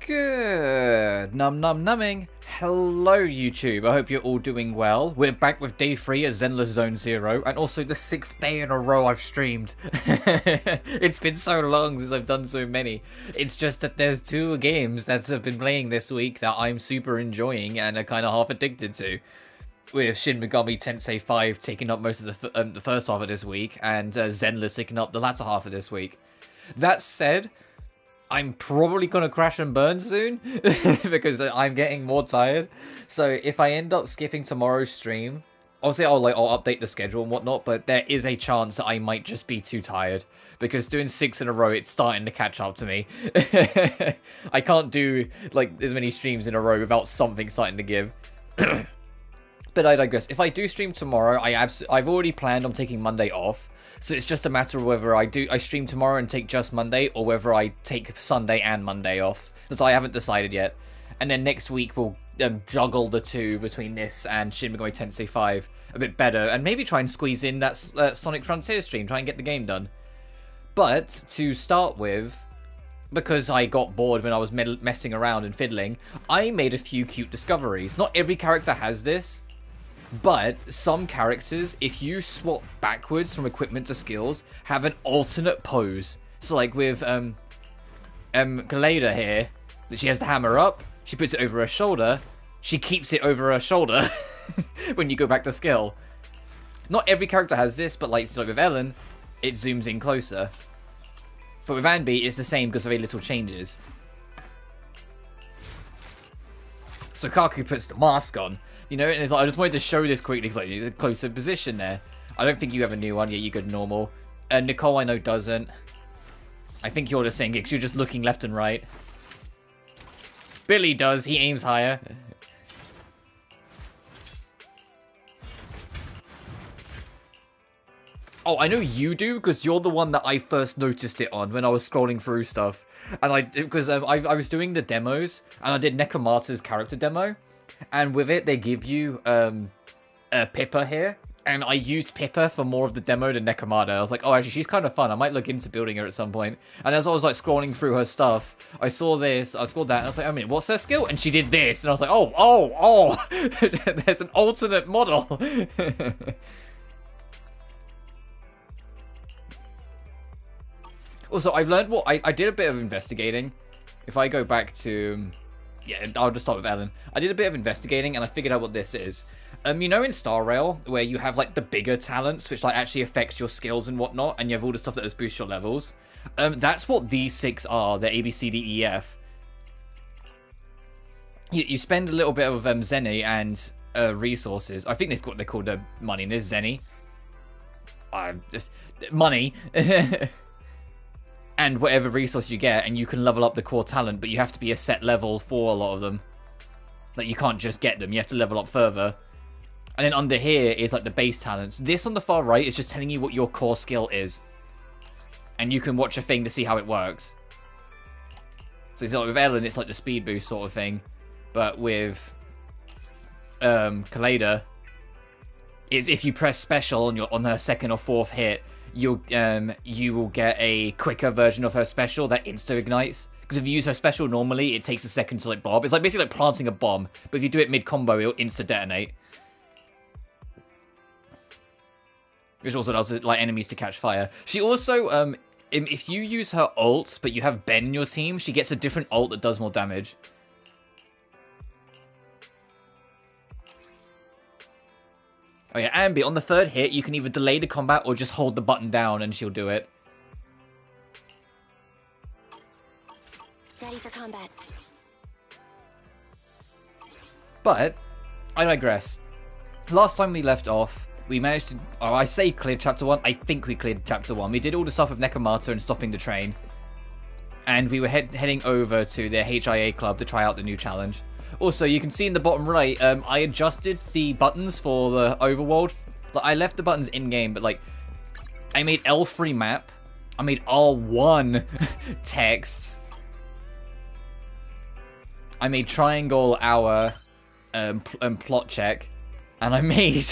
Good numbing. Hello YouTube, I hope you're all doing well. We're back with day 3 at Zenless Zone 0, and also the 6th day in a row I've streamed. It's been so long since I've done so many. It's just that there's 2 games that I've been playing this week that I'm super enjoying and are kind of half addicted to. With Shin Megami Tensei 5 taking up most of the first half of this week, and Zenless taking up the latter half of this week. That said, I'm probably going to crash and burn soon, because I'm getting more tired. So if I end up skipping tomorrow's stream, obviously I'll update the schedule and whatnot, but there is a chance that I might just be too tired, because doing 6 in a row, it's starting to catch up to me. I can't do like as many streams in a row without something starting to give. But I digress. If I do stream tomorrow, I've already planned on taking Monday off. So it's just a matter of whether I stream tomorrow and take just Monday, or whether I take Sunday and Monday off. Because I haven't decided yet. And then next week we'll juggle the two between this and Shin Megami Tensei 5 a bit better. And maybe try and squeeze in that Sonic Frontier stream, try and get the game done. But to start with, because I got bored when I was messing around and fiddling, I made a few cute discoveries. Not every character has this. But some characters, if you swap backwards from equipment to skills, have an alternate pose. So like with Galeda here, she has the hammer up, she puts it over her shoulder, she keeps it over her shoulder when you go back to skill. Not every character has this, but like with Ellen, it zooms in closer. But with Anby, it's the same because of very little changes. So Kaku puts the mask on. You know, and it's like, I just wanted to show this quickly because like, it's a closer position there. I don't think you have a new one. Yeah, you go normal. Nicole, I know, doesn't. I think you're just saying because you're just looking left and right. Billy does. He aims higher. Oh, I know you do because you're the one that I first noticed it on when I was scrolling through stuff. And I was doing the demos and I did Nekomata's character demo. And with it, they give you Pippa here. And I used Pippa for more of the demo than Nekomata. I was like, oh, actually, she's kind of fun. I might look into building her at some point. And as I was like scrolling through her stuff, I saw this, I saw that, and I was like, I mean, what's her skill? And she did this. And I was like, oh, there's an alternate model. Also, I've learned what I did a bit of investigating. If I go back to... Yeah, I'll just start with Ellen. I did a bit of investigating and I figured out what this is. You know in Star Rail, where you have like the bigger talents, which like actually affects your skills and whatnot, and you have all the stuff that does boost your levels? That's what these 6 are. They're A, B, C, D, E, F. You spend a little bit of Zenny and resources. I think that's what they call the money in this, Zenny. Just money. And whatever resource you get, and you can level up the core talent, but you have to be a set level for a lot of them. Like, you can't just get them, you have to level up further. And then under here is, like, the base talents. This on the far right is just telling you what your core skill is. And you can watch a thing to see how it works. So it's like with Ellen, it's like the speed boost sort of thing. But with Kaleda, it's if you press special on her 2nd or 4th hit, you will get a quicker version of her special that insta-ignites. Because if you use her special normally, it takes a second to like bob. It's like basically like planting a bomb. But if you do it mid-combo, it'll insta-detonate. Which also does like enemies to catch fire. She also, if you use her ult, but you have Ben in your team, she gets a different ult that does more damage. Oh yeah, Ambi, on the 3rd hit, you can either delay the combat or just hold the button down and she'll do it. Ready for combat. But, I digress. Last time we left off, we managed to... Oh, I say cleared Chapter 1, I think we cleared Chapter 1. We did all the stuff with Nekomata and stopping the train. And we were heading over to the HIA club to try out the new challenge. Also, you can see in the bottom right, I adjusted the buttons for the overworld. Like, I left the buttons in-game, but, like, I made L3 map. I made R1 texts. I made triangle hour plot check. And I made,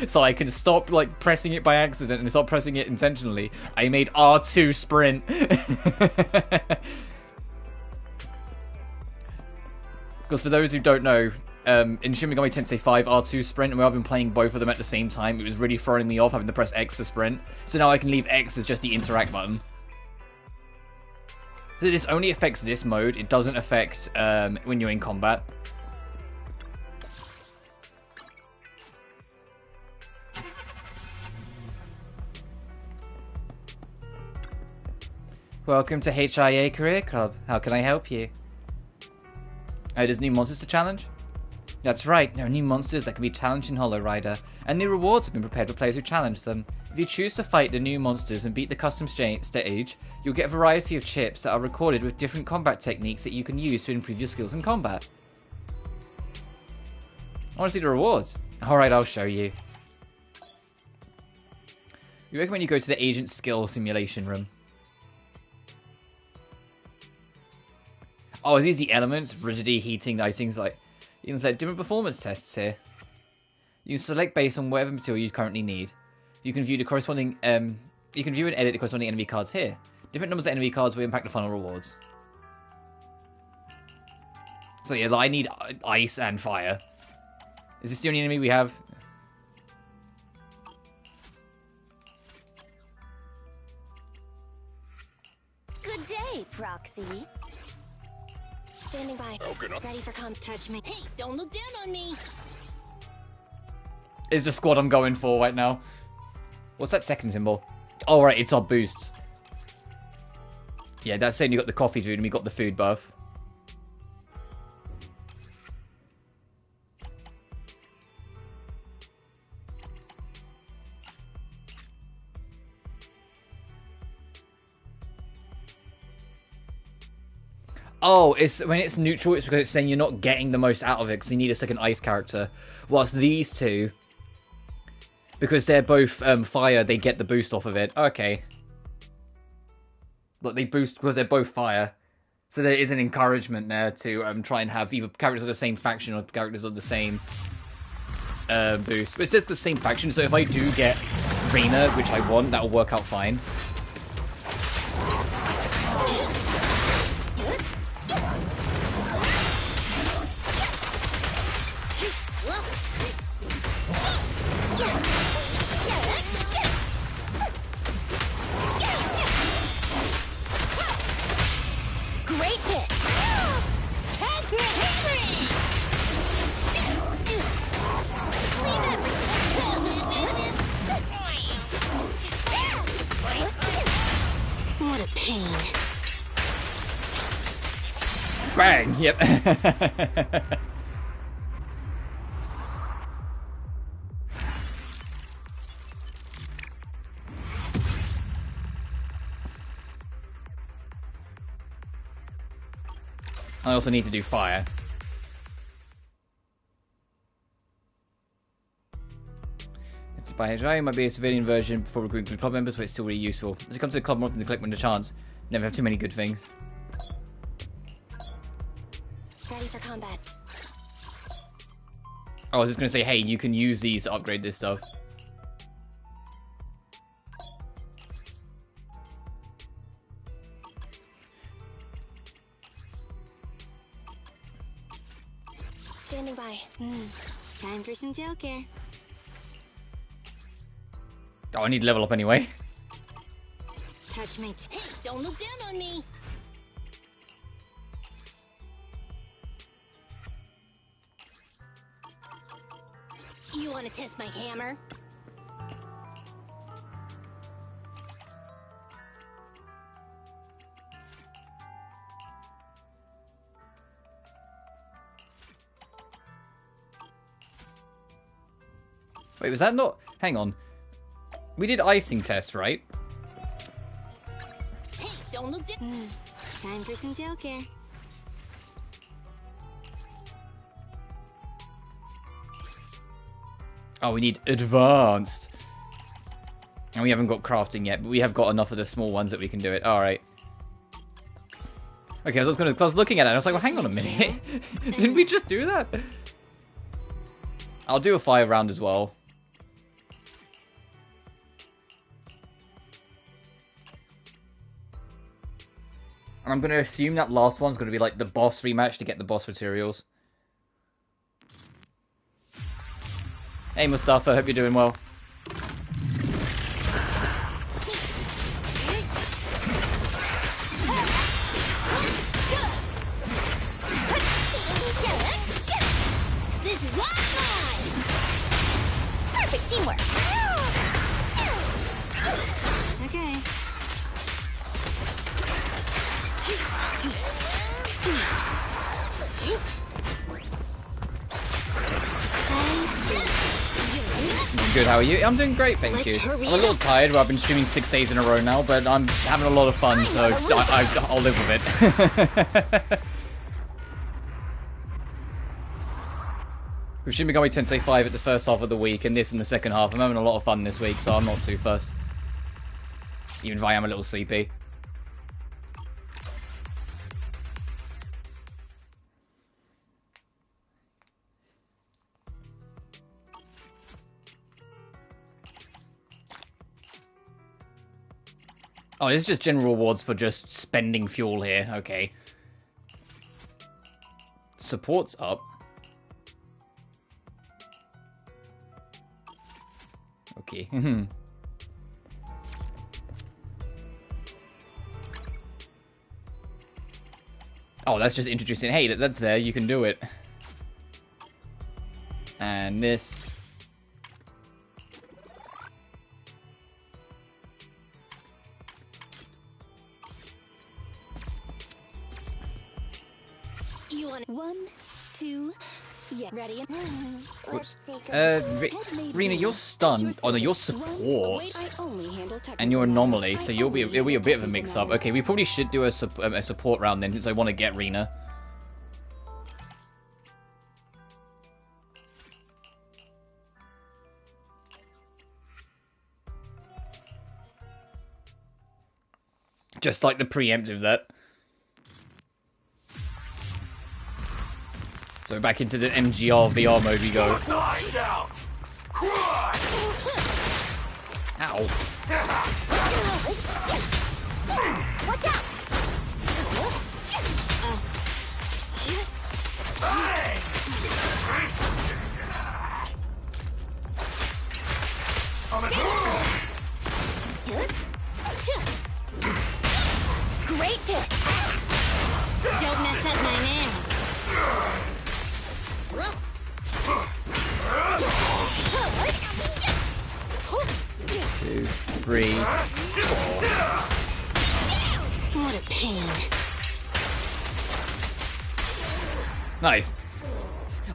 so I can stop, like, pressing it by accident and stop pressing it intentionally. I made R2 sprint. Because for those who don't know, in Shin Megami Tensei 5 R2 sprint, and where I've been playing both of them at the same time, it was really throwing me off having to press X to sprint. So now I can leave X as just the interact button. So this only affects this mode. It doesn't affect when you're in combat. Welcome to HIA Career Club. How can I help you? Oh, there's new monsters to challenge? That's right, there are new monsters that can be challenged in Hollow Rider, and new rewards have been prepared for players who challenge them. If you choose to fight the new monsters and beat the custom stage, you'll get a variety of chips that are recorded with different combat techniques that you can use to improve your skills in combat. I want to see the rewards. Alright, I'll show you. We recommend you go to the Agent Skill Simulation Room. Oh, are these the elements? Rigidity, heating, these things like... You can select different performance tests here. You can select based on whatever material you currently need. You can view the corresponding... you can view and edit the corresponding enemy cards here. Different numbers of enemy cards will impact the final rewards. So yeah, I need ice and fire. Is this the only enemy we have? Good day, Proxy. Standing by. Ready for touch me. Hey, don't look down on me. Is the squad I'm going for right now. What's that second symbol? Oh, right, it's our boosts. Yeah, that's saying you got the coffee food and we got the food buff. Oh, it's when it's neutral, it's because it's saying you're not getting the most out of it because you need a second ice character. Whilst these two, because they're both fire, they get the boost off of it. Okay. Look, they boost because they're both fire. So there is an encouragement there to try and have either characters of the same faction or characters of the same boost. But it says the same faction, so if I do get Rina, which I want, that'll work out fine. What a pain. Bang! Yep. I also need to do fire. It's by HI, might be a civilian version before recruiting club members, but it's still really useful. As it comes to the club, more often to collect when the chance. Never have too many good things. Ready for combat. Oh, I was just going to say, hey, you can use these to upgrade this stuff. Standing by. Time for some tail care. Oh, I need to level up anyway. Touch me. Hey, don't look down on me. You want to test my hammer? Wait, was that not... Hang on. We did icing test, right? Hey, don't look down. Time for some tail care. Oh, we need advanced. And we haven't got crafting yet, but we have got enough of the small ones that we can do it. Alright. Okay, I was looking at it and I was like, well, hang on a minute. Didn't we just do that? I'll do a fire round as well. And I'm going to assume that last one's going to be like the boss rematch to get the boss materials. Hey Mustafa, hope you're doing well. This is mine. Perfect teamwork. Okay. Good, how are you? I'm doing great, thank you. I'm a little tired, but I've been streaming 6 days in a row now, but I'm having a lot of fun, so I'll live with it. With Shin Megami Tensei 5 at the first half of the week, and this in the second half. I'm having a lot of fun this week, so I'm not too fussed. Even if I am a little sleepy. Oh, this is just general rewards for just spending fuel here. Okay. Support's up. Okay. Oh, that's just introducing. Hey, that's there. You can do it. And this. You want 1, 2, yeah, ready? Whoops. Rena, you're stunned. Oh no, you're support. And you're anomaly, so it'll be a bit of a mix-up. Okay, we probably should do a support round then, since I want to get Rena. Just like the preemptive that. So back into the MGR VR mode we go. Ow. Watch out! 2, 3, 4. What a pain. Nice.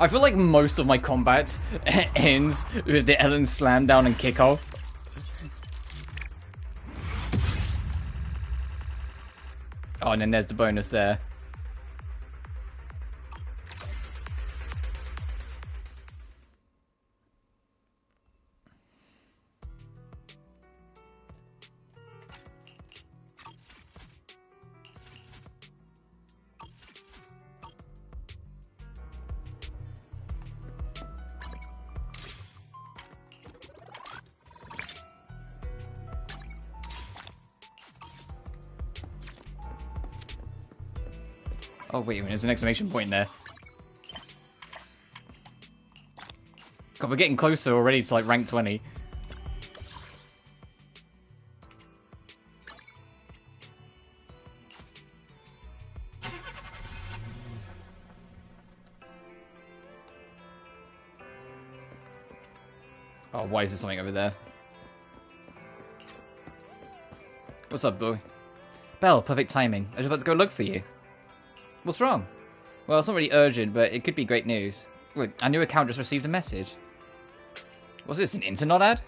I feel like most of my combats ends with the Ellen slam down and kick off. Oh, and then there's the bonus there. Oh wait a minute, there's an exclamation point there. God, we're getting closer already to like rank 20. Oh, why is there something over there? What's up, boy? Belle, perfect timing. I was about to go look for you. What's wrong? Well, it's not really urgent, but it could be great news. Look, our new account just received a message. Was this an internet ad?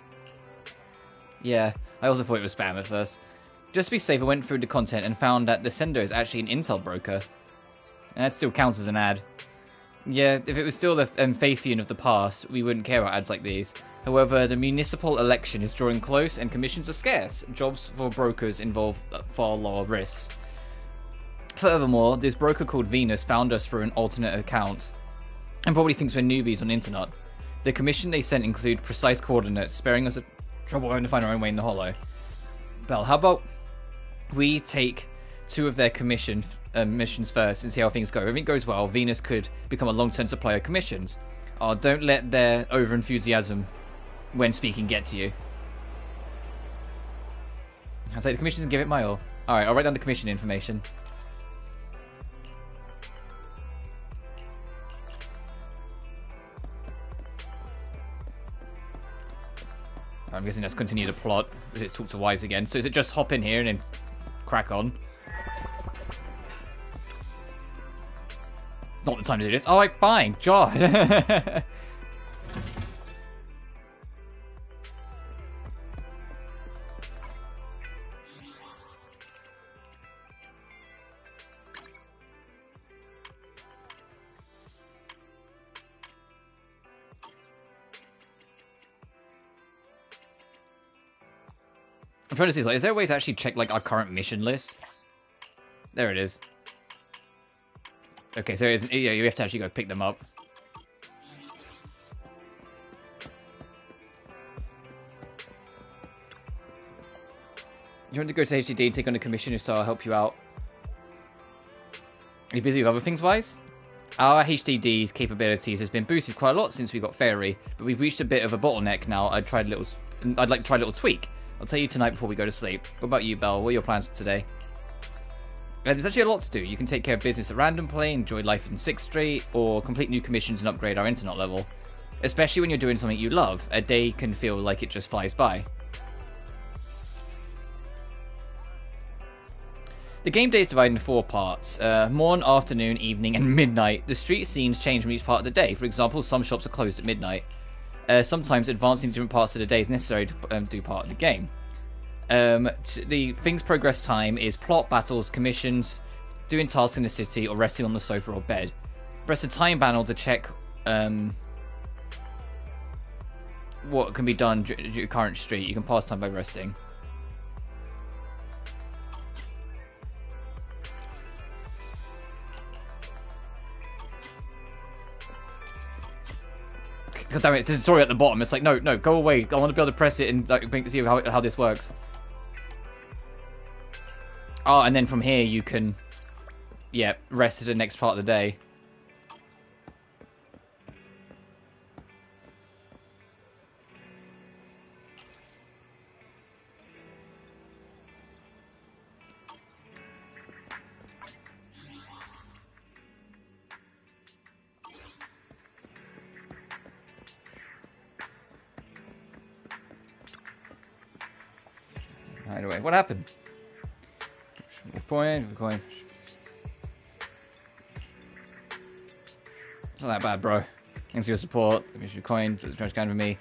Yeah, I also thought it was spam at first. Just to be safe, I went through the content and found that the sender is actually an Intel broker. And that still counts as an ad. Yeah, if it was still the Faithian of the past, we wouldn't care about ads like these. However, the municipal election is drawing close and commissions are scarce. Jobs for brokers involve far lower risks. Furthermore, this broker called Venus found us through an alternate account and probably thinks we're newbies on the internet. The commission they sent include precise coordinates, sparing us trouble having to find our own way in the hollow. Belle, how about we take 2 of their missions first and see how things go. If it goes well, Venus could become a long-term supplier of commissions. Oh, don't let their over-enthusiasm when speaking get to you. I'll take the commissions and give it my all. Alright, I'll write down the commission information. I'm guessing let's continue the plot. Let's talk to Wise again. So is it just hop in here and then crack on? Not the time to do this. Alright, fine. God. I'm trying to see, like, is there a way to actually check, like, our current mission list? There it is. Okay, so yeah, you have to actually go pick them up. You want to go to HDD and take on a commission? If so, I'll help you out. Are you busy with other things, Wise? Our HDD's capabilities has been boosted quite a lot since we got Fairy, but we've reached a bit of a bottleneck now. I'd like to try a little tweak. I'll tell you tonight before we go to sleep. What about you, Belle? What are your plans for today? There's actually a lot to do. You can take care of business at random play, enjoy life in 6th Street, or complete new commissions and upgrade our internet level. Especially when you're doing something you love, a day can feel like it just flies by. The game day is divided into 4 parts. Morn, afternoon, evening, and midnight. The street scenes change from each part of the day. For example, some shops are closed at midnight. Sometimes advancing to different parts of the day is necessary to do part of the game. The things progress time is plot, battles, commissions, doing tasks in the city, or resting on the sofa or bed. Press the time panel to check what can be done during your current street. You can pass time by resting. God damn it, it's the tutorial at the bottom. It's like, no, go away. I want to be able to press it and like, see how this works. Oh, and then from here you can, yeah, rest to the next part of the day. Anyway, what happened? Point. It's not that bad, bro. Thanks for your support. Give me your coin. It's kind of me.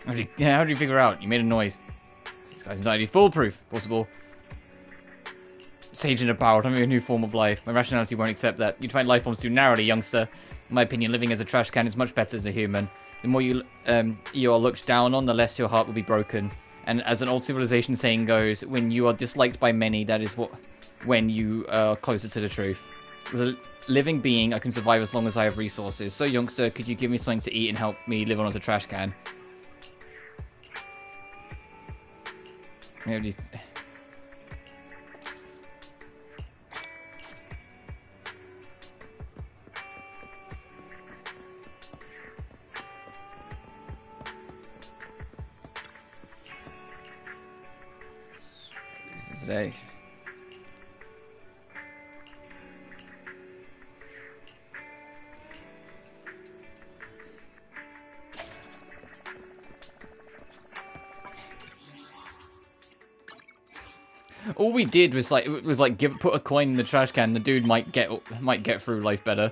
How did you figure out? You made a noise. This guy's entirely foolproof. Possible. Sage in a barrel, don't be a new form of life. My rationality won't accept that. You'd find life forms too narrowly, youngster. In my opinion, living as a trash can is much better as a human. The more you are looked down on, the less your heart will be broken. And as an old civilization saying goes, when you are disliked by many, that is when you are closer to the truth. As a living being, I can survive as long as I have resources. So, youngster, could you give me something to eat and help me live on as a trash can? Maybe. Today. All we did was put a coin in the trash can. The dude might get through life better.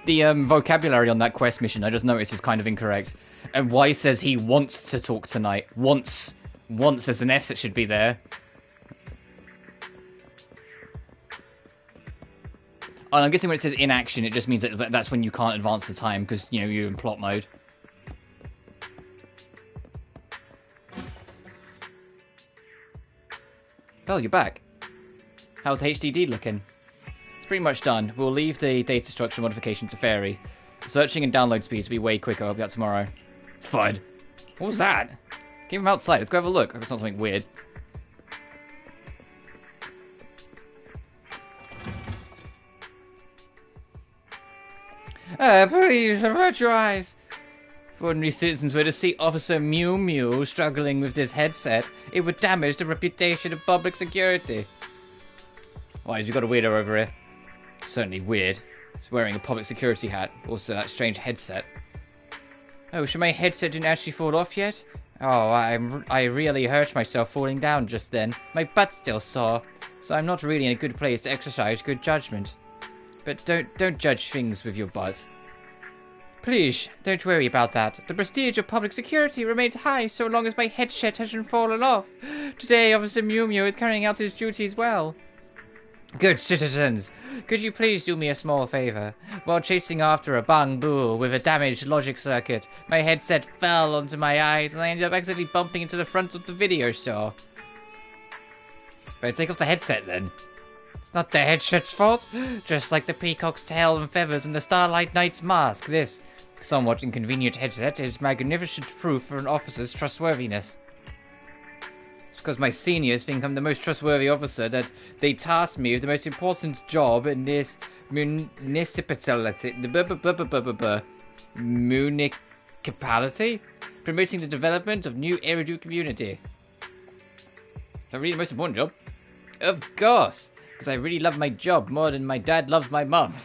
The vocabulary on that quest mission, I just noticed, is kind of incorrect. And Wise says he wants to talk tonight. Wants. There's an S that should be there. And I'm guessing when it says in action, it just means that that's when you can't advance the time because, you know, you're in plot mode. Well, you're back. How's HDD looking? It's pretty much done. We'll leave the data structure modification to Fairy. Searching and download speeds will be way quicker. I'll be out tomorrow. FUD. What was that? Came from outside. Let's go have a look. I hope it's not something weird. Please, avert your eyes. If ordinary citizens were to see Officer Mew Mew struggling with this headset, it would damage the reputation of public security. Why, has we got a weirdo over here? Certainly weird. He's wearing a public security hat. Also, that strange headset. Oh, so my headset didn't actually fall off yet? Oh, I really hurt myself falling down just then. My butt's still sore, so I'm not really in a good place to exercise good judgment. But don't judge things with your butt. Please, don't worry about that. The prestige of public security remains high so long as my headset hasn't fallen off. Today, Officer Mew Mew is carrying out his duties well. Good citizens, could you please do me a small favor? While chasing after a bamboo with a damaged logic circuit, my headset fell onto my eyes and I ended up accidentally bumping into the front of the video store. Better take off the headset then. It's not the headset's fault. Just like the peacock's tail and feathers and the starlight knight's mask, this somewhat inconvenient headset is magnificent proof for an officer's trustworthiness. It's because my seniors think I'm the most trustworthy officer that they tasked me with the most important job in this municipality, municipality, promoting the development of new Eridu community. Is that really the most important job? Of course, because I really love my job more than my dad loves my mum.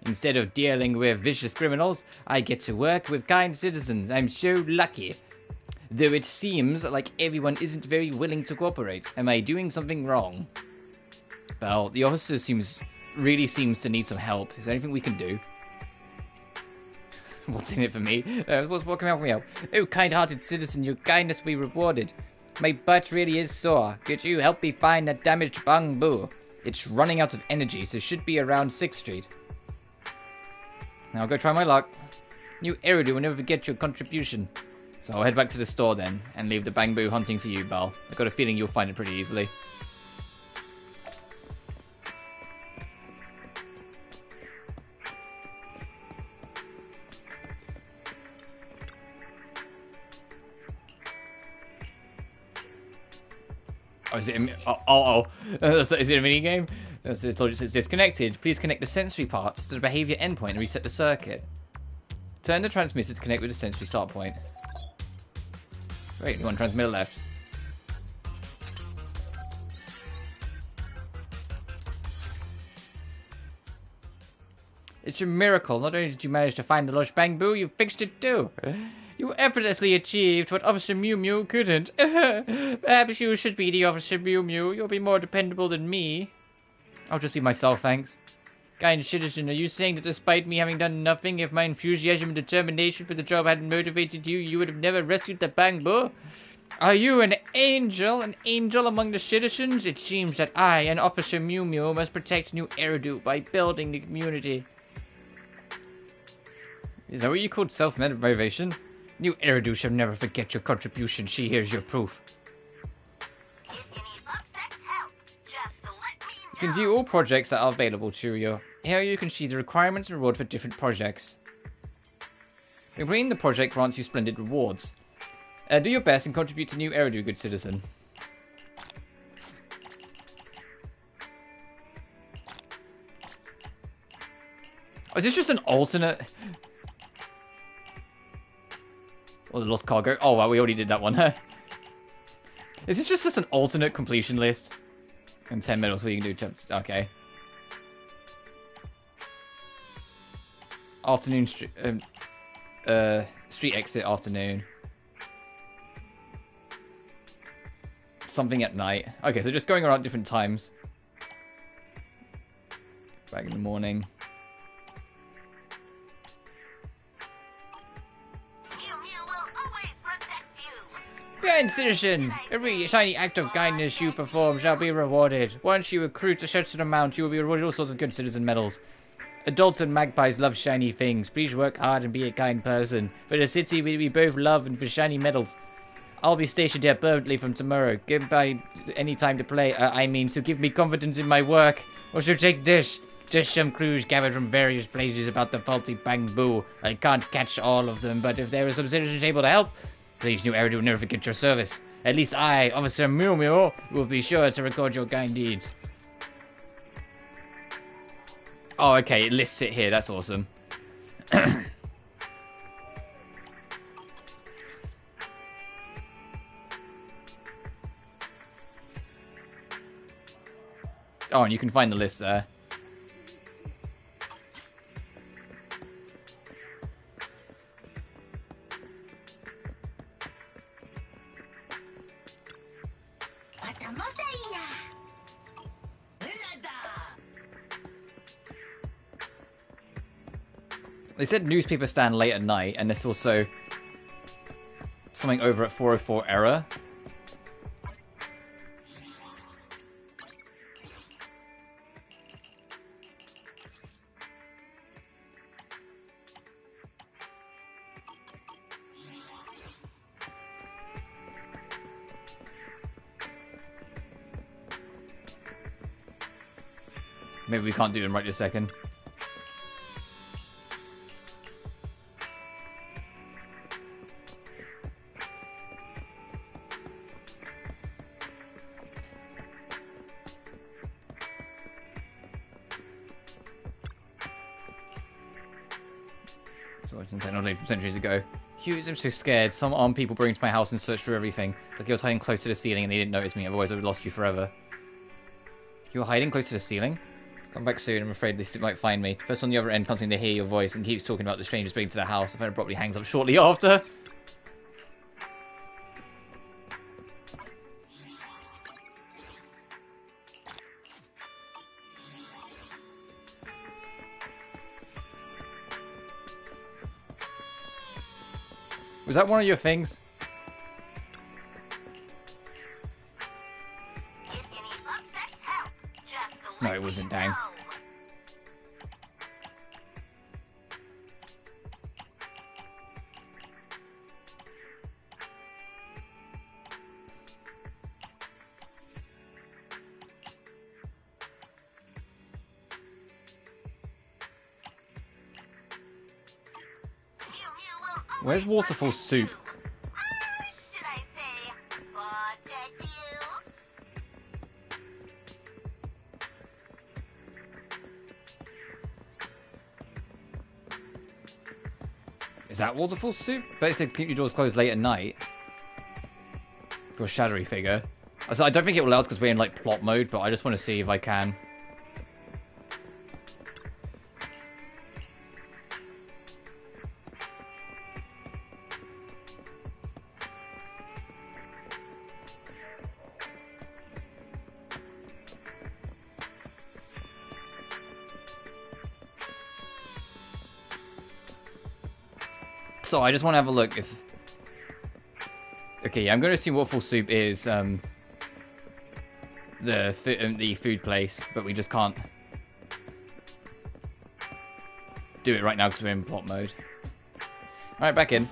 Instead of dealing with vicious criminals, I get to work with kind citizens. I'm so lucky. Though it seems like everyone isn't very willing to cooperate. Am I doing something wrong? Well, the officer really seems to need some help. Is there anything we can do? What's in it for me? What can help me out? Oh, kind-hearted citizen, your kindness will be rewarded. My butt really is sore. Could you help me find that damaged bamboo? It's running out of energy, so it should be around 6th Street. Now I'll go try my luck. New Eridu will never forget your contribution. So I'll head back to the store then, and leave the bamboo hunting to you, Belle. I've got a feeling you'll find it pretty easily. Oh, is it is it a mini game? This logic says disconnected. Please connect the sensory parts to the behavior endpoint and reset the circuit. Turn the transmitter to connect with the sensory start point. Wait, one transmitter left. It's a miracle. Not only did you manage to find the lost bamboo, you fixed it too. You effortlessly achieved what Officer Mew Mew couldn't. Perhaps you should be the Officer Mew Mew. You'll be more dependable than me. I'll just be myself, thanks. Kind citizen, are you saying that despite me having done nothing, if my enthusiasm and determination for the job hadn't motivated you, you would have never rescued the bamboo? Are you an angel? An angel among the citizens? It seems that I, and Officer Mew Mew, must protect New Eridu by building the community. Is that what you called self-motivation? New Eridu shall never forget your contribution. She hears your proof. You can view all projects that are available to you. Here you can see the requirements and reward for different projects. Completing the project grants you splendid rewards. Do your best and contribute to New Eridu, good citizen. Oh, is this just an alternate? Or the lost cargo? Oh, wow, we already did that one. Is this just an alternate completion list? And 10 medals, what you can do. Okay. Afternoon street exit afternoon. Something at night. Okay, so just going around different times. Back in the morning. Kind citizen, every tiny act of kindness you perform shall be rewarded. Once you recruit a certain amount, you will be rewarded all sorts of good citizen medals. Adults and magpies love shiny things. Please work hard and be a kind person. For the city, we both love and for shiny medals. I'll be stationed here permanently from tomorrow. Give by any time to play. To give me confidence in my work. Or should take this. Just some clues gathered from various places about the faulty bamboo. I can't catch all of them, but if there are some citizens able to help, please new area will never forget your service. At least I, Officer Mew Mew, will be sure to record your kind deeds. Oh, okay, it lists it here. That's awesome. Oh, and you can find the list there. They said newspaper stand late at night, and there's also something over at 404 error. Maybe we can't do them right this second. From centuries ago. Hughes, I'm so scared. Some armed people bring to my house and search through everything. Like you was hiding close to the ceiling and they didn't notice me, otherwise I would have lost you forever. You were hiding close to the ceiling? Come back soon, I'm afraid they might find me. The person on the other end can't seem to hear your voice and keeps talking about the strangers bringing to the house. The phone probably hangs up shortly after. Was that one of your things? No, it wasn't, dang. Where's Waterfall Soup? Is that Waterfall Soup? But it said keep your doors closed late at night. For a shadowy figure. So I don't think it will allow us because we're in like plot mode, but I just want to see if I can. So I just want to have a look if... Okay, I'm going to assume Waterfall Soup is the food place, but we just can't do it right now because we're in plot mode. Alright, back in.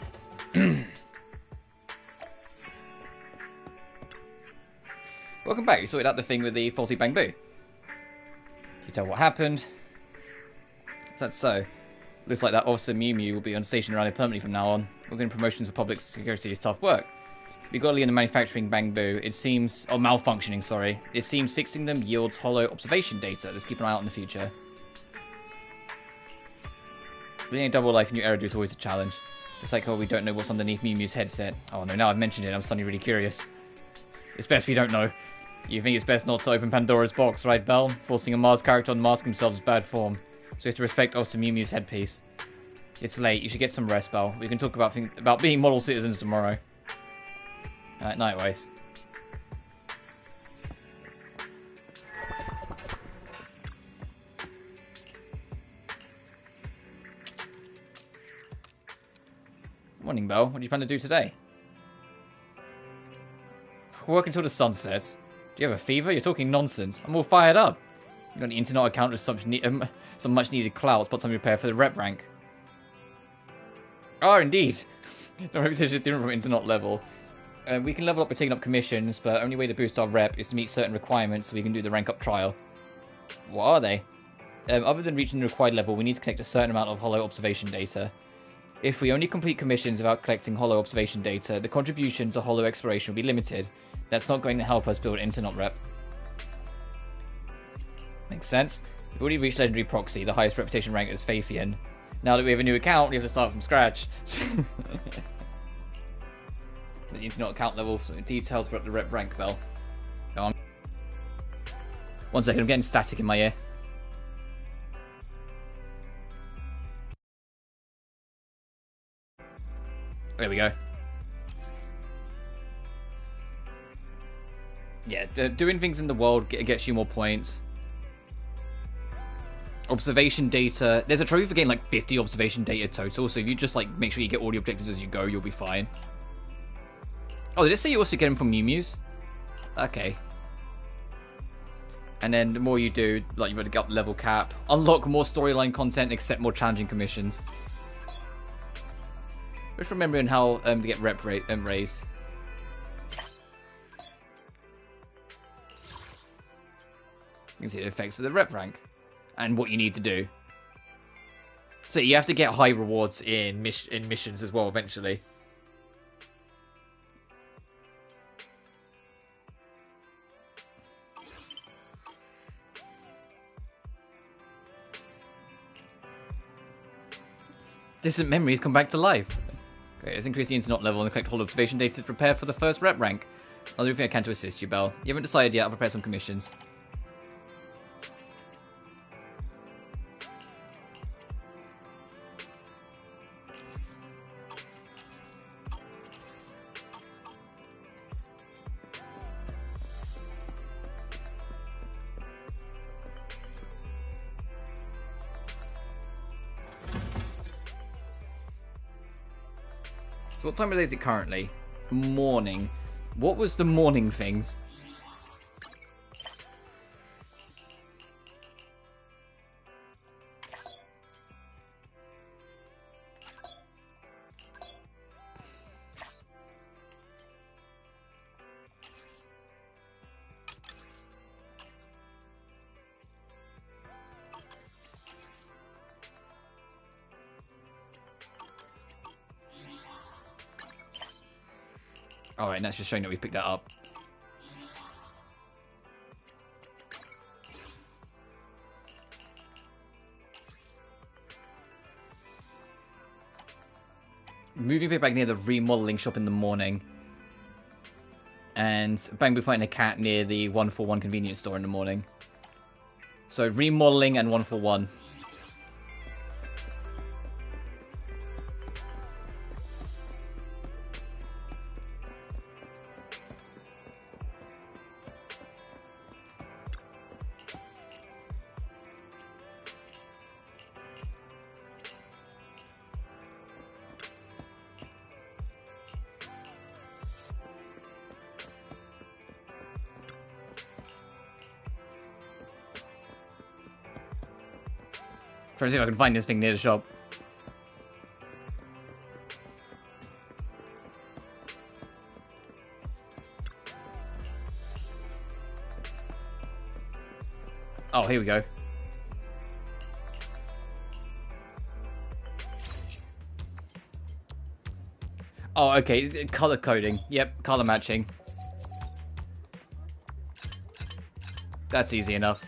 Welcome back. You sorted out the thing with the faulty bamboo. Can you tell what happened? Is that so? Looks like that Officer Mew Mew will be on station around here permanently from now on. Working promotions for public security is tough work. We got Lee in the manufacturing bamboo. It seems... Oh, malfunctioning, sorry. It seems fixing them yields hollow observation data. Let's keep an eye out in the future. Living a double life in new era is always a challenge. It's like, oh, we don't know what's underneath Mew Mew's headset. Oh no, now I've mentioned it, I'm suddenly really curious. It's best we don't know. You think it's best not to open Pandora's box, right, Belle? Forcing a Mars character to unmask himself is bad form. So we have to respect Officer Mew Mew's headpiece. It's late. You should get some rest, Belle. We can talk about being model citizens tomorrow. Night, Ways. Morning, Belle. What do you plan to do today? work until the sun sets. Do you have a fever? You're talking nonsense. I'm all fired up. You got an internet account with some much needed clout. Spot time to prepare for the rep rank. Oh, indeed. The reputation is different from internet level. We can level up by taking up commissions, but the only way to boost our rep is to meet certain requirements so we can do the rank up trial. What are they? Other than reaching the required level, we need to collect a certain amount of hollow observation data. If we only complete commissions without collecting hollow observation data, the contribution to hollow exploration will be limited. That's not going to help us build internet rep. Makes sense. We've already reached Legendary Proxy, the highest reputation rank as Fathian. Now that we have a new account, we have to start from scratch. The internet account level, so details about the rep rank bell. Go on. 1 second, I'm getting static in my ear. There we go. Yeah, doing things in the world gets you more points. Observation data. There's a trophy for getting like 50 observation data total, so if you just like make sure you get all the objectives as you go, you'll be fine. Oh, did it say you also get them from Mew Mews? Okay. And then the more you do, like you've got to get up level cap, unlock more storyline content, accept more challenging commissions. Just remembering how to get rep rate raised. You can see the effects of the rep rank and what you need to do. So you have to get high rewards in missions as well eventually. Distant memories come back to life. Great, let's increase the internet level and collect whole observation data to prepare for the first rep rank. I'll do everything I can to assist you, Belle. You haven't decided yet, I'll prepare some commissions. So what time of day is it currently? Morning. What was the morning things? Alright, and that's just showing that we picked that up. Moving back near the remodeling shop in the morning. And bang, we're finding a cat near the 141 convenience store in the morning. So remodeling and 141. Trying to see if I can find this thing near the shop. Oh, here we go. Oh, okay. It's color coding. Yep, color matching. That's easy enough.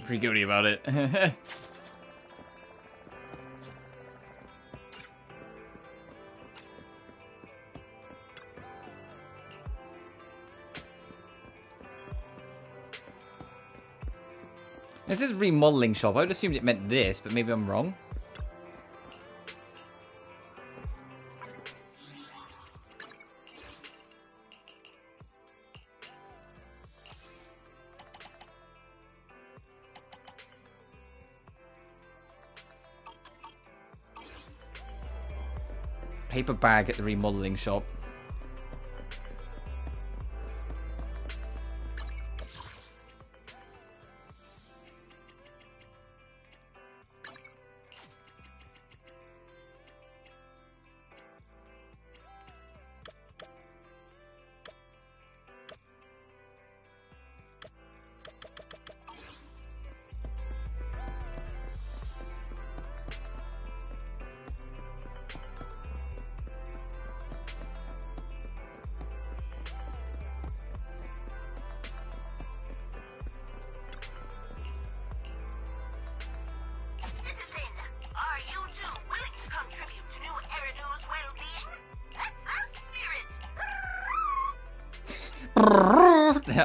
Pretty guilty about it. This is remodeling shop. I would assume it meant this, but maybe I'm wrong. paper bag at the remodeling shop.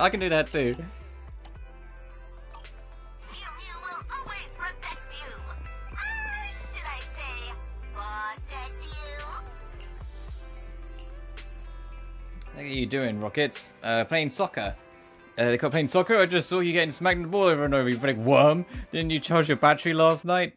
I can do that too. What are you doing, Rockets? Playing soccer. They call playing soccer? I just saw you getting smacked the ball over and over, you big worm. Didn't you charge your battery last night?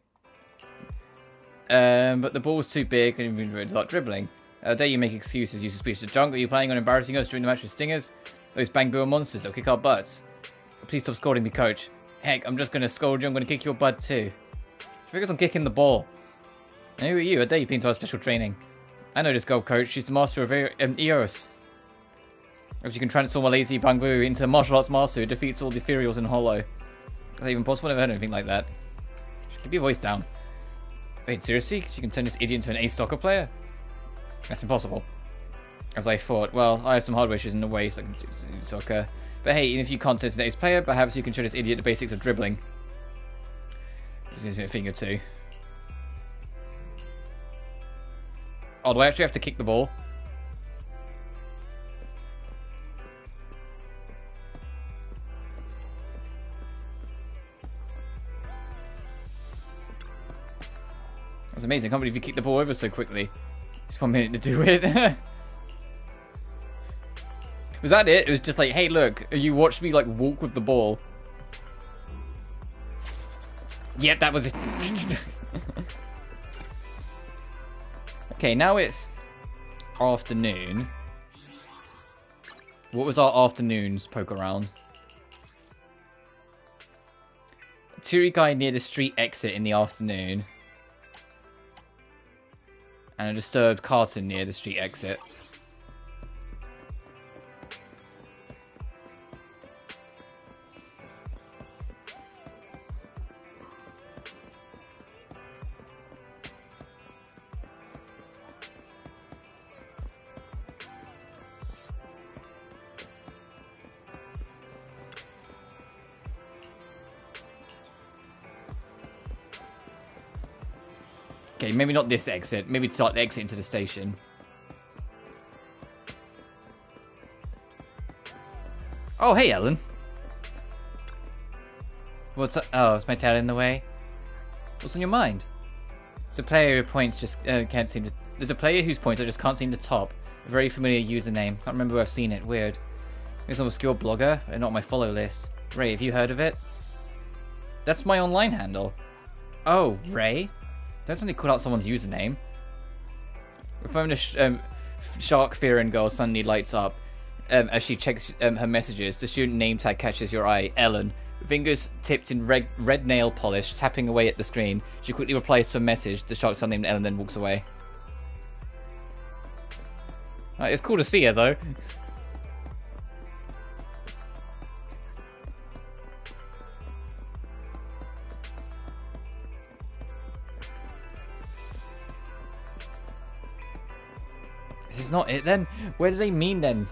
But the ball's too big and you're going to start dribbling. Dare you make excuses, use of speech to junk? Are you planning on embarrassing us during the match with Stingers? Those bang-boom monsters, they'll kick our butts. Please stop scolding me, coach. Heck, I'm just going to scold you, I'm going to kick your butt too. Focus on kicking the ball. And who are you? I dare you been to our special training. I know this girl, coach. She's the master of Eos. If you can transform a lazy bamboo into a martial arts master who defeats all the ethereals in Hollow. Is that even possible? I've never heard anything like that. Keep your voice down. Wait, seriously? You can turn this idiot into an ace soccer player? That's impossible. As I thought. Well, I have some hardware issues in the way, so I can do soccer. But hey, even if you can't turn an ace player, perhaps you can show this idiot the basics of dribbling. Just using a finger too. Oh, do I actually have to kick the ball? That's amazing. I can't believe you kicked the ball over so quickly. Just 1 minute to do it. Was that it? It was just like, hey, look, you watched me like walk with the ball. Yep, that was it. Okay, now it's afternoon. What was our afternoon's poke around? Teary guy near the street exit in the afternoon. And a disturbed carton near the street exit. Okay, maybe not this exit. Maybe it's like the exit into the station. Oh, hey, Ellen. What's up? Oh, is my tail in the way? What's on your mind? There's a player who points just can't seem to. There's a player whose points I just can't seem to top. A very familiar username. Can't remember where I've seen it. Weird. It's an obscure blogger, and not on my follow list. Ray, have you heard of it? That's my online handle. Oh, Ray. Don't suddenly call out someone's username. The phone Shark Fearing girl suddenly lights up as she checks her messages. The student name tag catches your eye. Ellen. Fingers tipped in red nail polish, tapping away at the screen. She quickly replies to a message. The shark named Ellen then walks away. Right, it's cool to see her though. Is this not it then? Where do they mean then?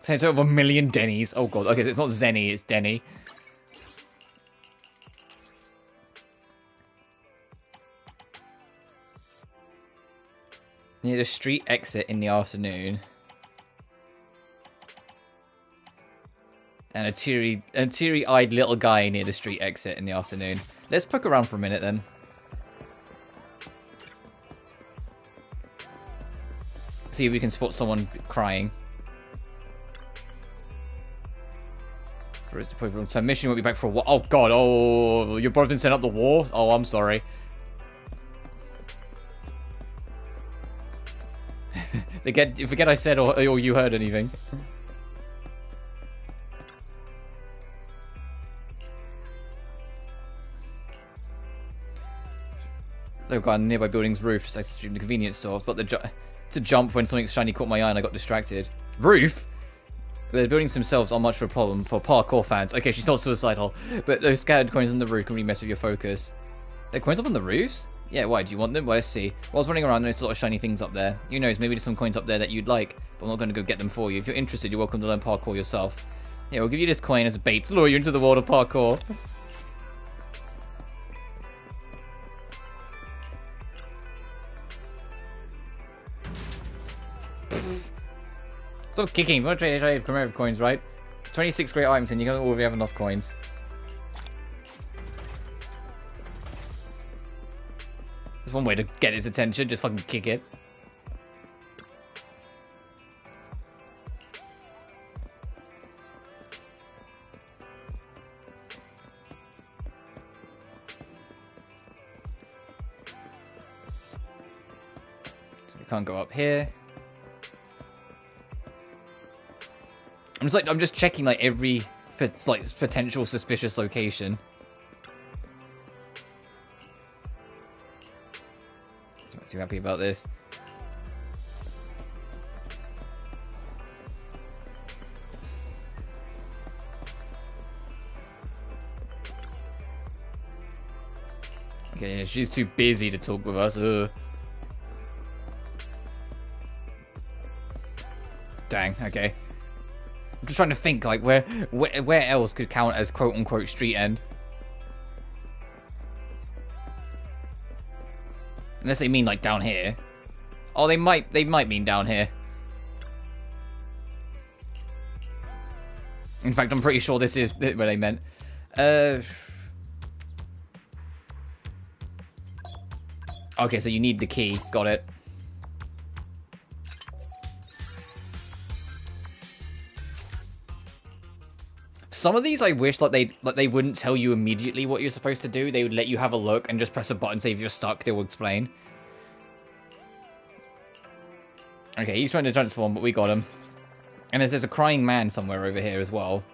It's over 1 million Denny's. Oh god, okay, so it's not Zenny, it's Denny. Near the street exit in the afternoon. And a teary-eyed little guy near the street exit in the afternoon. Let's poke around for a minute then. See if we can spot someone crying. So mission won't be back for a while. Oh god, oh, your brother's been sent up the war? Oh, I'm sorry. Forget I said or you heard anything. They've got nearby building's roof. I streamed the convenience store. But to jump when something shiny caught my eye and I got distracted. Roof? The buildings themselves aren't much of a problem for parkour fans. Okay, she's not suicidal. But those scattered coins on the roof can really mess with your focus. There are coins up on the roofs? Yeah, why? Do you want them? Well, let's see. While I was running around, there's a lot of shiny things up there. Who knows, maybe there's some coins up there that you'd like. But I'm not going to go get them for you. If you're interested, you're welcome to learn parkour yourself. Yeah, we'll give you this coin as a bait to lure you into the world of parkour. Stop kicking. We want to trade commemorative coins, right? 26 great items and you don't already have enough coins. There's one way to get his attention, just fucking kick it. So we can't go up here. I'm just checking like every potential suspicious location. I'm not too happy about this. Okay, yeah, she's too busy to talk with us. Ugh. Dang. Okay. I'm just trying to think, like, where else could count as quote-unquote street end? Unless they mean, like, down here. Oh, they might mean down here. In fact, I'm pretty sure this is where they meant. Okay, so you need the key. Got it. Some of these I wish they wouldn't tell you immediately what you're supposed to do. They would let you have a look and just press a button, say if you're stuck, they will explain. Okay, he's trying to transform, but we got him. And there's a crying man somewhere over here as well.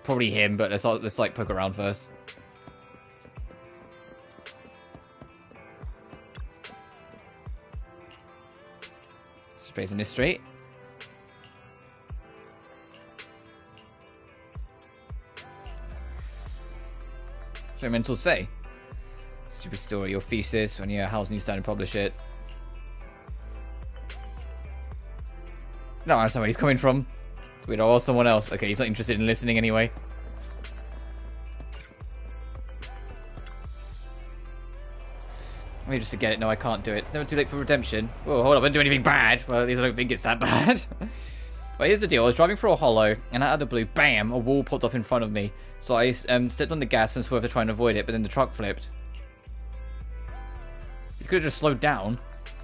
Probably him, but let's like poke around first. Space in this street. Mental say. Stupid story, your thesis, when you're how's Newsstand and publish it. No, I understand where he's coming from. Wait, or someone else. Okay, he's not interested in listening anyway. Let me just forget it. No, I can't do it. It's never too late for redemption. Whoa, hold up, I didn't do anything bad. Well, at least I don't think it's that bad. But here's the deal. I was driving through a hollow, and out of the blue, bam, a wall popped up in front of me. So I stepped on the gas and swerved to try and avoid it, but then the truck flipped. You could have just slowed down.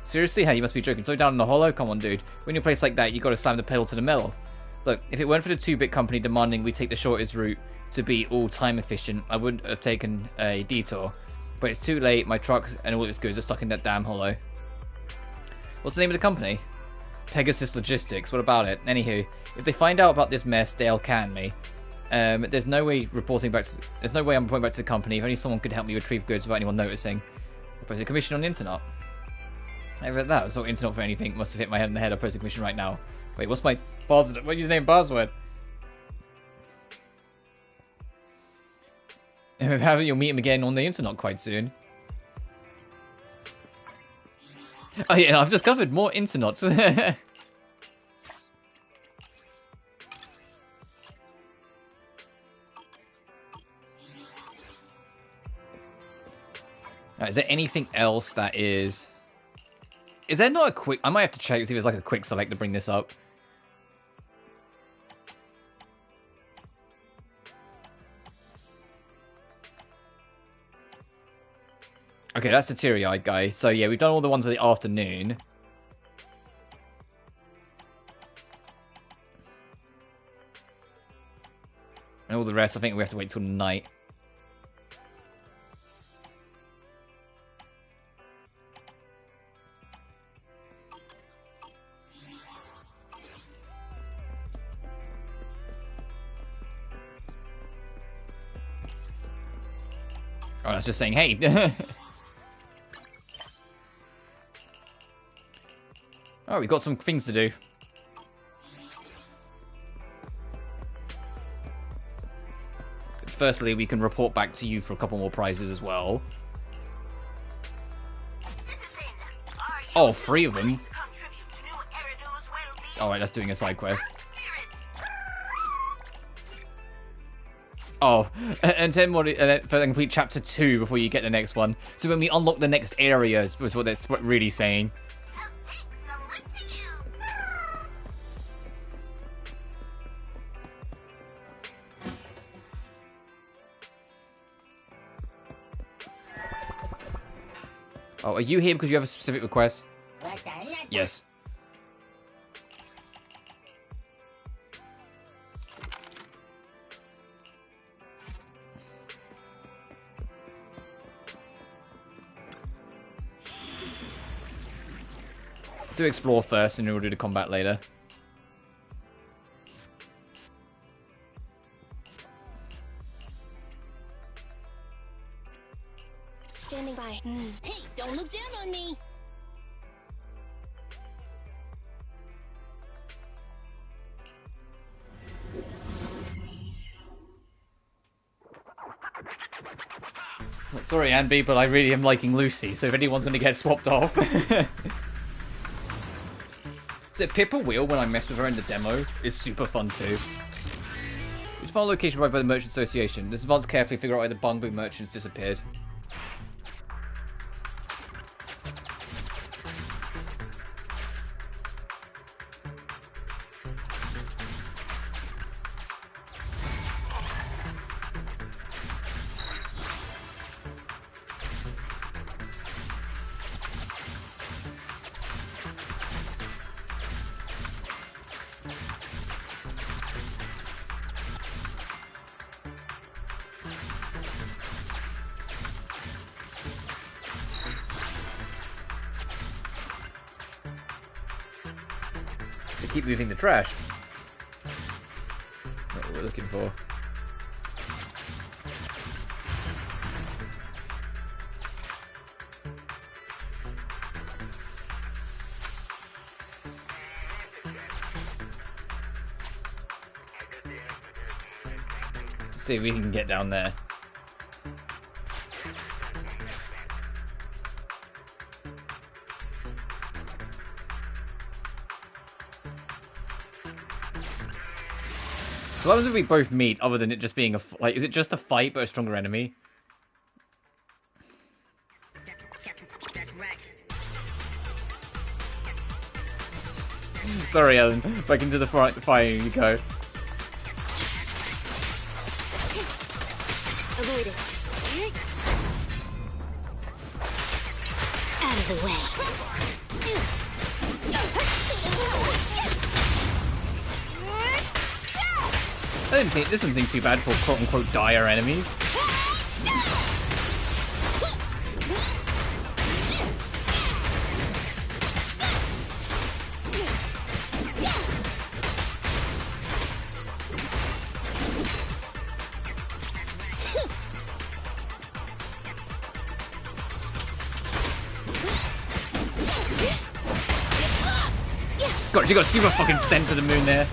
Seriously? Hey, you must be joking. Slow down in the hollow? Come on, dude. When you're in a place like that, you gotta slam the pedal to the metal. Look, if it weren't for the 2-bit company demanding we take the shortest route to be all time efficient, I wouldn't have taken a detour. But it's too late. My truck and all its goods are stuck in that damn hollow. What's the name of the company? Pegasus Logistics. What about it? Anywho, if they find out about this mess, they'll can me. There's no way I'm reporting back to the company. If only someone could help me retrieve goods without anyone noticing. I posted a commission on the internet. I read that. It's not internet for anything. Must have hit my head in the head. I posted a commission right now. Wait, what's my password? What username password? You'll meet him again on the internet quite soon. Oh yeah, I've discovered more internets. Is there anything else that is... Is there not a quick... I might have to check to see if there's like a quick select to bring this up. Okay, that's the teary-eyed guy. So yeah, we've done all the ones of the afternoon. And all the rest, I think we have to wait till night. Oh, that's just saying, hey. Oh, we've got some things to do. Firstly, we can report back to you for a couple more prizes as well. Oh, 3 of them. Alright, that's doing a side quest. Oh, and then for complete chapter 2 before you get the next one. So when we unlock the next area, is what that's really saying. Oh, are you here because you have a specific request? Yes. To explore first and then we'll do the combat later. Standing by. Hey, don't look down on me. Sorry, Anby, but I really am liking Lucy, so if anyone's going to get swapped off... So Pippa Wheel, when I messed with her in the demo, is super fun too. Which final location provided by the Merchant Association. This advanced carefully figure out why the Bangbu merchants disappeared. Keep moving the trash. Not what we're looking for. Let's see if we can get down there. So what happens if we both meet, other than it just being like, is it just a fight but a stronger enemy? Sorry, Ellen. Back into the fire you go. Avoid it. Out of the way. This doesn't seem too bad for quote-unquote dire enemies. God, she got super fucking sent to the moon there.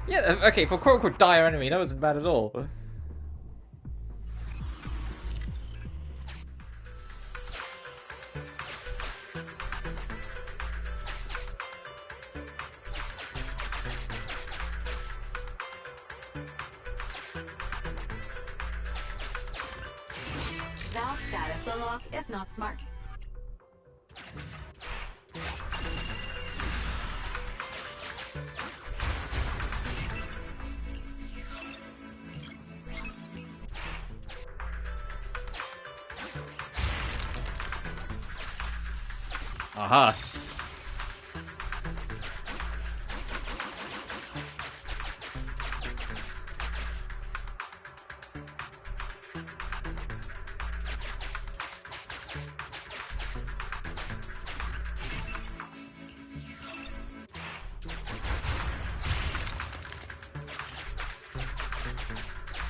Yeah, okay, for quote-unquote dire enemy, that wasn't bad at all. Valve status, the lock is not smart. Aha.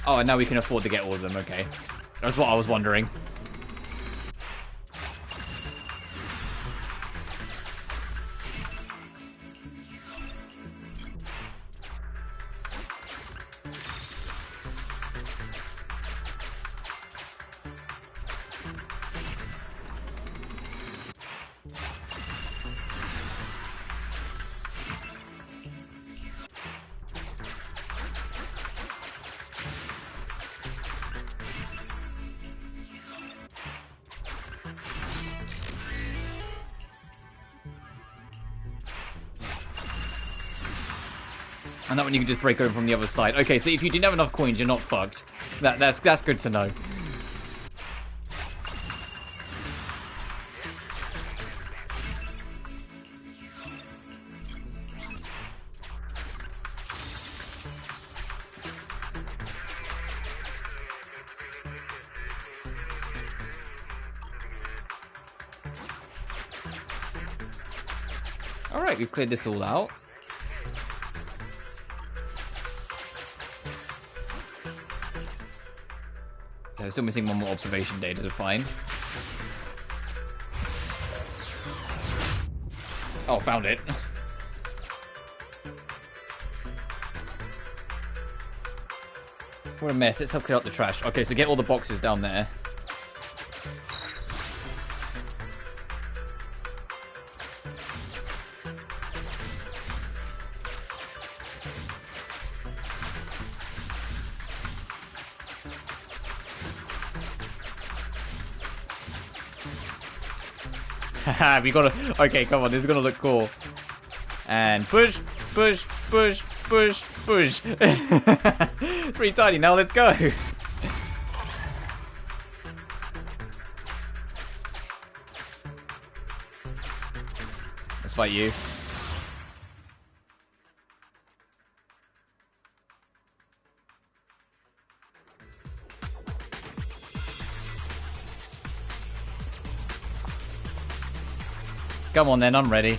Oh, and now we can afford to get all of them, okay. That's what I was wondering. And that one you can just break over from the other side. Okay, so if you didn't have enough coins, you're not fucked. That's good to know. Alright, we've cleared this all out. Okay, we're still missing one more observation data to find. Oh, found it. We're a mess. Let's help clear out the trash. Okay, so get all the boxes down there. Haha, we gotta... Okay, come on, this is gonna look cool. And push, push, push, push, push. Pretty tiny now, let's go. Let's fight you. Come on then, I'm ready.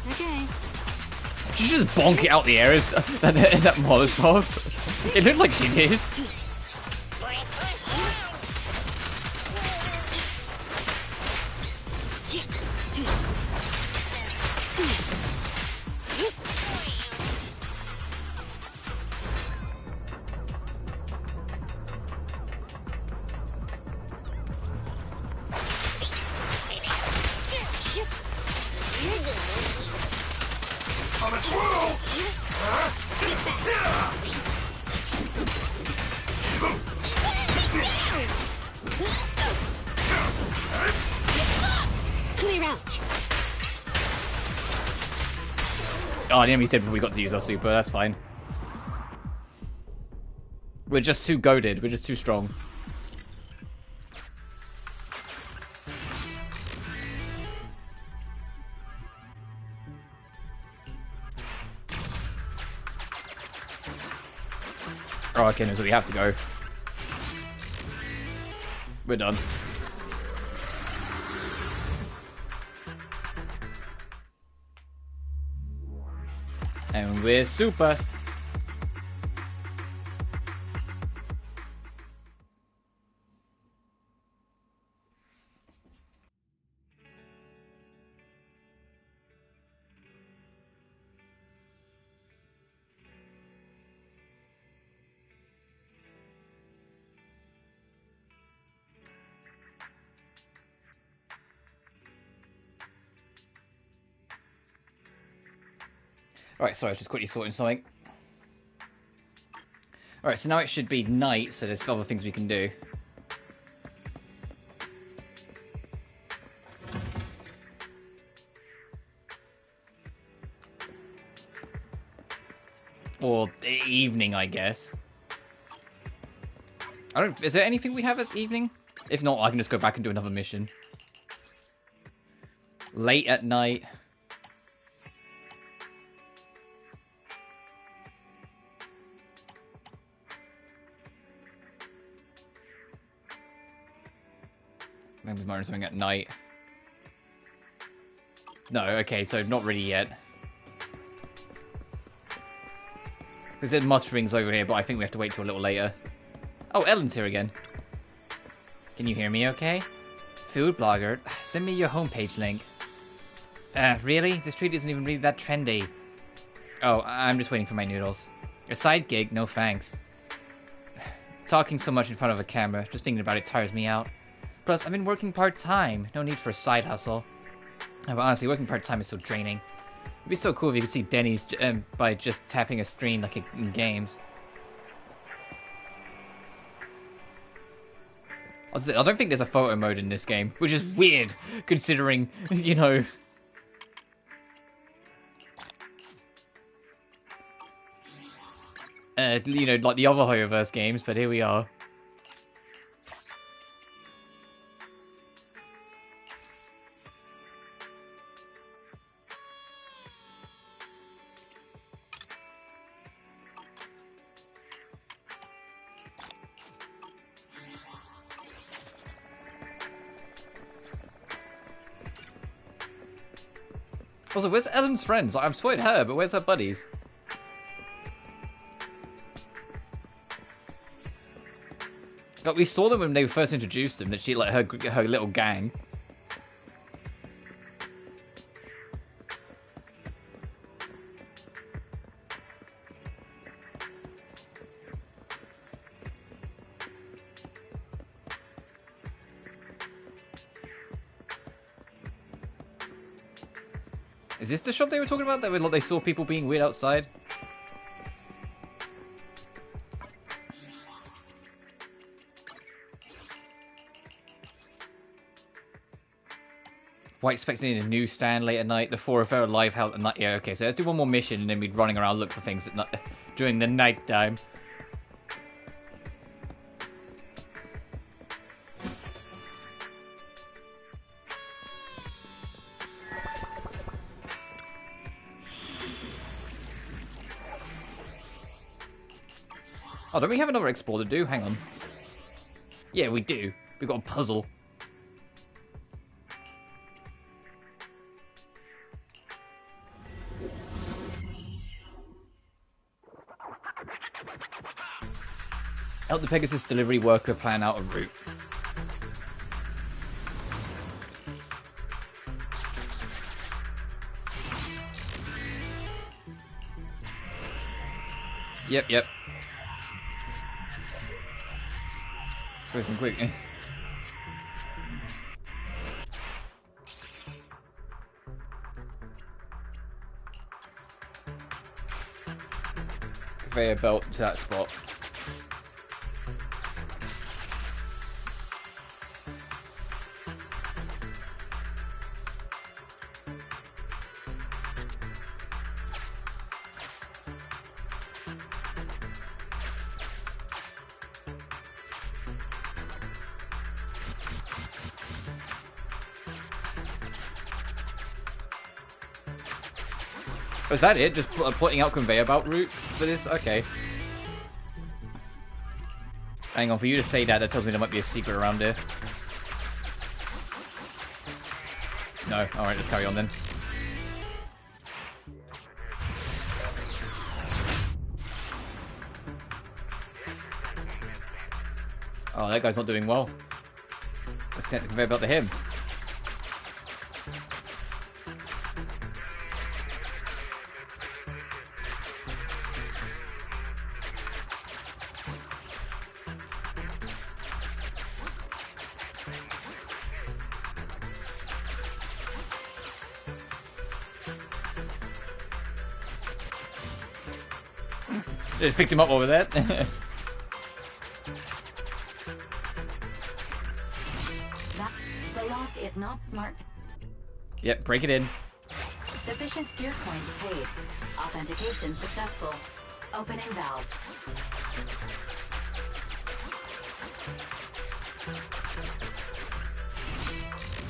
Okay. Did you just bonk it out the air? Is that Molotov? It looked like she did. Oh, the enemy's dead before we got to use our super, that's fine. We're just too goated, we're just too strong. Oh, okay, so we have to go. We're done. And we're super. Alright, sorry, I was just quickly sorting something. Alright, so now it should be night, so there's other things we can do. Or the evening, I guess. I don't. Is there anything we have this evening? If not, I can just go back and do another mission. Late at night. Maybe tomorrow something at night. No, okay, so not really yet. Because there's musterings over here, but I think we have to wait till a little later. Oh, Ellen's here again. Can you hear me okay? Food blogger, send me your homepage link. Really? This street isn't even really that trendy. Oh, I'm just waiting for my noodles. A side gig? No thanks. Talking so much in front of a camera, just thinking about it tires me out. Plus, I've been working part-time. No need for a side hustle. But honestly, working part-time is so draining. It'd be so cool if you could see Denny's by just tapping a screen like in games. I don't think there's a photo mode in this game, which is weird, considering, you know... you know, like the other Hoyoverse games, but here we are. Also, where's Ellen's friends? Like, I've spotted her, but where's her buddies? Like, we saw them when they first introduced them, that she, like, her little gang. Is this the shop they were talking about? That like, they saw people being weird outside? Why expecting a new stand late at night? The 4 of our live health at night. Yeah, okay, so let's do one more mission and then we'd running around look for things at night, during the night time. Oh, don't we have another explore to do? Hang on. Yeah, we do. We've got a puzzle. Help the Pegasus delivery worker plan out a route. Yep. Quick and quick. Conveyor belt to that spot. Is that it? Just putting out conveyor belt routes for this? Okay. Hang on, for you to say that, that tells me there might be a secret around here. No. Alright, let's carry on then. Oh, that guy's not doing well. Let's get the conveyor belt to him. Just picked him up over there. The lock is not smart. Yep, break it in. Sufficient gear coins paid. Authentication successful. Opening valve.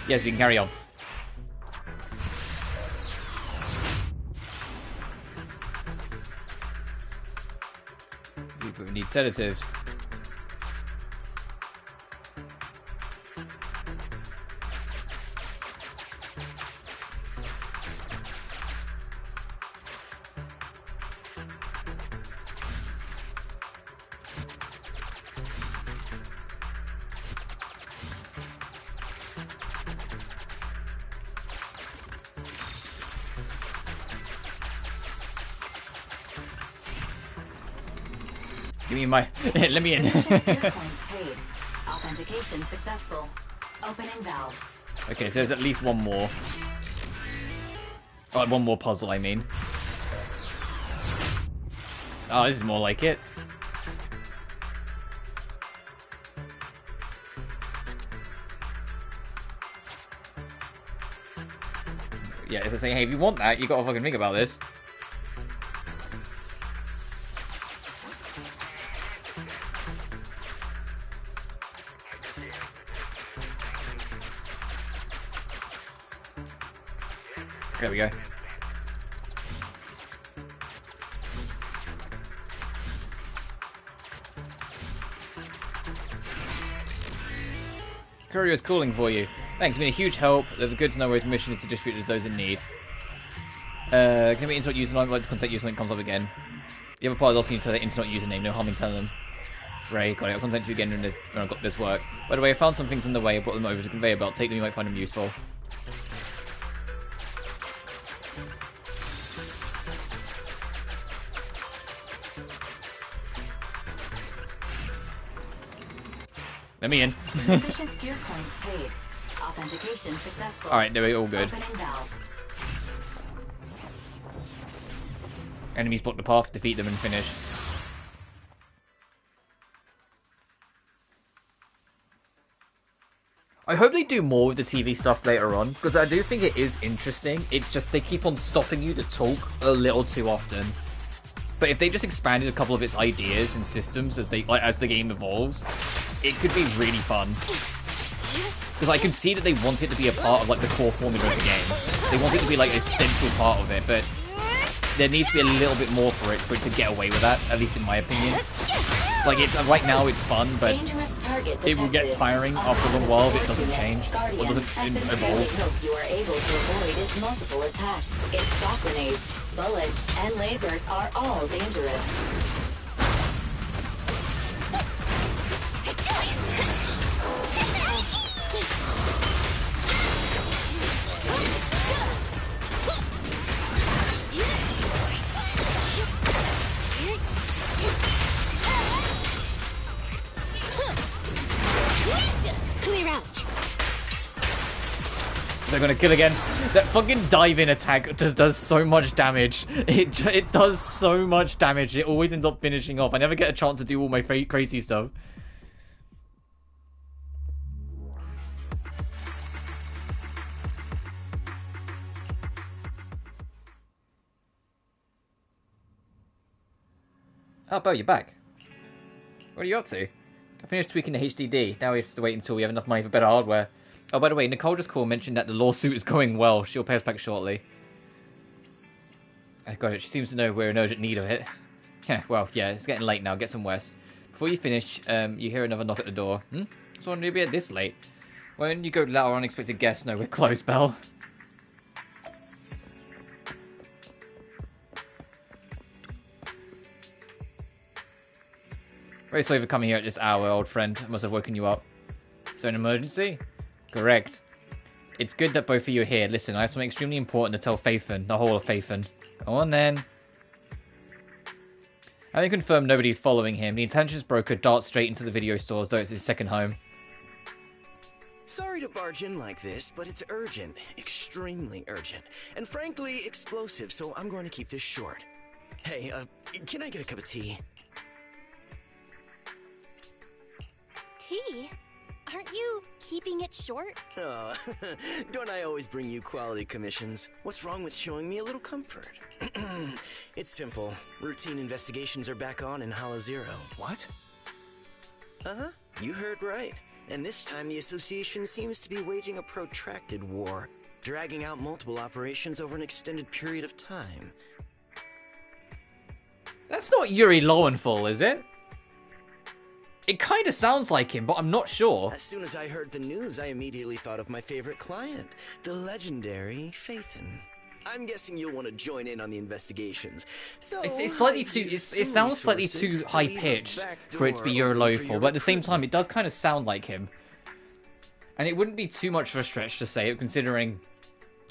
Yes, we can carry on. We need sedatives. Give me my... Let me in. Authentication successful. Opening valve. Okay, so there's at least one more. Oh, one more puzzle, I mean. Oh, this is more like it. Yeah, it's saying, hey, if you want that, you gotta fucking think about this. There we go. Courier's calling for you. Thanks, it's been a huge help. They're good to know where his mission is to distribute to those in need. Can we internet username? I'd like to contact you something comes up again. The other part is asking you to their internet username. No harm in telling them. Ray, got it. I'll contact you again when I've got this work. By the way, I found some things in the way. I brought them over to conveyor belt. Take them, you might find them useful. Let me in. Sufficient gear points paid. Authentication successful. Alright, there we go, all good. Opening valve. Enemies block the path, defeat them and finish. I hope they do more with the TV stuff later on, because I do think it is interesting. It's just they keep on stopping you to talk a little too often. But if they just expanded a couple of its ideas and systems as the game evolves, it could be really fun. Because I can see that they want it to be a part of like the core formula of the game. They want it to be like a central part of it, but there needs to be a little bit more for it to get away with that, at least in my opinion. Like, it's right now it's fun, but it will get tiring after a little while if it doesn't change or doesn't evolve. You are able to avoid its multiple attacks. Its shock grenades, bullets, and lasers are all dangerous. Clear out. They're gonna kill again. That fucking dive-in attack just does so much damage. It does so much damage. It always ends up finishing off. I never get a chance to do all my crazy stuff. Oh, Bo, you're back. What are you up to? I finished tweaking the HDD. Now we have to wait until we have enough money for better hardware. Oh, by the way, Nicole just called, mentioned that the lawsuit is going well. She'll pay us back shortly. I got it. She seems to know we're in urgent need of it. Yeah, well, yeah, it's getting late now. Get some rest. Before you finish, you hear another knock at the door. So I'm maybe at this late. When you go to let our unexpected guests know we're closed, Belle. Very sorry for coming here at this hour, old friend. I must have woken you up. Is there an emergency? Correct. It's good that both of you are here. Listen, I have something extremely important to tell Faithen, the whole of Faithen. Go on then. Having confirmed nobody's following him, the intelligence broker darts straight into the video store as though it's his second home. Sorry to barge in like this, but it's urgent. Extremely urgent. And frankly, explosive, so I'm going to keep this short. Hey, can I get a cup of tea? Tea? Aren't you keeping it short? Oh, don't I always bring you quality commissions? What's wrong with showing me a little comfort? It's simple. Routine investigations are back on in Hollow Zero. What? Uh-huh, you heard right. And this time the association seems to be waging a protracted war, dragging out multiple operations over an extended period of time. That's not Yuri Lowenthal, is it? It kind of sounds like him, but I'm not sure. As soon as I heard the news, I immediately thought of my favorite client, the legendary Phaethon. I'm guessing you'll want to join in on the investigations. So It's slightly too. It sounds slightly too high pitched for it to be Yuri Lowenthal, but at the same time, it does kind of sound like him. And it wouldn't be too much of a stretch to say it, considering,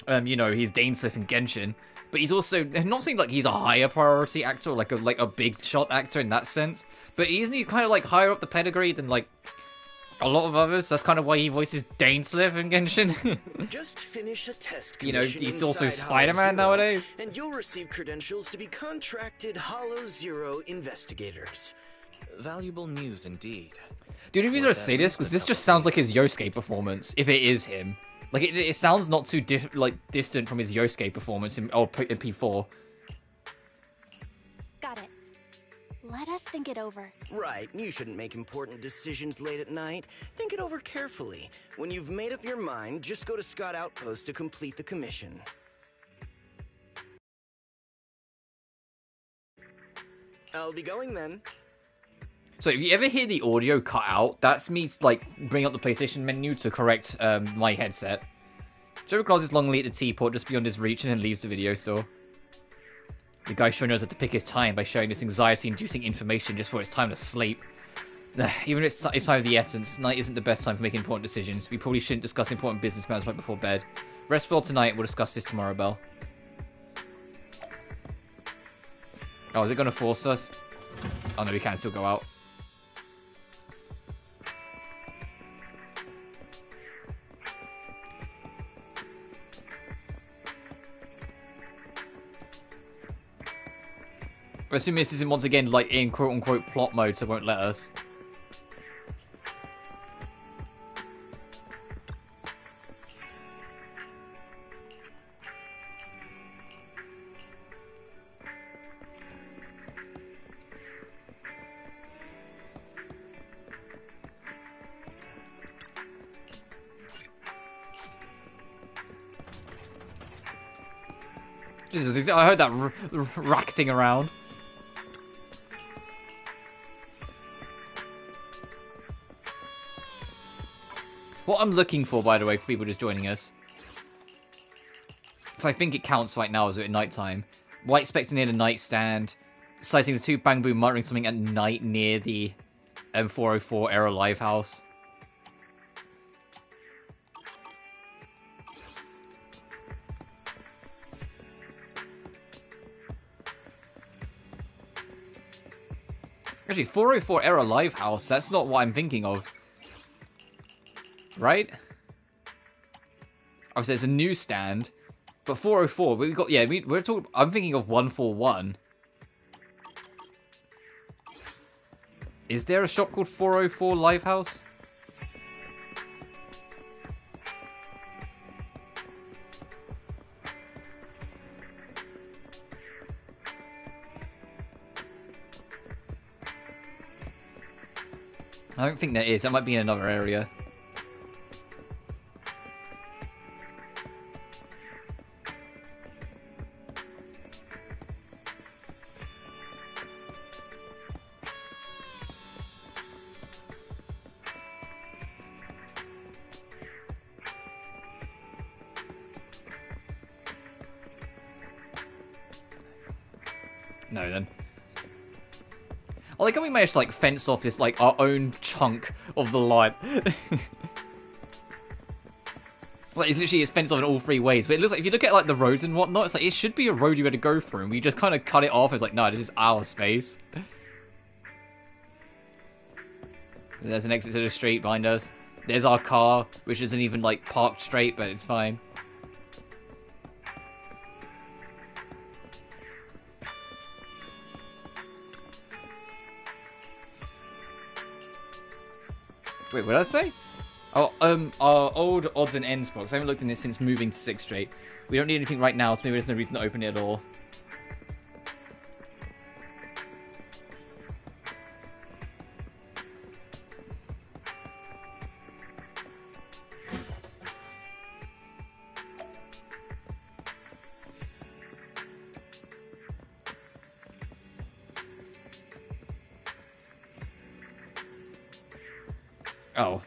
you know, he's Dainsmith in Genshin. But he's also not saying like he's a higher priority actor, like a big shot actor in that sense. But isn't he kind of like higher up the pedigree than like a lot of others? That's kind of why he voices Dainsmith in Genshin. Just finish a test You know, commission he's also inside Spider-Man Hollow Zero, nowadays. and you'll receive credentials to be contracted Hollow Zero investigators. Valuable news indeed. The only reason I say this because this just sounds like his Yosuke performance, if it is him. Like it sounds not too distant from his Yosuke performance in P4. Got it. Let us think it over. Right, you shouldn't make important decisions late at night. Think it over carefully. When you've made up your mind, just go to Scott Outpost to complete the commission. I'll be going then. So if you ever hear the audio cut out, that's me like bringing up the PlayStation menu to correct my headset. Joe Claus is longly at the teapot just beyond his reach and then leaves the video store. The guy sure knows how to pick his time by sharing this anxiety-inducing information just before it's time to sleep. Even if it's time of the essence, night isn't the best time for making important decisions. We probably shouldn't discuss important business matters right before bed. Rest well tonight, we'll discuss this tomorrow, Belle. Oh, is it going to force us? Oh no, we can still go out. I assume this isn't once again like in quote-unquote plot mode, so it won't let us. Jesus, I heard that racketing around. What I'm looking for, by the way, for people just joining us, because I think it counts right now as at night time. White spectre near the nightstand, sightings of two bang boom muttering something at night near the M404 era live house. Actually, 404 era live house, that's not what I'm thinking of. Right? Obviously, it's a newsstand, but 404. We got we're talking. I'm thinking of 141. Is there a shop called 404 Live House? I don't think there is. That might be in another area. No, then. I like how we managed to, like, fence off this, like, our own chunk of the lot. Like, it's fenced off in all three ways, but it looks like, if you look at, like, the roads and whatnot, it's like, it should be a road you had to go through, and we just kind of cut it off. It's like, no, this is our space. There's an exit to the street behind us. There's our car, which isn't even, like, parked straight, but it's fine. Wait, what did I say? Oh, our old odds and ends box. I haven't looked in this since moving to 6th Street. We don't need anything right now, so maybe there's no reason to open it at all. Oh.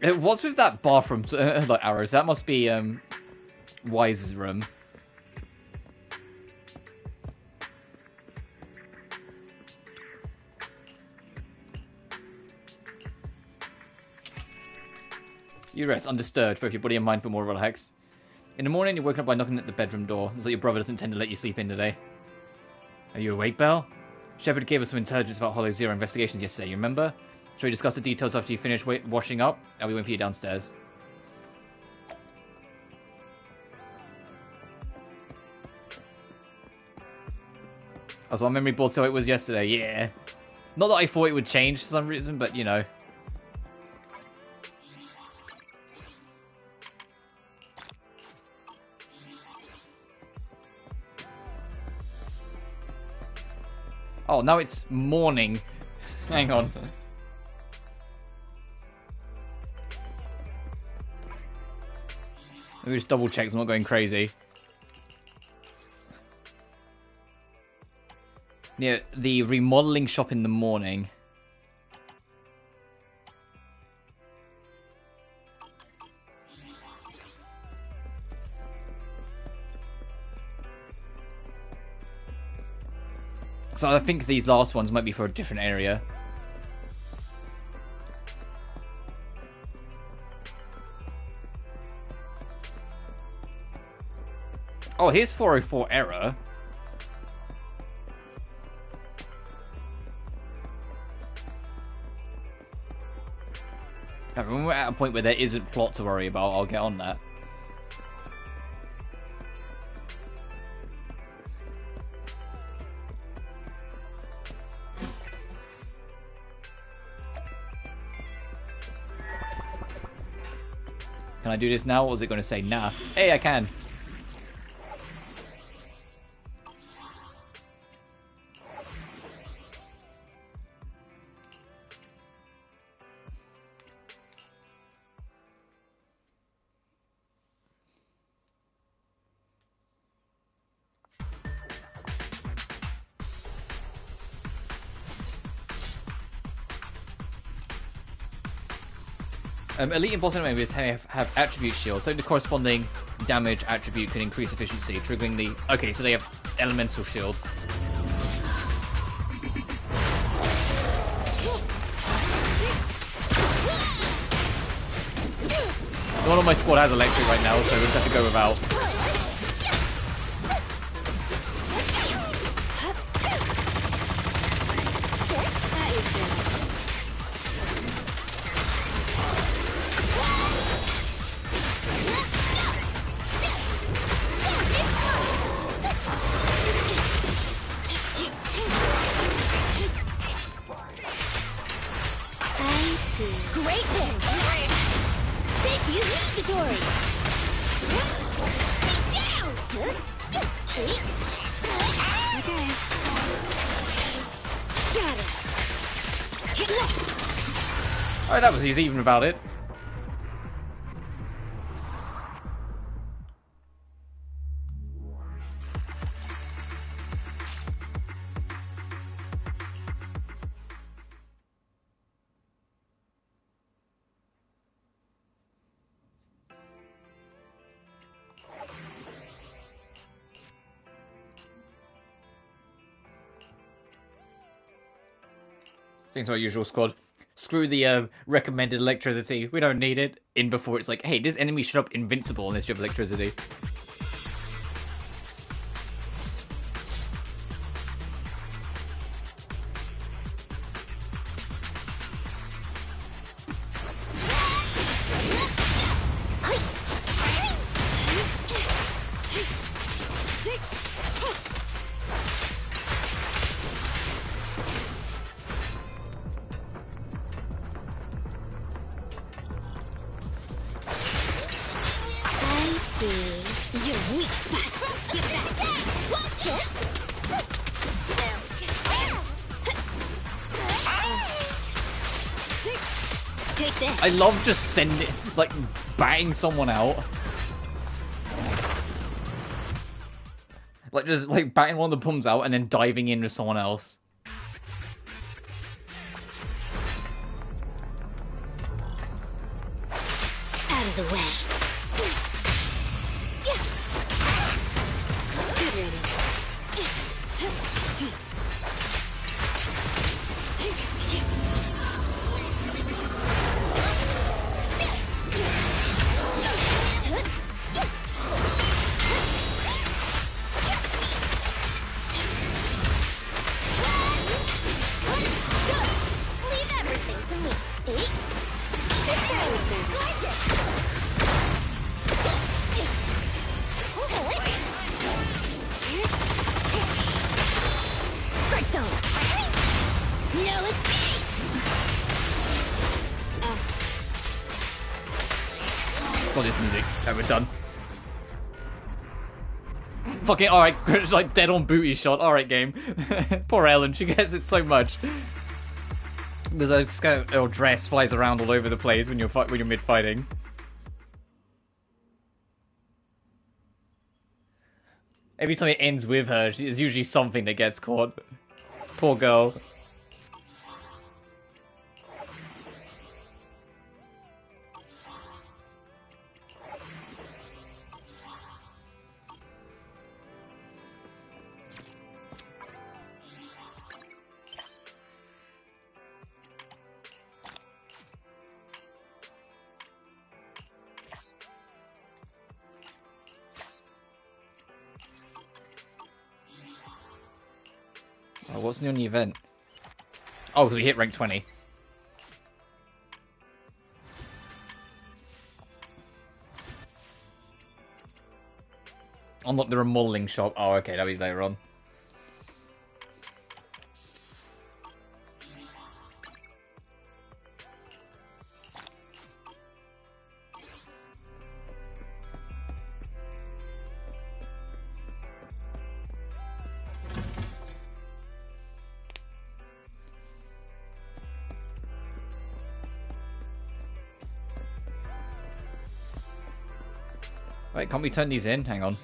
What's with that bathroom, like, arrows? That must be, Wise's room. You rest undisturbed, both your body and mind feel more relaxed. In the morning, you're woken up by knocking at the bedroom door. It's like your brother doesn't tend to let you sleep in today. Are you awake, Belle? Shepard gave us some intelligence about Hollow Zero investigations yesterday, you remember? Shall we discuss the details after you finish washing up? I'll be waiting for you downstairs. I was on memory board, so it was yesterday, yeah. Not that I thought it would change for some reason, but you know. Oh, now it's morning. Hang on. Let me just double check so I'm not going crazy. Yeah, the remodeling shop in the morning. So I think these last ones might be for a different area. Oh, here's 404 error. When we're at a point where there isn't plot to worry about, I'll get on that. Can I do this now, or is it going to say nah? Hey, I can. Elite and boss enemies have attribute shields, so the corresponding damage attribute can increase efficiency, triggering the... Okay, so they have elemental shields. No one on my squad has electric right now, so we'll just have to go without. Alright, that was easy, even without it. Same to our usual squad. Screw the recommended electricity. We don't need it. In before it's like, hey, this enemy shut up invincible unless you have electricity. I love just sending, like, batting someone out. Like, just, like, batting one of the bums out and then diving in with someone else. the way. Good riddance. Leave everything to me. Strike zone. No escape. Got this music. Okay, we're done. Fuck it, alright. It's like dead on booty shot. Alright, game. Poor Ellen, she gets it so much. Because her skirt or dress flies around all over the place when you're mid-fighting. Every time it ends with her, there's usually something that gets caught. This poor girl. Oh, what's new on the event? Oh, so we hit rank 20. Unlock the remodeling shop. Oh, okay, that'll be later on. Wait, can't we turn these in? Hang on.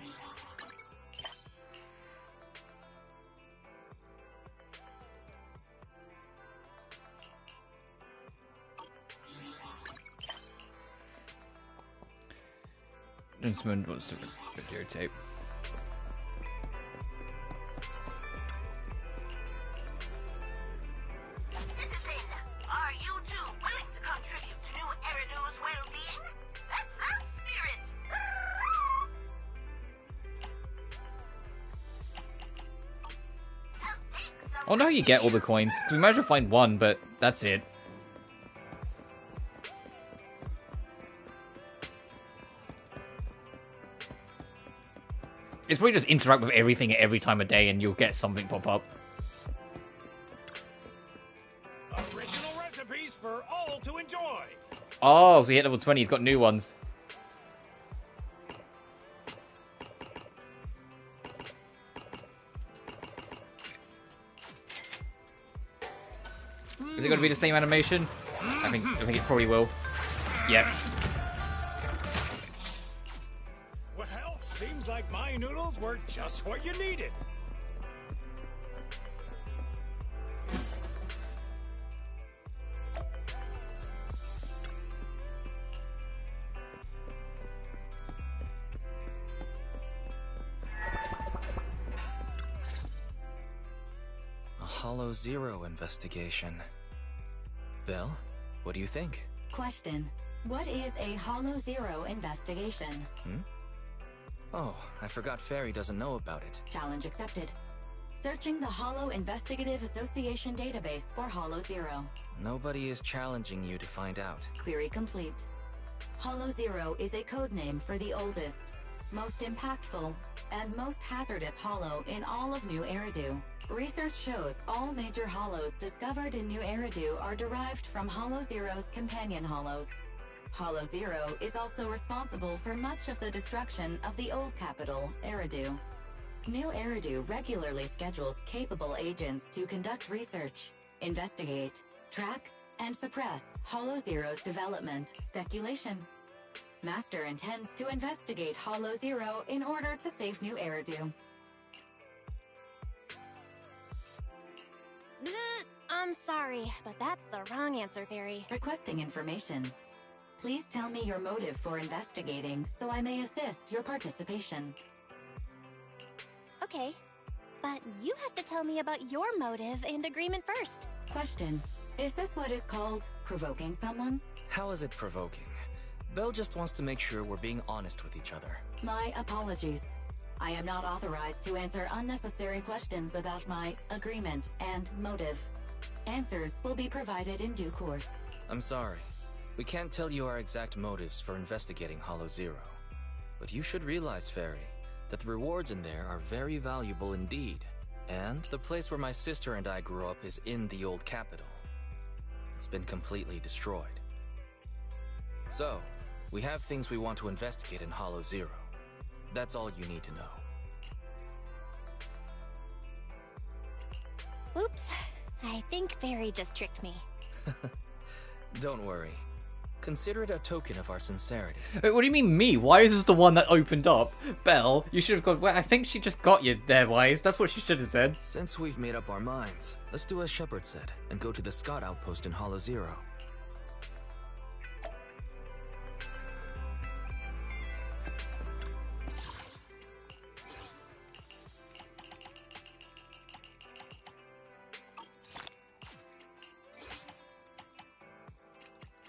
Instrument wants to videotape. Citizen, are you two willing to contribute to New Eridu's well-being? That's the spirit! Oh no, you get all the coins. We managed to find one, but that's it. It's probably just interact with everything every time of day and you'll get something pop up. Original recipes for all to enjoy. Oh, so we hit level 20, he's got new ones. Is it going to be the same animation? I think it probably will. Yep. Well, seems like my noodles were just what you needed. A Hollow Zero investigation. Belle, what do you think? Question. What is a Hollow Zero investigation? Oh, I forgot Fairy doesn't know about it. Challenge accepted. Searching the Hollow Investigative Association database for Hollow Zero. Nobody is challenging you to find out. Query complete. Hollow Zero is a codename for the oldest, most impactful, and most hazardous hollow in all of New Eridu. Research shows all major hollows discovered in New Eridu are derived from Hollow Zero's companion hollows. Hollow Zero is also responsible for much of the destruction of the old capital, Eridu. New Eridu regularly schedules capable agents to conduct research, investigate, track, and suppress Hollow Zero's development. Speculation. Master intends to investigate Hollow Zero in order to save New Eridu. I'm sorry, but that's the wrong answer, Fairy. Requesting information. Please tell me your motive for investigating so I may assist your participation. Okay, but you have to tell me about your motive and agreement first. Question. Is this what is called provoking someone? How is it provoking? Belle just wants to make sure we're being honest with each other. My apologies. I am not authorized to answer unnecessary questions about my agreement and motive. Answers will be provided in due course. I'm sorry. We can't tell you our exact motives for investigating Hollow Zero. But you should realize, Fairy, that the rewards in there are very valuable indeed. And the place where my sister and I grew up is in the old capital. It's been completely destroyed. So, we have things we want to investigate in Hollow Zero. That's all you need to know. Oops, I think Fairy just tricked me. Don't worry. Consider it a token of our sincerity. Wait, what do you mean me? Wise was the one that opened up. Belle, you should have gone, well, I think she just got you there, Wise. That's what she should have said. Since we've made up our minds, let's do as Shepard said and go to the Scott outpost in Hollow Zero.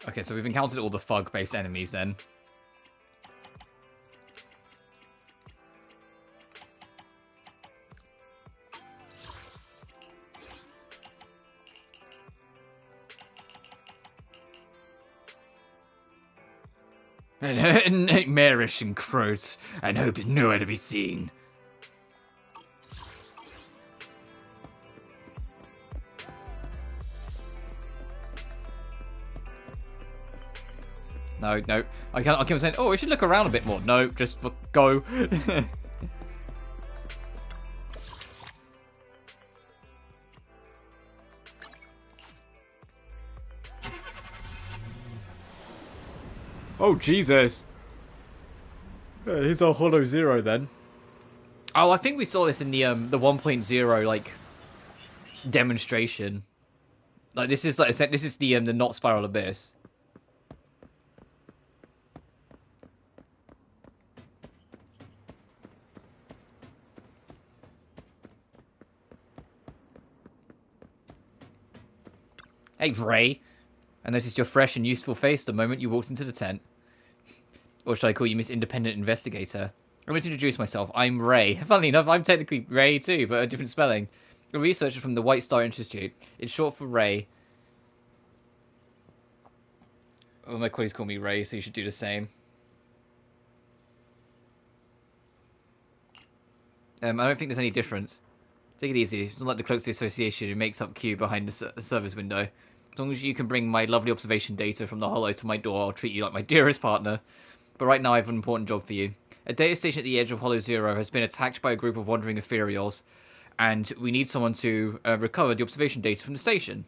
Okay, so we've encountered all the fog-based enemies then. Nightmarish and crows, and hope is nowhere to be seen. No, no. I keep saying, oh, we should look around a bit more. No, just go. Oh, Jesus. Here's our Hollow Zero, then. Oh, I think we saw this in the 1.0, like, demonstration. Like, this is the not Spiral Abyss. Hey, Ray. I noticed your fresh and useful face the moment you walked into the tent. Or should I call you Miss Independent Investigator? I'm going to introduce myself. I'm Ray. Funnily enough, I'm technically Ray too, but a different spelling. A researcher from the White Star Institute. It's short for Ray. Well, my colleagues call me Ray, so you should do the same. I don't think there's any difference. Take it easy. It's not like the Cloaks of the Association who makes up queue behind the service window. As long as you can bring my lovely observation data from the Hollow to my door, I'll treat you like my dearest partner. But right now I have an important job for you. A data station at the edge of Hollow Zero has been attacked by a group of wandering ethereals, and we need someone to recover the observation data from the station.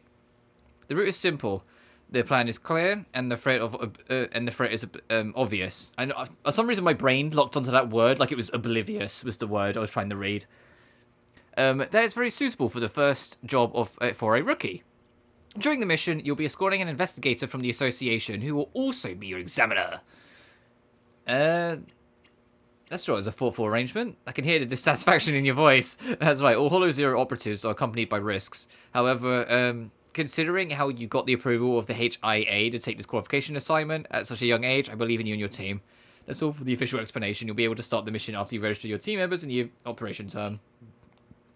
The route is simple. The plan is clear, and the threat is obvious. And for some reason my brain locked onto that word, like it was oblivious was the word I was trying to read. That is very suitable for the first job for a rookie. During the mission, you'll be escorting an investigator from the association who will also be your examiner. That's right, it's a 4-4 arrangement. I can hear the dissatisfaction in your voice. That's right, all Hollow Zero operatives are accompanied by risks. However, considering how you got the approval of the HIA to take this qualification assignment at such a young age, I believe in you and your team. That's all for the official explanation. You'll be able to start the mission after you register your team members in the operation term.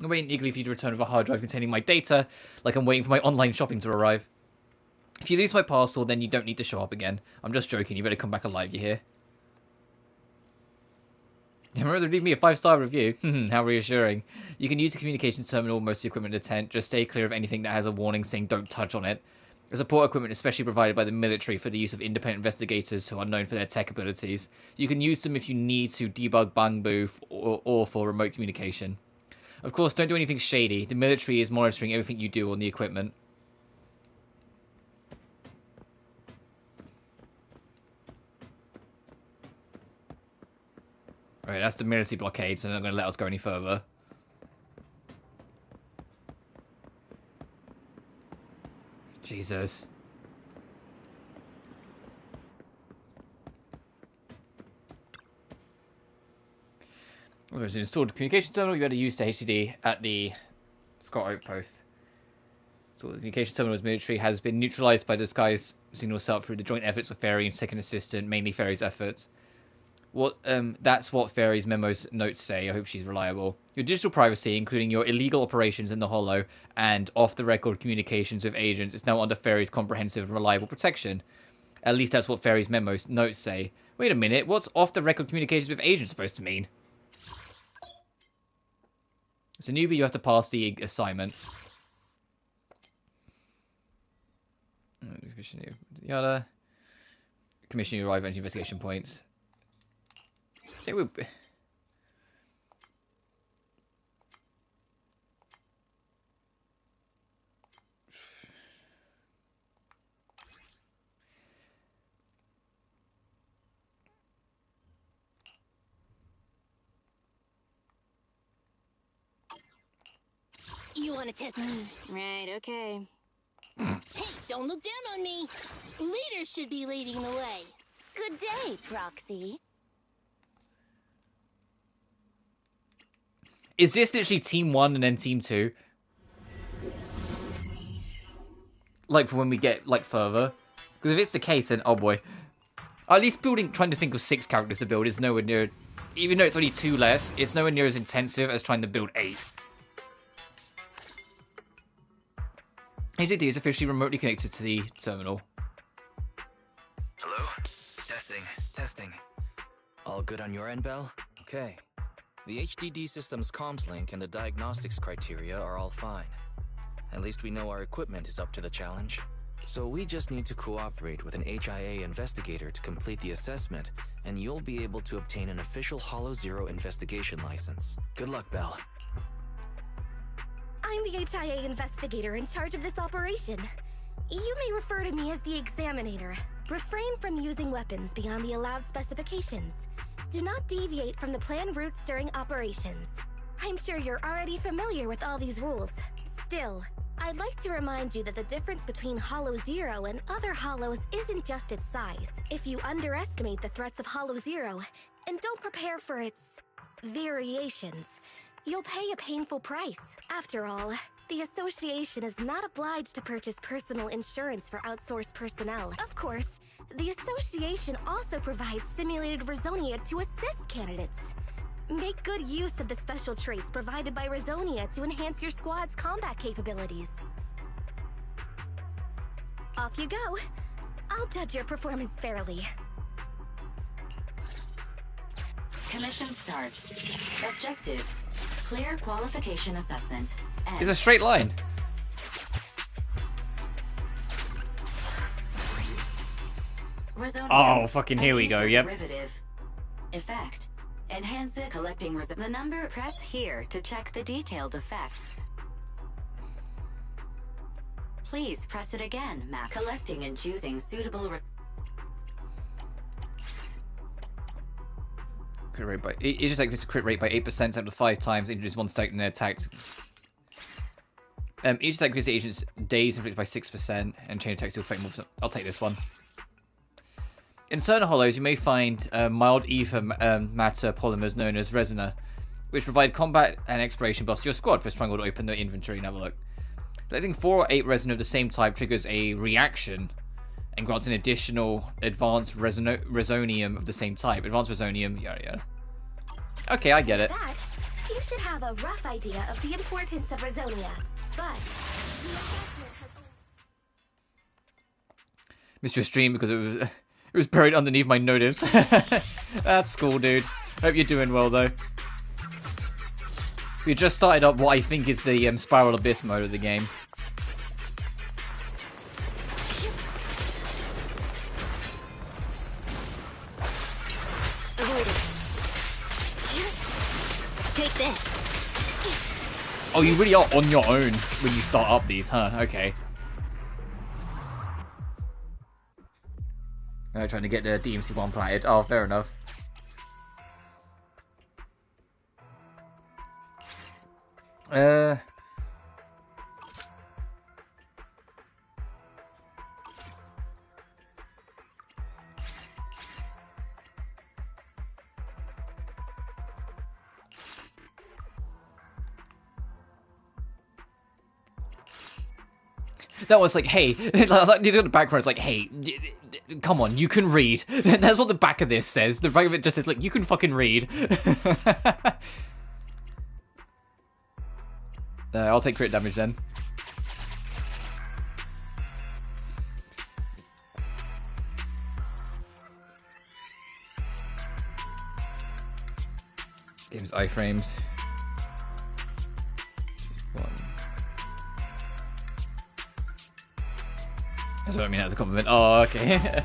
I'm waiting eagerly for you to return with a hard drive containing my data, like I'm waiting for my online shopping to arrive. If you lose my parcel, then you don't need to show up again. I'm just joking, you better come back alive, you hear? Remember to leave me a 5-star review. How reassuring. You can use the communications terminal, most of the equipment in the tent. Just stay clear of anything that has a warning saying don't touch on it. The support equipment is specially provided by the military for the use of independent investigators who are known for their tech abilities. You can use them if you need to debug Bangbu or for remote communication. Of course, don't do anything shady. The military is monitoring everything you do on the equipment. Alright, that's the military blockade, so they're not going to let us go any further. Jesus. There's an installed communication terminal. You had to use the HDD at the Scott Outpost. So the communication terminal's military has been neutralized by the Sky's signal set up through the joint efforts of Fairy and Second Assistant, mainly Fairy's efforts. That's what Fairy's memos notes say. I hope she's reliable. Your digital privacy, including your illegal operations in the Hollow and off-the-record communications with agents, is now under Fairy's comprehensive and reliable protection. At least that's what Fairy's memos notes say. Wait a minute, what's off-the-record communications with agents supposed to mean? As a newbie, you have to pass the assignment. Yada. Commission you arrive at investigation points. It would be... You want to test me? Right, okay. Hey, don't look down on me. Leaders should be leading the way. Good day, Proxy. Is this literally Team 1 and then Team 2? Like, for when we get, like, further? Because if it's the case, then, oh boy. At least trying to think of 6 characters to build is nowhere near... Even though it's only 2 less, it's nowhere near as intensive as trying to build 8. HDD is officially remotely connected to the terminal. Hello? Testing. All good on your end, Bell? Okay. The HDD system's comms link and the diagnostics criteria are all fine. At least we know our equipment is up to the challenge. So we just need to cooperate with an HIA investigator to complete the assessment, and you'll be able to obtain an official Hollow Zero investigation license. Good luck, Bell. I'm the HIA investigator in charge of this operation. You may refer to me as the Examinator. Refrain from using weapons beyond the allowed specifications. Do not deviate from the planned routes during operations. I'm sure you're already familiar with all these rules. Still, I'd like to remind you that the difference between Hollow Zero and other Hollows isn't just its size. If you underestimate the threats of Hollow Zero and don't prepare for its variations, you'll pay a painful price. After all, the Association is not obliged to purchase personal insurance for outsourced personnel. Of course, the Association also provides simulated Rizonia to assist candidates. Make good use of the special traits provided by Rizonia to enhance your squad's combat capabilities. Off you go. I'll judge your performance fairly. Commission start. Objective: clear qualification assessment. It's a straight line. Rizonia, Oh, fucking here we go, yep. Derivative. Effect: enhances collecting the number. Press here to check the detailed effect. Please press it again, map. Collecting and choosing suitable. Crit rate by... It's just like this crit rate by 8% up to 5 times. Introduce one stack and they're attacked. Each attack gives the agent's days inflicted by 6% and change attacks to affect more. I'll take this one. In certain hollows, you may find mild ether matter polymers known as resina, which provide combat and exploration buffs to your squad. Press triangle to open the inventory and have a look. Collecting 4 or 8 resin of the same type triggers a reaction and grants an additional advanced resonium of the same type. Advanced resonium, yada yada. Okay, I get it. That, you should have a rough idea of the importance of Rizonia, but... Missed your stream because it was buried underneath my notives. That's cool, dude. Hope you're doing well, though. We just started up what I think is the Spiral Abyss mode of the game. Take this. Oh, you really are on your own when you start up these, huh? Okay. Trying to get the DMC1 platted. Oh, fair enough. That was like, hey, like, you know, the background is like, hey, come on, you can read. That's what the back of this says. The back of it just says, like, you can fucking read. I'll take crit damage then. Game's iframes. I don't mean that as a compliment. Oh, okay.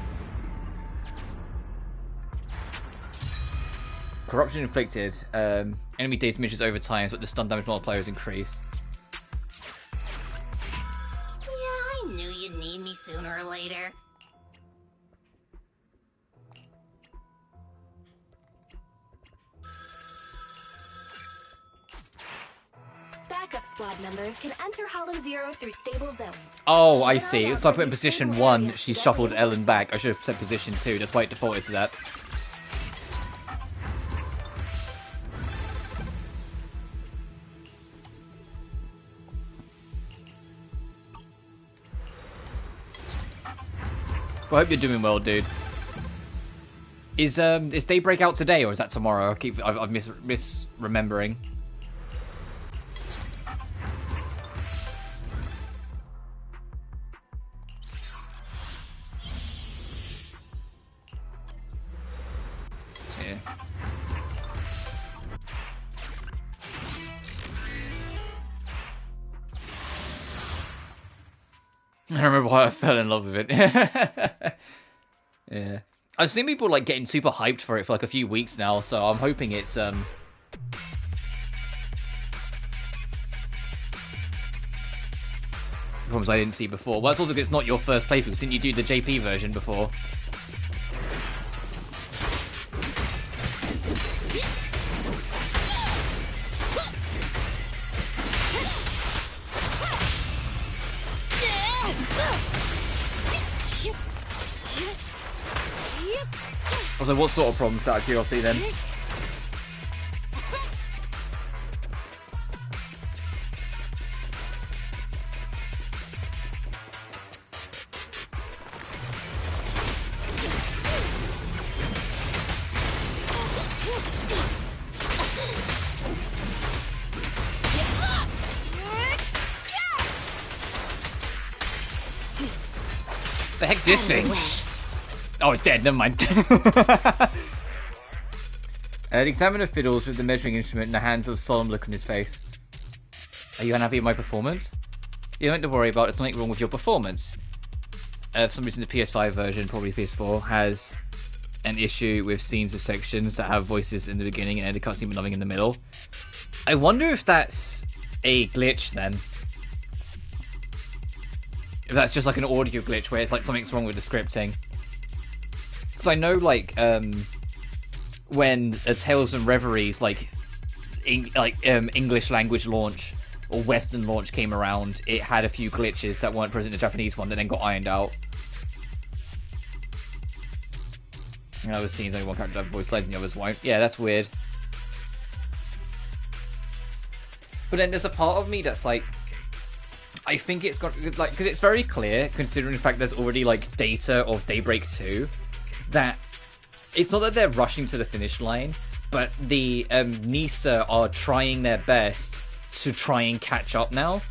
Corruption inflicted. Enemy days diminishes over time, but the stun damage multiplier is increased. Yeah, I knew you'd need me sooner or later. Backup squad members can enter Hollow Zero through stable zones. Oh, I see. So I put in position 1, she shuffled Ellen back. I should have said position 2, that's why it defaulted to that. Well, I hope you're doing well, dude. Is Daybreak out today, or is that tomorrow? I've misremembering. Yeah. I remember why I fell in love with it. Yeah. I've seen people like getting super hyped for it for like a few weeks now, so I'm hoping it's problems I didn't see before. Well, that's also because it's not your first playthrough. Didn't you do the JP version before? Also, what sort of problems, out of curiosity, then? The heck's this thing? Oh, it's dead. Never mind. The examiner fiddles with the measuring instrument in the hands of a solemn look on his face. Are you unhappy with my performance? You don't have to worry about it. There's something wrong with your performance. For some reason, the PS5 version, probably PS4, has an issue with scenes or sections that have voices in the beginning and the cutscene with nothing in the middle. I wonder if that's a glitch then. If that's just like an audio glitch where it's like something's wrong with the scripting. Because I know, like, when Tales and Reveries, like, English language launch or Western launch came around, it had a few glitches that weren't present in the Japanese one that then got ironed out. And I was seeing only one character have voice lines and the others won't. Yeah, that's weird. But then there's a part of me that's like, I think it's got, like, because it's very clear, considering the fact there's already, like, data of Daybreak 2, that it's not that they're rushing to the finish line, but the NISA are trying their best to try and catch up now.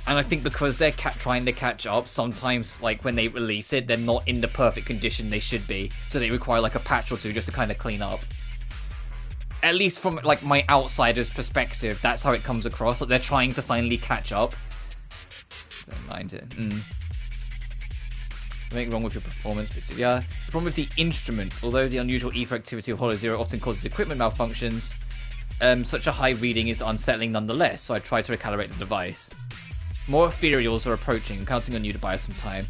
And I think because they're trying to catch up, sometimes, like, when they release it, they're not in the perfect condition they should be. So they require, like, a patch or two just to kind of clean up. At least from, like, my outsider's perspective, that's how it comes across. Like, they're trying to finally catch up. Don't mind it. Something wrong with your performance, but yeah. The problem with the instruments, although the unusual ether activity of Hollow Zero often causes equipment malfunctions, such a high reading is unsettling nonetheless, so I try to recalibrate the device. More ethereals are approaching. I'm counting on you to buy us some time.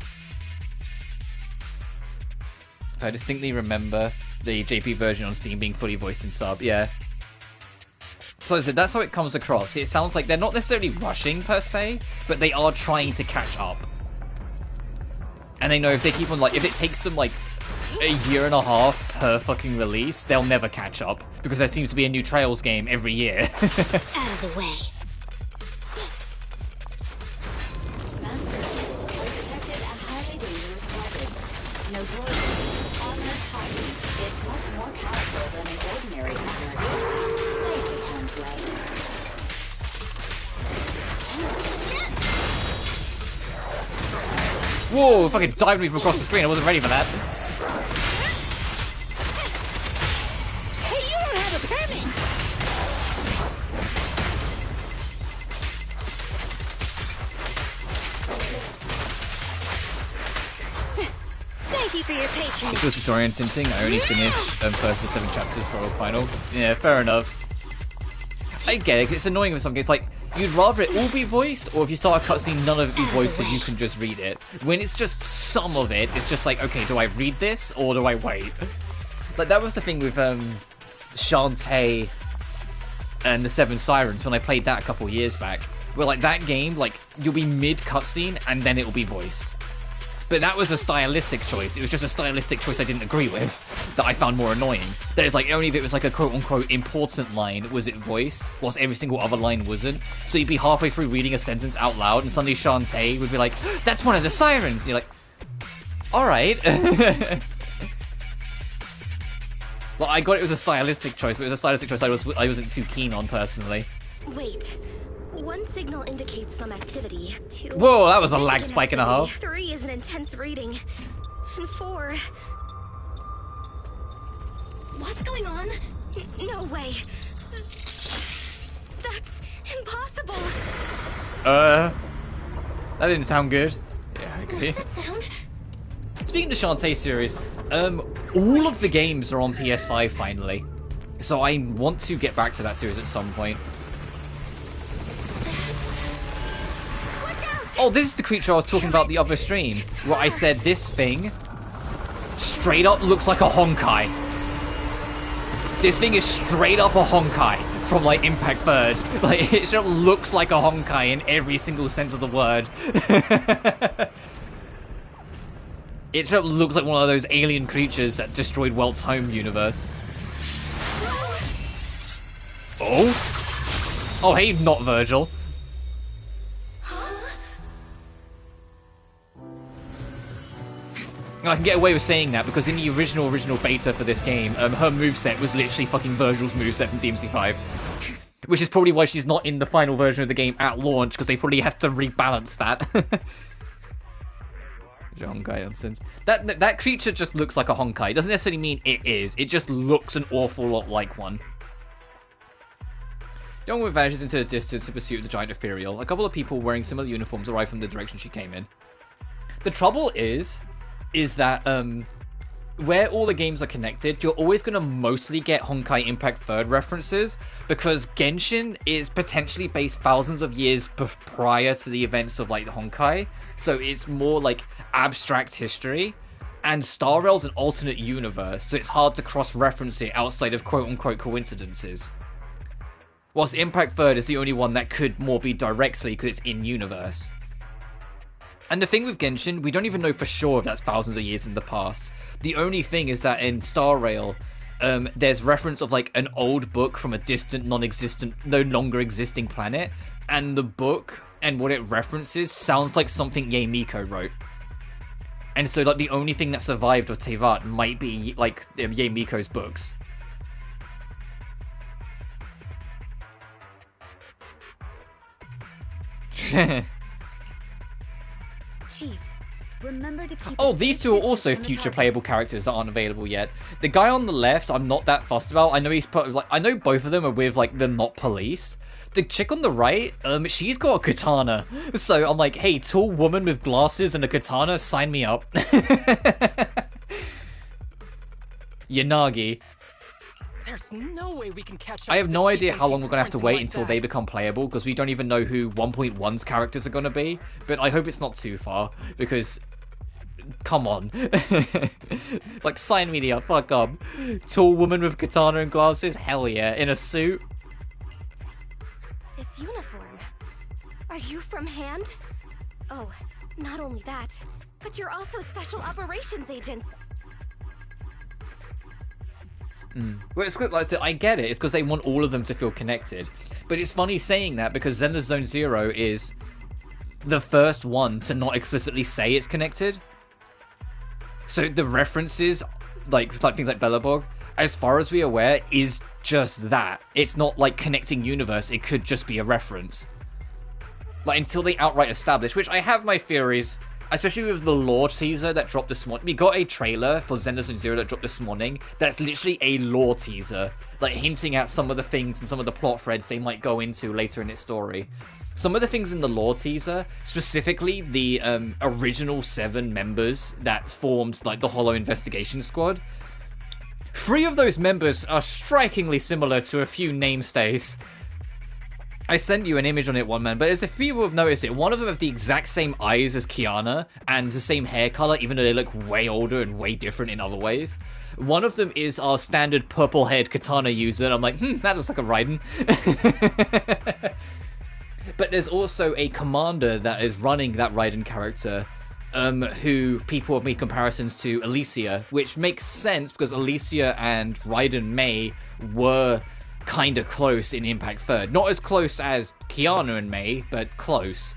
So I distinctly remember the JP version on Steam being fully voiced in sub, yeah. So I said, that's how it comes across. It sounds like they're not necessarily rushing per se, but they are trying to catch up. And they know if they keep on, like, if it takes them like a year and a half per fucking release, they'll never catch up because there seems to be a new Trails game every year. Out of the way. Master, On her copy, it's much more powerful than an ordinary hammer. Say it Han's way. Whoa, fucking dived me from across the screen. I wasn't ready for that. Hey, you don't have a permit! Thank you for your patronage. It was disorienting. I only finished first of 7 chapters for a final. Yeah, fair enough. I get it, 'cause it's annoying with some games. Like, you'd rather it all be voiced, or if you start a cutscene, none of it be voiced, so you can just read it. When it's just some of it, it's just like, okay, do I read this, or do I wait? Like, that was the thing with Shantae and the Seven Sirens when I played that a couple years back. Where, like, that game, like, you'll be mid-cutscene, and then it'll be voiced. But that was a stylistic choice. It was just a stylistic choice I didn't agree with, that I found more annoying. That is like, only if it was like a quote-unquote important line was it voiced, whilst every single other line wasn't. So you'd be halfway through reading a sentence out loud, and suddenly Shantae would be like, that's one of the sirens! And you're like, alright. Well, I got it was a stylistic choice, but it was a stylistic choice I wasn't too keen on, personally. Wait. 1 signal indicates some activity. 2. Whoa, that was a lag spike and a half. 3 is an intense reading. And 4... What's going on? No way. That's impossible. That didn't sound good. Yeah, I agree. What's that sound? Speaking of the Shantae series, all of the games are on PS5 finally. So I want to get back to that series at some point. Oh, this is the creature I was talking about the other stream, where I said this thing straight up looks like a Honkai. This thing is straight up a Honkai from, like, Impact Bird. Like, it just looks like a Honkai in every single sense of the word. It just looks like one of those alien creatures that destroyed Welt's home universe. Oh? Oh, hey, not Virgil. I can get away with saying that because in the original beta for this game, her moveset was literally fucking Virgil's moveset from DMC5. Which is probably why she's not in the final version of the game at launch, because they probably have to rebalance that. Honkai nonsense. That creature just looks like a Honkai. It doesn't necessarily mean it is. It just looks an awful lot like one. The young woman vanishes into the distance in pursuit of the giant ethereal. A couple of people wearing similar uniforms arrive from the direction she came in. The trouble is that where all the games are connected, you're always going to mostly get Honkai Impact Third references, because Genshin is potentially based thousands of years prior to the events of, like, the Honkai, so it's more like abstract history, and Star Rail's an alternate universe, so it's hard to cross-reference it outside of quote-unquote coincidences. Whilst Impact Third is the only one that could more be directly because it's in-universe. And the thing with Genshin, we don't even know for sure if that's thousands of years in the past. The only thing is that in Star Rail, there's reference of, like, an old book from a distant, non-existent, no longer existing planet, and the book and what it references sounds like something Yae Miko wrote. And so, like, the only thing that survived of Tevat might be, like, Yae Miko's books. Chief, remember to keep. Oh, these two are also future playable characters that aren't available yet. The guy on the left, I'm not that fussed about. I know he's I know both of them are with, like, the not police. The chick on the right, she's got a katana. So I'm like, hey, tall woman with glasses and a katana, sign me up. Yanagi. There's no way we can catch up. I have no idea how long we're going to have to wait until they become playable, because we don't even know who 1.1's characters are going to be. But I hope it's not too far, because... come on. Like, sign me up, fuck up. Tall woman with katana and glasses? Hell yeah. In a suit? This uniform. Are you from Hand? Oh, not only that, but you're also special operations agents. Well, it's good, like I said, I get it. It's because they want all of them to feel connected. But it's funny saying that, because Zenless Zone Zero is the first one to not explicitly say it's connected. So the references, like things like Bellabog, as far as we're aware, is just that. It's not like connecting universe. It could just be a reference. Like, until they outright establish, which I have my theories, especially with the lore teaser that dropped this morning. We got a trailer for Zenless Zero that dropped this morning that's literally a lore teaser, like hinting at some of the things and some of the plot threads they might go into later in its story. Some of the things in the lore teaser, specifically the original 7 members that formed like the Hollow Investigation Squad, 3 of those members are strikingly similar to a few namestays. I sent you an image on it, one man, but as if people have noticed it, one of them have the exact same eyes as Kiana, and the same hair color, even though they look way older and way different in other ways. One of them is our standard purple-haired katana user, and I'm like, that looks like a Raiden. But there's also a commander that is running that Raiden character, who people have made comparisons to Alicia, which makes sense because Alicia and Raiden Mei were kind of close in Impact Third. Not as close as Kiana and Mei, but close.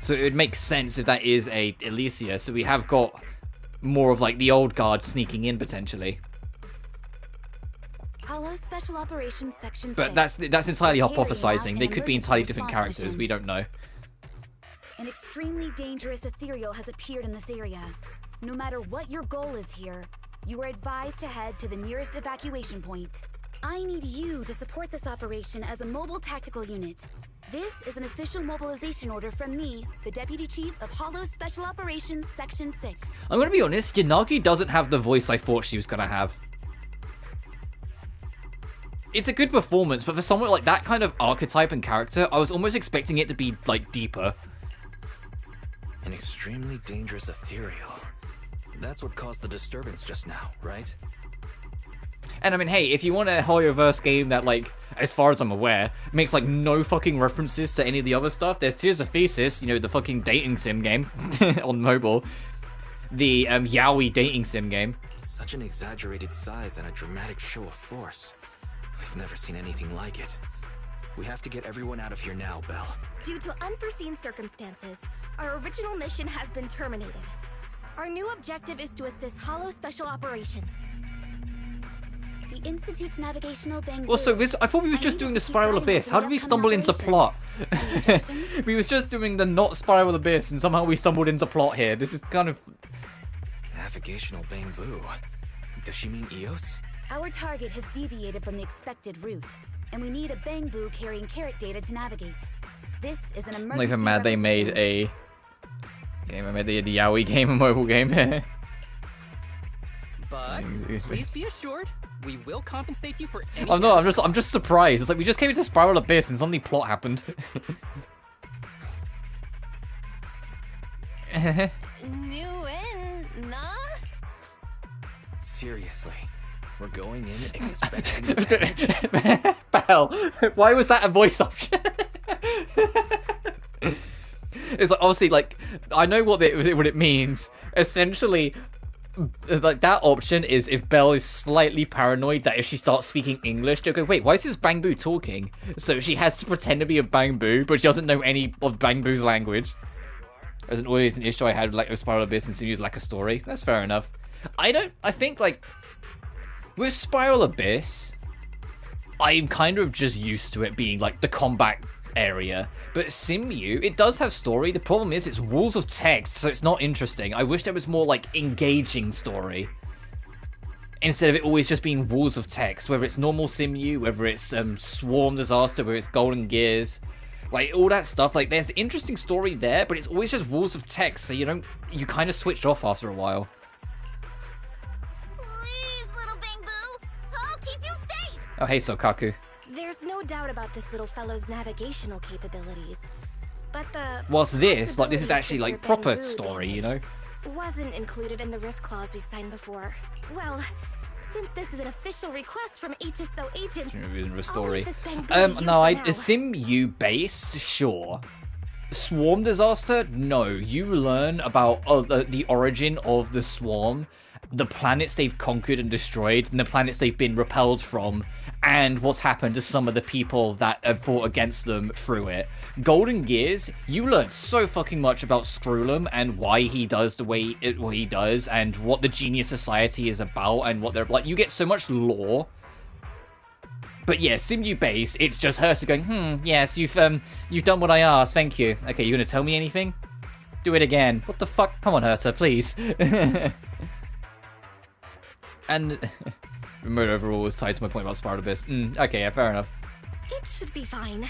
So it would make sense if that is a Alicia. So we have got more of like the old guard sneaking in potentially. Hollow Special Operations Section 6. But that's entirely We're carrying hypothesizing. out They an could be emergency entirely different response characters. mission. We don't know. An extremely dangerous ethereal has appeared in this area. No matter what your goal is here, you are advised to head to the nearest evacuation point. I need you to support this operation as a mobile tactical unit. This is an official mobilization order from me, the Deputy Chief of Hollow Special Operations Section 6. I'm gonna be honest, Yanagi doesn't have the voice I thought she was gonna have. It's a good performance, but for someone like that kind of archetype and character, I was almost expecting it to be, like, deeper. An extremely dangerous ethereal. That's what caused the disturbance just now, right? And I mean, hey, if you want a Hoyoverse game that, like, as far as I'm aware, makes, like, no fucking references to any of the other stuff, there's Tears of Thesis, you know, the fucking dating sim game on mobile. The, yaoi dating sim game. Such an exaggerated size and a dramatic show of force. I've never seen anything like it. We have to get everyone out of here now, Belle. Due to unforeseen circumstances, our original mission has been terminated. Our new objective is to assist Hollow Special Operations. The Institute's navigational bang. Also, I thought we was just doing the Spiral Abyss. How did we stumble into plot? We was just doing the not Spiral Abyss, and somehow we stumbled into plot here. This is kind of... Navigational bamboo. Does she mean Eos? Our target has deviated from the expected route, and we need a bamboo carrying carrot data to navigate. This is an emergency. I'm even mad they made a game. I made the yaoi game, a mobile game. But please be assured, we will compensate you for any. I'm not. I'm just surprised. It's like we just came into Spiral Abyss and suddenly plot happened. Seriously, we're going in expecting damage. Belle, why was that a voice option? It's like, obviously, like, I know what it means. Essentially, like, that option is if Belle is slightly paranoid that if she starts speaking English, she'll go, wait, why is this Bangbu talking? So she has to pretend to be a Bangbu, but she doesn't know any of Bangbu's language. As always an issue I had with, like, with Spiral Abyss and seems like a story. That's fair enough. I think, like, with Spiral Abyss, I'm kind of just used to it being, like, the combat area. But Simu, it does have story. The problem is it's walls of text, so it's not interesting. I wish there was more, like, engaging story. Instead of it always just being walls of text, whether it's normal Simu, whether it's Swarm Disaster, whether it's Golden Gears. Like, all that stuff, like, there's interesting story there, but it's always just walls of text, so you kind of switch off after a while. Please, little Bangbu, I'll keep you safe. Oh, hey, Sokaku. There's no doubt about this little fellow's navigational capabilities, but the Whilst this, like, this is possibility actually, of like, severe proper bamboo story, you know? damage wasn't included in the risk clause we signed before. Well, since this is an official request from HSO agents, The story. I'll leave this bamboo to you No, for now. Simu base, sure. Swarm Disaster, no. You learn about the origin of the swarm the planets they've conquered and destroyed, and the planets they've been repelled from, and what's happened to some of the people that have fought against them through it. Golden Gears, you learn so fucking much about Screwlum and why he does the way what he does, and what the Genius Society is about, and what they're like. You get so much lore. But yeah, Simu Base, it's just Herta going, yes, you've done what I asked, thank you. Okay, you gonna tell me anything? Do it again. What the fuck? Come on, Herta, please. And remote overall was tied to my point about Spiral Abyss. Okay, yeah, fair enough. It should be fine.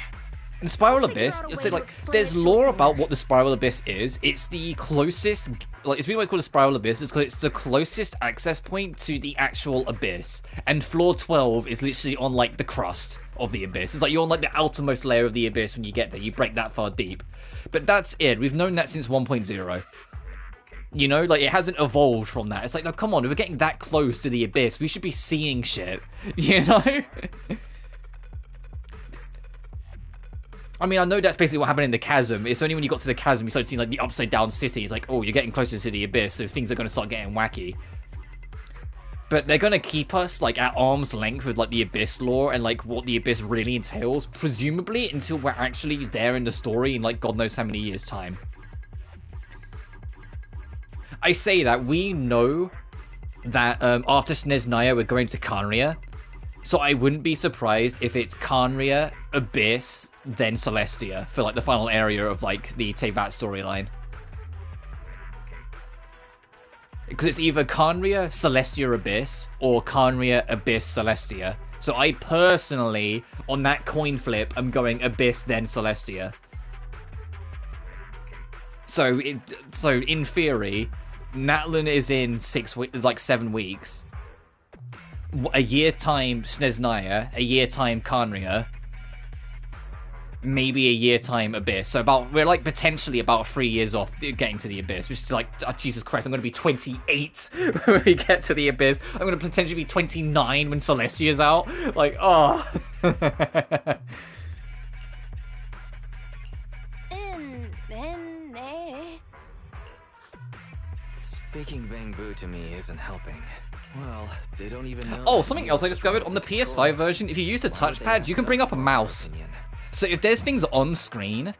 In Spiral Abyss, just say, like, there's lore about what the Spiral Abyss is. It's the closest, like, it's really why it's called a Spiral Abyss, it's because it's the closest access point to the actual Abyss. And floor 12 is literally on, like, the crust of the Abyss. It's like you're on, like, the outermost layer of the Abyss when you get there. You break that far deep. But that's it. We've known that since 1.0. You know, like, it hasn't evolved from that. It's like, no, come on, if we're getting that close to the Abyss, we should be seeing shit. You know? I mean, I know that's basically what happened in the Chasm. It's only when you got to the Chasm you started seeing, like, the Upside Down City. It's like, oh, you're getting closer to the Abyss, so things are going to start getting wacky. But they're going to keep us, like, at arm's length with, like, the Abyss lore and, like, what the Abyss really entails, presumably until we're actually there in the story in, like, God knows how many years' time. I say that, we know that after Snezhnaya we're going to Khaenri'ah, so I wouldn't be surprised if it's Khaenri'ah, Abyss, then Celestia for, like, the final area of, like, the Teyvat storyline. Because it's either Khaenri'ah, Celestia, Abyss, or Khaenri'ah, Abyss, Celestia. So I personally, on that coin flip, am going Abyss, then Celestia. So in theory, Natlan is in 7 weeks. A year time Snezhnaya, a year time Khaenri'ah, maybe a year time Abyss. So we're like potentially about 3 years off getting to the Abyss, which is like, oh, Jesus Christ, I'm going to be 28 when we get to the Abyss. I'm going to potentially be 29 when Celestia's out. Like, oh. Speaking Bangbu to me isn't helping. Well, they don't even know. Oh, something else I discovered on the PS5 version, if you use the touchpad, you can bring up a mouse. So if there's things on screen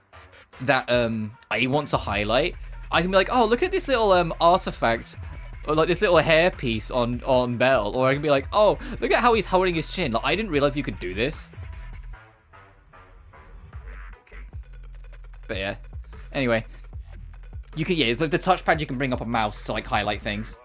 that I want to highlight, I can be like, oh, look at this little artifact, or like this little hairpiece on Bell, or I can be like, oh, look at how he's holding his chin. Like, I didn't realize you could do this. But yeah, anyway, you can, yeah, it's like the touchpad. You can bring up a mouse to like highlight things.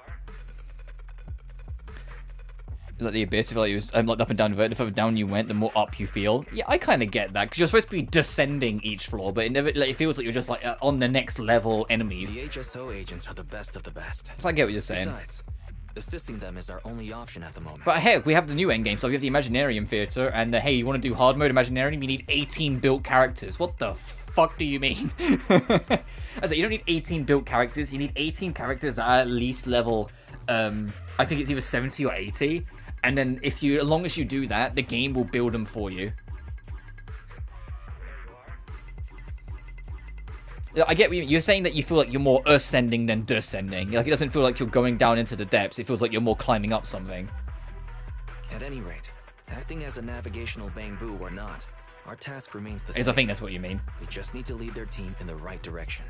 Like the Abyss, if like, it was like up and down, the further down you went, the more up you feel. Yeah, I kind of get that, because you're supposed to be descending each floor, but it never, like, it feels like you're just like on the next level enemies. The HSO agents are the best of the best. So I get what you're saying. Besides, assisting them is our only option at the moment. But heck, we have the new endgame, so we have the Imaginarium Theater, and hey, you want to do hard mode Imaginarium? You need 18 built characters. What the fuck do you mean? I said, you don't need 18 built characters, you need 18 characters at least level, I think it's either 70 or 80. And then as long as you do that, the game will build them for you. I get what you're saying, that you feel like you're more ascending than descending. Like, it doesn't feel like you're going down into the depths. It feels like you're more climbing up something. At any rate, acting as a navigational Bangbu or not, our task remains the same. I think that's what you mean. We just need to lead their team in the right direction.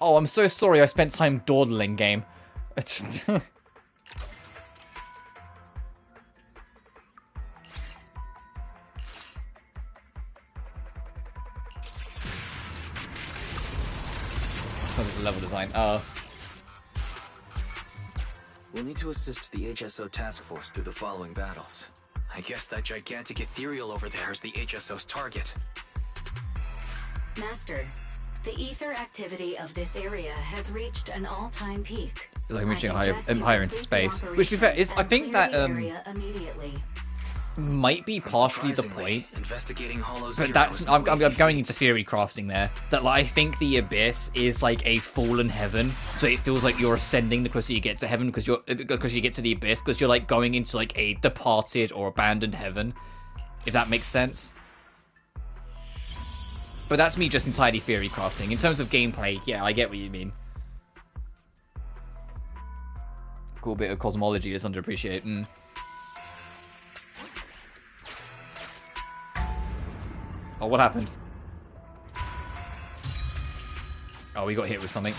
Oh, I'm so sorry I spent time dawdling, game. Oh, there's a level design. Oh. We'll need to assist the HSO task force through the following battles. I guess that gigantic ethereal over there is the HSO's target. Master, the ether activity of this area has reached an all-time peak. It's like reaching higher into space. Which, to be fair, is, I think that might be partially the point. But that's, I'm going into theory crafting there. That, like, I think the Abyss is like a fallen heaven, so it feels like you're ascending the closer you get to heaven, because you get to the Abyss, because you're like going into like a departed or abandoned heaven. if that makes sense. But that's me just entirely theory crafting. In terms of gameplay, yeah, I get what you mean. Cool bit of cosmology that's underappreciated. Oh, what happened? Oh, we got hit with something.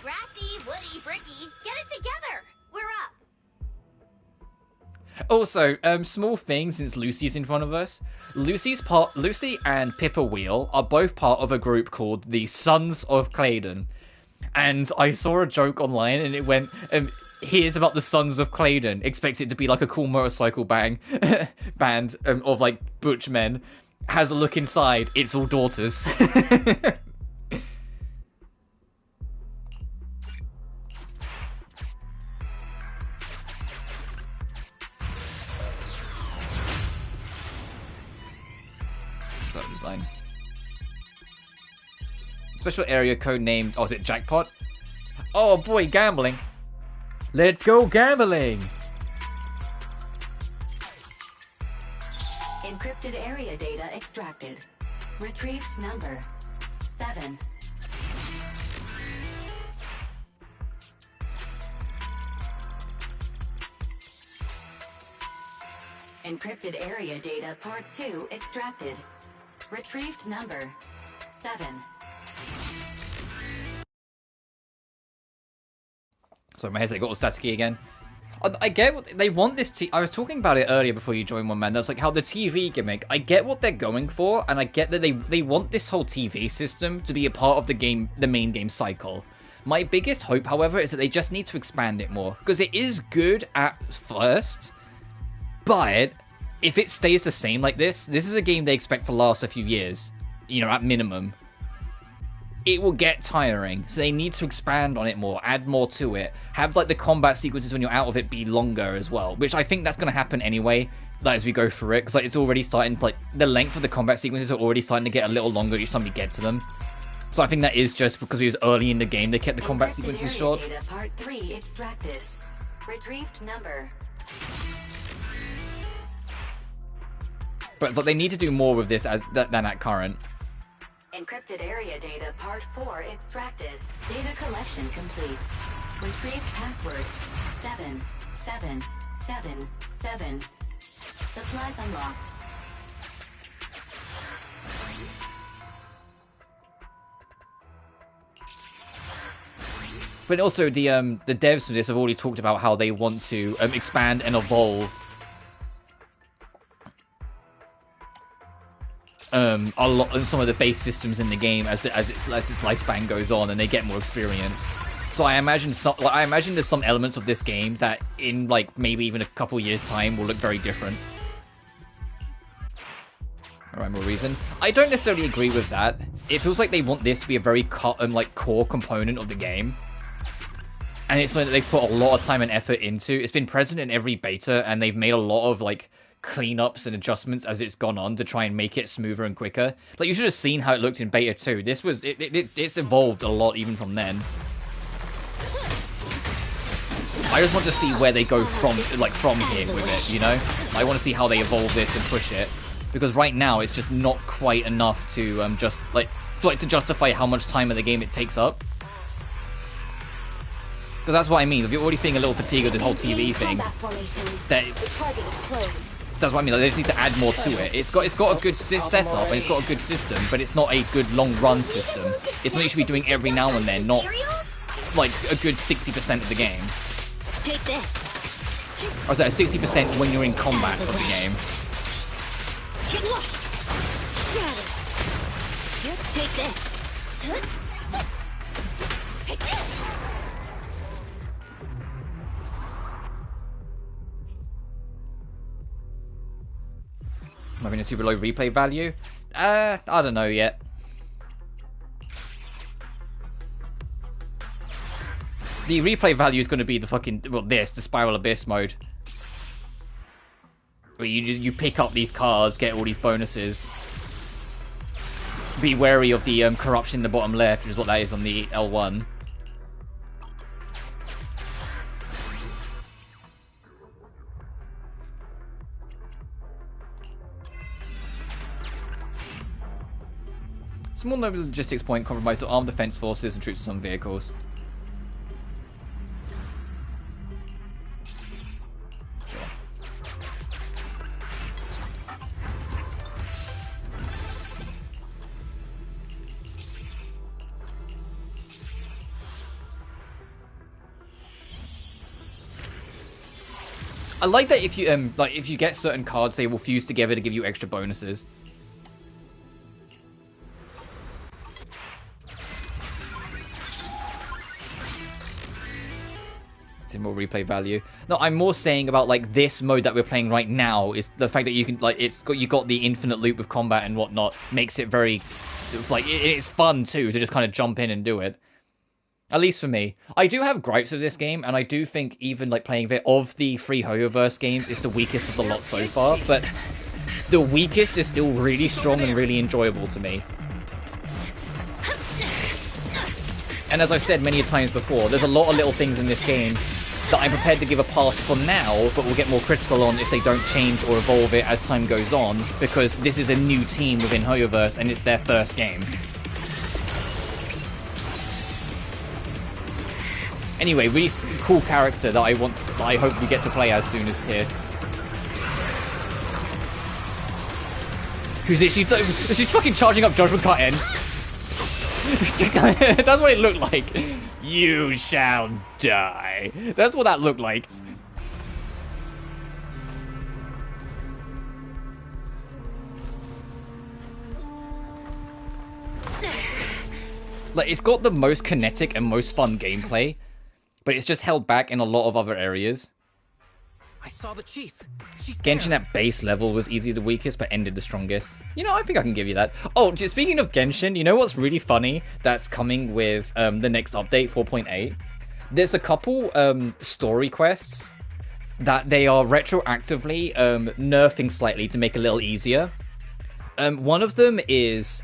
Grassy, woody, bricky, get it together! We're up! Also, small thing since Lucy's in front of us. Lucy and Pippa Wheel are both part of a group called the Sons of Claydon. And I saw a joke online and it went, here's about the Sons of Claydon. Expects it to be like a cool motorcycle band of like butch men. Has a look inside, it's all daughters. Design. Special area code named, oh, is it Jackpot? Oh boy, gambling. Let's go gambling. Encrypted area data extracted. Retrieved number 7. Encrypted area data part 2 extracted. Retrieved number 7. Sorry, my headset got all staticky again. I get what they want this. I was talking about it earlier before you joined, one man. That's like how the TV gimmick. I get what they're going for, and I get that they want this whole TV system to be a part of the game, the main game cycle. My biggest hope, however, is that they just need to expand it more because it is good at first, but if it stays the same like this is a game they expect to last a few years, you know, at minimum. It will get tiring, so they need to expand on it more, add more to it, have like the combat sequences when you're out of it be longer as well, which I think that's going to happen anyway, like, as we go through it, because like, it's already starting to, like, the length of the combat sequences are already starting to get a little longer each time we get to them. So I think that is just because we was early in the game, they kept the combat sequences short. Data part 3 extracted. Retrieved number. But they need to do more with this than at current. Encrypted area data part 4 extracted. Data collection complete. Retrieved password 7777. Supplies unlocked. But also the devs for this have already talked about how they want to expand and evolve a lot of some of the base systems in the game as its lifespan goes on and they get more experience. So I imagine there's some elements of this game that in like maybe even a couple years time will look very different. Alright, more reason. I don't necessarily agree with that. It feels like they want this to be a very core component of the game. And it's something that they've put a lot of time and effort into. It's been present in every beta, and they've made a lot of like cleanups and adjustments as it's gone on to try and make it smoother and quicker. Like, you should have seen how it looked in beta 2. This was it's evolved a lot even from then. I just want to see where they go from here with it, you know? I want to see how they evolve this and push it, because right now it's just not quite enough to just to justify how much time of the game it takes up. Because that's what I mean. If you're already feeling a little fatigued with this whole TV thing, that's what I mean. Like, they just need to add more to it. It's got a good setup and it's got a good system, but it's not a good long run system. It's something you should be doing every now and then, not like a good 60% of the game. Take this. Or is that 60% when you're in combat of the game? Get lost. Shattered. Take this. I'm having a super low replay value. I don't know yet. The replay value is going to be the fucking the Spiral Abyss mode, where you pick up these cars, get all these bonuses. Be wary of the corruption in the bottom left, which is what that is on the L1. Small noble logistics point compromised armed defense forces and troops on some vehicles. I like that if you get certain cards, they will fuse together to give you extra bonuses. It's in more replay value. No, I'm more saying about like this mode that we're playing right now is the fact that you can like you got the infinite loop of combat and whatnot makes it very like it's fun too to just kind of jump in and do it. At least for me. I do have gripes with this game, and I do think even like playing it of the free Hoyoverse games is the weakest of the lot so far, but the weakest is still really strong and really enjoyable to me. And as I've said many times before, there's a lot of little things in this game that I'm prepared to give a pass for now, but will get more critical on if they don't change or evolve it as time goes on, because this is a new team within Hoyoverse, and it's their first game. Anyway, really cool character that I hope we get to play as soon as here. Who's literally she's fucking charging up Judgment Cut in. That's what it looked like. You shall die. That's what that looked like. Like, it's got the most kinetic and most fun gameplay, but it's just held back in a lot of other areas. I saw the chief. She's Genshin at base level was easily the weakest, but ended the strongest. You know, I think I can give you that. Oh, just speaking of Genshin, you know what's really funny that's coming with the next update, 4.8? There's a couple story quests that they are retroactively nerfing slightly to make it a little easier. One of them is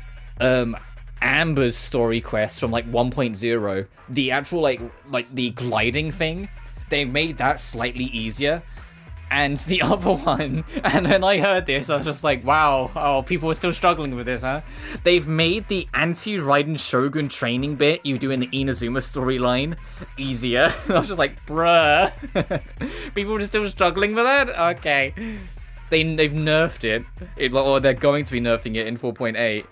Amber's story quest from like 1.0. The actual like the gliding thing, they made that slightly easier. And the other one, and when I heard this, I was just like, wow, oh, people are still struggling with this, huh? They've made the anti-Raiden Shogun training bit you do in the Inazuma storyline easier. I was just like, bruh. People are still struggling with that? Okay. They've nerfed it. Or they're going to be nerfing it in 4.8.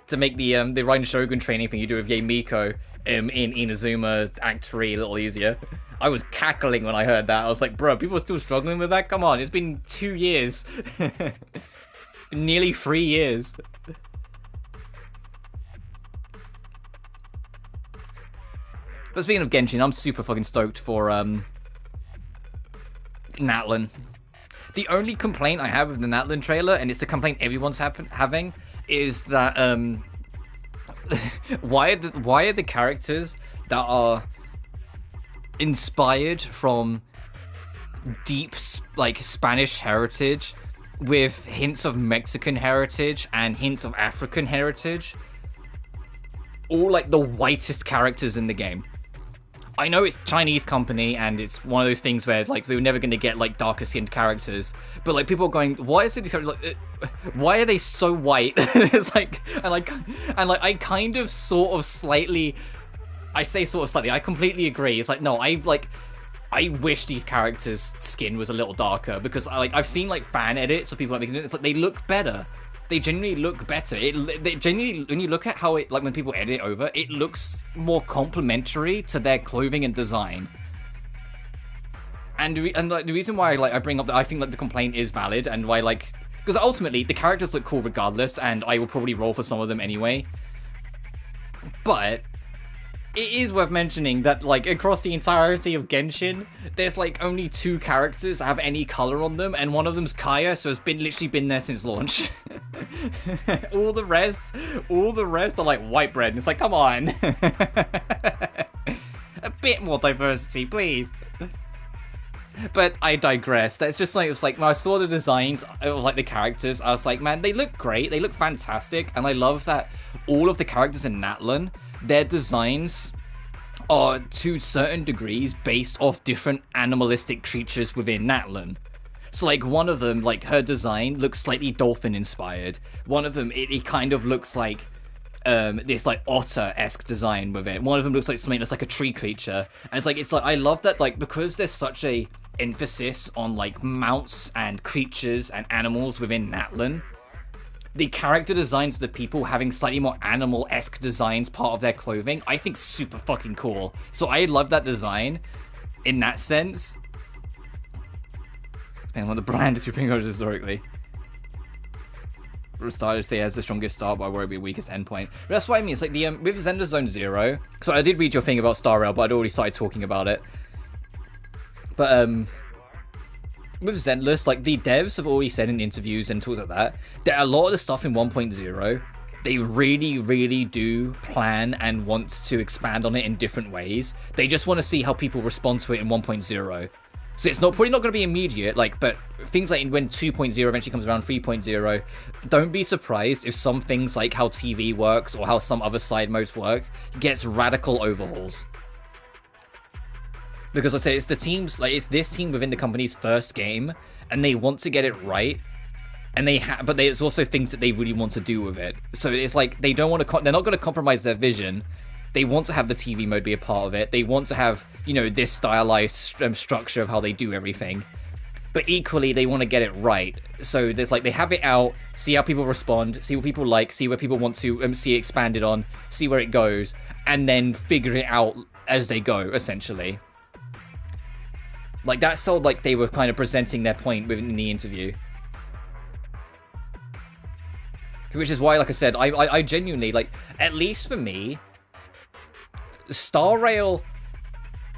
To make the Raiden Shogun training thing you do with Miko in Inazuma Act 3 a little easier. I was cackling when I heard that. I was like, bro, people are still struggling with that? Come on, it's been 2 years. Nearly 3 years. But speaking of Genshin, I'm super fucking stoked for Natlan. The only complaint I have with the Natlan trailer, and it's the complaint everyone's having, is that why are the characters that are inspired from deep like Spanish heritage with hints of Mexican heritage and hints of African heritage all like the whitest characters in the game? I know it's Chinese company and it's one of those things where like we were never going to get like darker skinned characters, but like people are going, why is it like why are they so white? It's like and I kind of sort of slightly, I say sort of slightly, I completely agree. It's like, no, I wish these characters' skin was a little darker, because I've seen like fan edits of people like making it, it's like they look better. They genuinely look better. They genuinely, when you look at how it, like when people edit it over, it looks more complementary to their clothing and design. And like the reason why I bring up that I think like the complaint is valid, and why like, because ultimately the characters look cool regardless, and I will probably roll for some of them anyway. But it is worth mentioning that, like, across the entirety of Genshin, there's, like, only 2 characters that have any color on them, and one of them's Kaya, so it's literally been there since launch. all the rest are, like, white bread, and it's like, come on. A bit more diversity, please. But I digress. That's just like, it's like, when I saw the designs of, like, the characters, I was like, man, they look great, they look fantastic, and I love that all of the characters in Natlan, their designs are to certain degrees based off different animalistic creatures within Natlan. So like one of them, like her design looks slightly dolphin inspired. One of them, it kind of looks like this like otter-esque design with it. One of them looks like something that's like a tree creature, and it's like I love that, like, because there's such a emphasis on like mounts and creatures and animals within Natlan, the character designs of the people having slightly more animal-esque designs part of their clothing, I think super fucking cool. So I love that design in that sense. Depending on the brand is historically. Started say has the strongest start, but I worry it'll be weakest endpoint. But that's what I mean. It's like the with Zenless Zone Zero. So I did read your thing about Star Rail, but I'd already started talking about it. But with Zenless, like, the devs have already said in interviews and talks like that a lot of the stuff in 1.0, they really do plan and want to expand on it in different ways. They just want to see how people respond to it in 1.0. So it's probably not going to be immediate, like, but things like when 2.0 eventually comes around, 3.0, don't be surprised if some things like how TV works or how some other side modes work gets radical overhauls. Because I say it's the teams, like, it's this team within the company's first game, and they want to get it right, and but there's also things that they really want to do with it. So it's like they don't want to, they're not going to compromise their vision. They want to have the TV mode be a part of it. They want to have, you know, this stylized structure of how they do everything. But equally, they want to get it right. So there's like, they have it out, see how people respond, see what people like, see where people want to see it expanded on, see where it goes, and then figure it out as they go, essentially. Like, that's how, like, they were kind of presenting their point within the interview. Which is why, like I said, I genuinely, like, at least for me, Star Rail,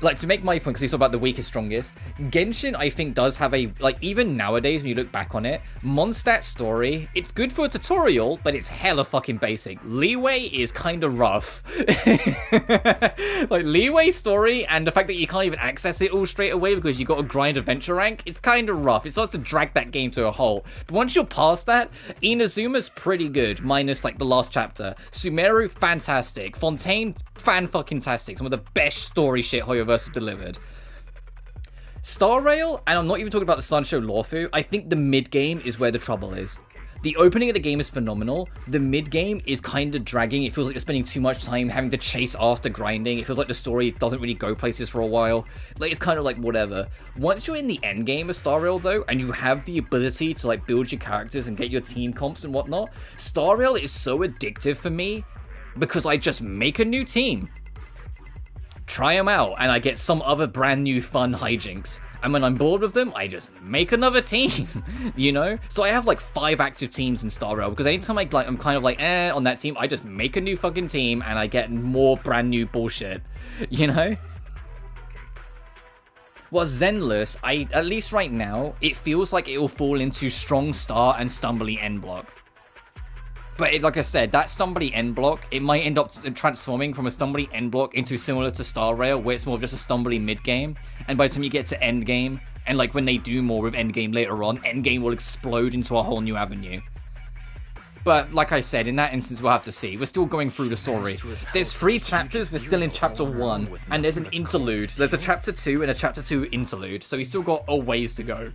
like, to make my point, because he's talking about the weakest, strongest, Genshin, I think, does have a, like, even nowadays, when you look back on it, Mondstadt story, it's good for a tutorial, but it's hella fucking basic. Leeway is kind of rough. Like, Leeway story, and the fact that you can't even access it all straight away because you got to grind adventure rank, it's kind of rough. It starts to drag that game to a hole. But once you're past that, Inazuma's pretty good, minus, like, the last chapter. Sumeru, fantastic. Fontaine, fan-fucking-tastic. Some of the best story shit Hoyoverse have delivered. Star Rail, and I'm not even talking about the Sancho Lawfu, I think the mid-game is where the trouble is. The opening of the game is phenomenal. The mid-game is kind of dragging. It feels like you're spending too much time having to chase after grinding. It feels like the story doesn't really go places for a while. Like, it's kind of like whatever. Once you're in the end game of Star Rail, though, and you have the ability to, like, build your characters and get your team comps and whatnot, Star Rail is so addictive for me because I just make a new team, try them out, and I get some other brand new fun hijinks. And when I'm bored with them, I just make another team, you know? So I have like 5 active teams in Star Rail, because anytime I'm kind of like, on that team, I just make a new fucking team, and I get more brand new bullshit, you know? Well, Zenless, at least right now, it feels like it will fall into strong start and stumbly end block. But like I said, that stumbly end block, it might end up transforming from a stumbly end block into similar to Star Rail, where it's more of just a stumbly mid game. And by the time you get to end game, and like when they do more with end game later on, end game will explode into a whole new avenue. But like I said, in that instance, we'll have to see. We're still going through the story. There's 3 chapters. We're still in chapter 1, and there's an interlude. There's a chapter 2 and a chapter 2 interlude. So we've still got a ways to go.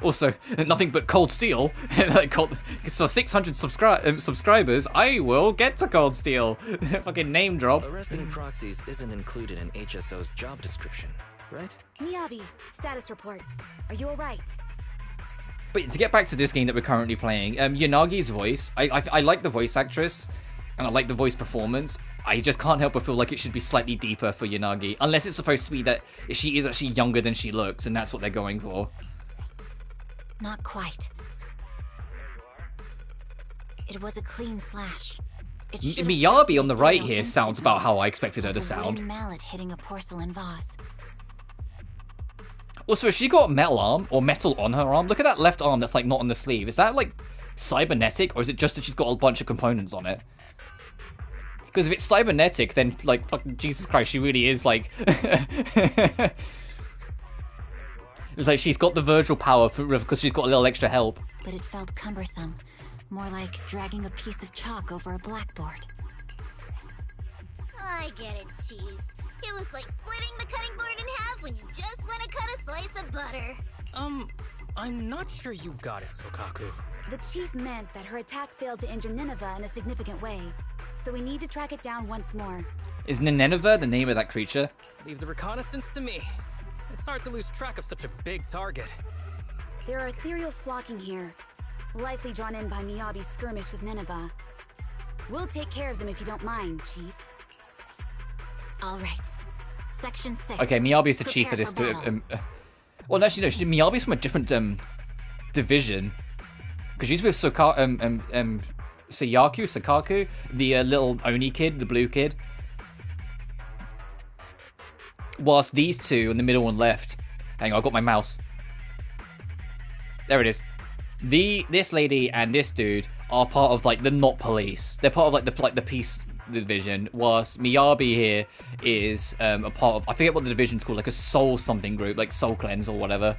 Also, nothing but Cold Steel. So 600 subscribers, I will get to Cold Steel. Fucking name drop. Arresting proxies isn't included in HSO's job description, right? Miyabi, status report. Are you alright? But to get back to this game that we're currently playing, Yanagi's voice, I like the voice actress, and I like the voice performance. I just can't help but feel like it should be slightly deeper for Yanagi, unless it's supposed to be that she is actually younger than she looks, and that's what they're going for. Not quite. It was a clean slash. Miyabi on the right here sounds about how I expected her to sound. Mallet hitting a porcelain vase. Also, has she got metal arm or metal on her arm? Look at that left arm that's like not on the sleeve. Is that like cybernetic, or is it just that she's got a bunch of components on it? Because if it's cybernetic, then like fucking Jesus Christ, she really is like. It's like she's got the Virgil power because she's got a little extra help. But it felt cumbersome. More like dragging a piece of chalk over a blackboard. I get it, Chief. It was like splitting the cutting board in half when you just want to cut a slice of butter. I'm not sure you got it, Sokaku. The chief meant that her attack failed to injure Nineveh in a significant way, so we need to track it down once more. Is Nineveh the name of that creature? Leave the reconnaissance to me. It's hard to lose track of such a big target. There are ethereals flocking here, likely drawn in by Miyabi's skirmish with Nineveh. We'll take care of them if you don't mind, Chief. All right. Section 6. Okay, Miyabi's the chief of Prepare this. for battle. Well, actually, no. Miyabi's from a different division, because she's with Sakaku, the little Oni kid, the blue kid. Whilst these two in the middle and left. Hang on, I got my mouse. There it is. This lady and this dude are part of like the not police. They're part of like the peace division. Whilst Miyabi here is a part of, I forget what the division's called, like a soul something group, like Soul Cleanse or whatever.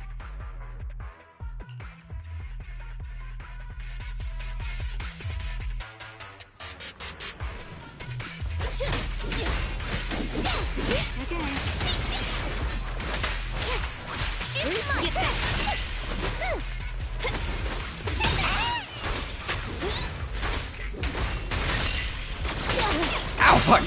Ow, fuck.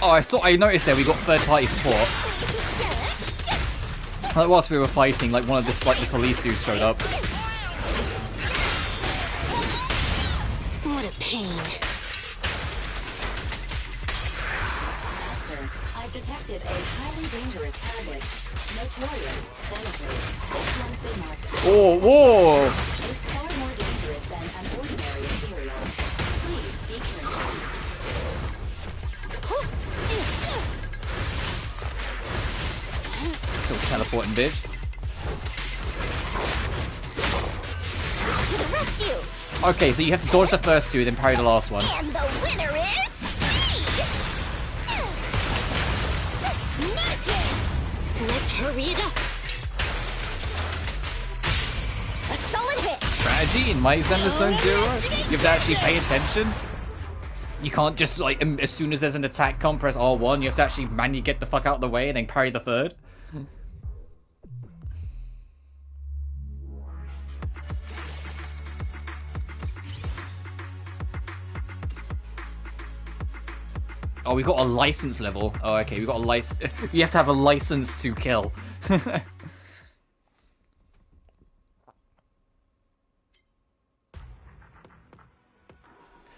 Oh, I noticed there we got third-party support. Like whilst we were fighting, like one of the police dudes showed up. What a pain. Master, I've detected a highly dangerous target. Notorious, penetrate, Wednesday mark. Oh, whoa! It's far more dangerous than an ordinary ethereal. Please be careful. Still teleporting, bitch. To the rescue! Okay, so you have to dodge the first two, then parry the last one. And the winner is me! My turn! Let's hurry it up. A solid hit. Strategy in my Zenless Zone Zero? You have to actually pay attention. You can't just, like, as soon as there's an attack come, press R1. You have to actually manually get the fuck out of the way and then parry the third. Oh, we got a license level. Oh, okay, we got a license. You have to have a license to kill.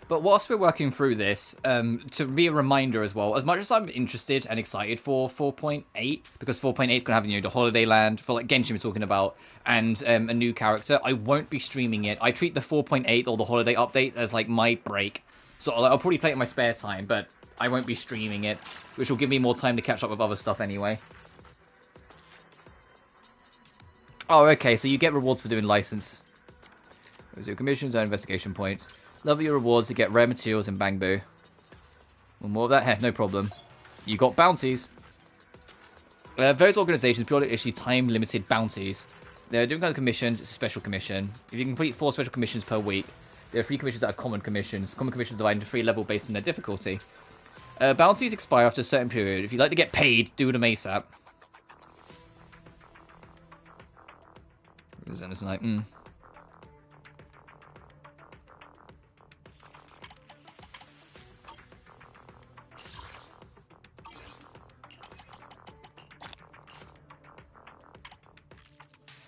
But whilst we're working through this, to be a reminder as well, as much as I'm interested and excited for 4.8, because 4.8 is going to have, you know, the Holiday Land, for like Genshin we're talking about, and a new character, I won't be streaming it. I treat the 4.8 or the Holiday updates as like my break. So I'll probably play it in my spare time, but I won't be streaming it, which will give me more time to catch up with other stuff anyway. Oh, okay, so you get rewards for doing license. There's your commissions and investigation points. Level your rewards to get rare materials and Bangbu. One more of that? Heh, no problem. You got bounties. Various organizations purely issue time-limited bounties. They're doing kind of commissions. It's a special commission. If you complete 4 special commissions per week, there are 3 commissions that are common commissions. Common commissions divided into 3 levels based on their difficulty. Bounties expire after a certain period. If you'd like to get paid, do them ASAP. It's like,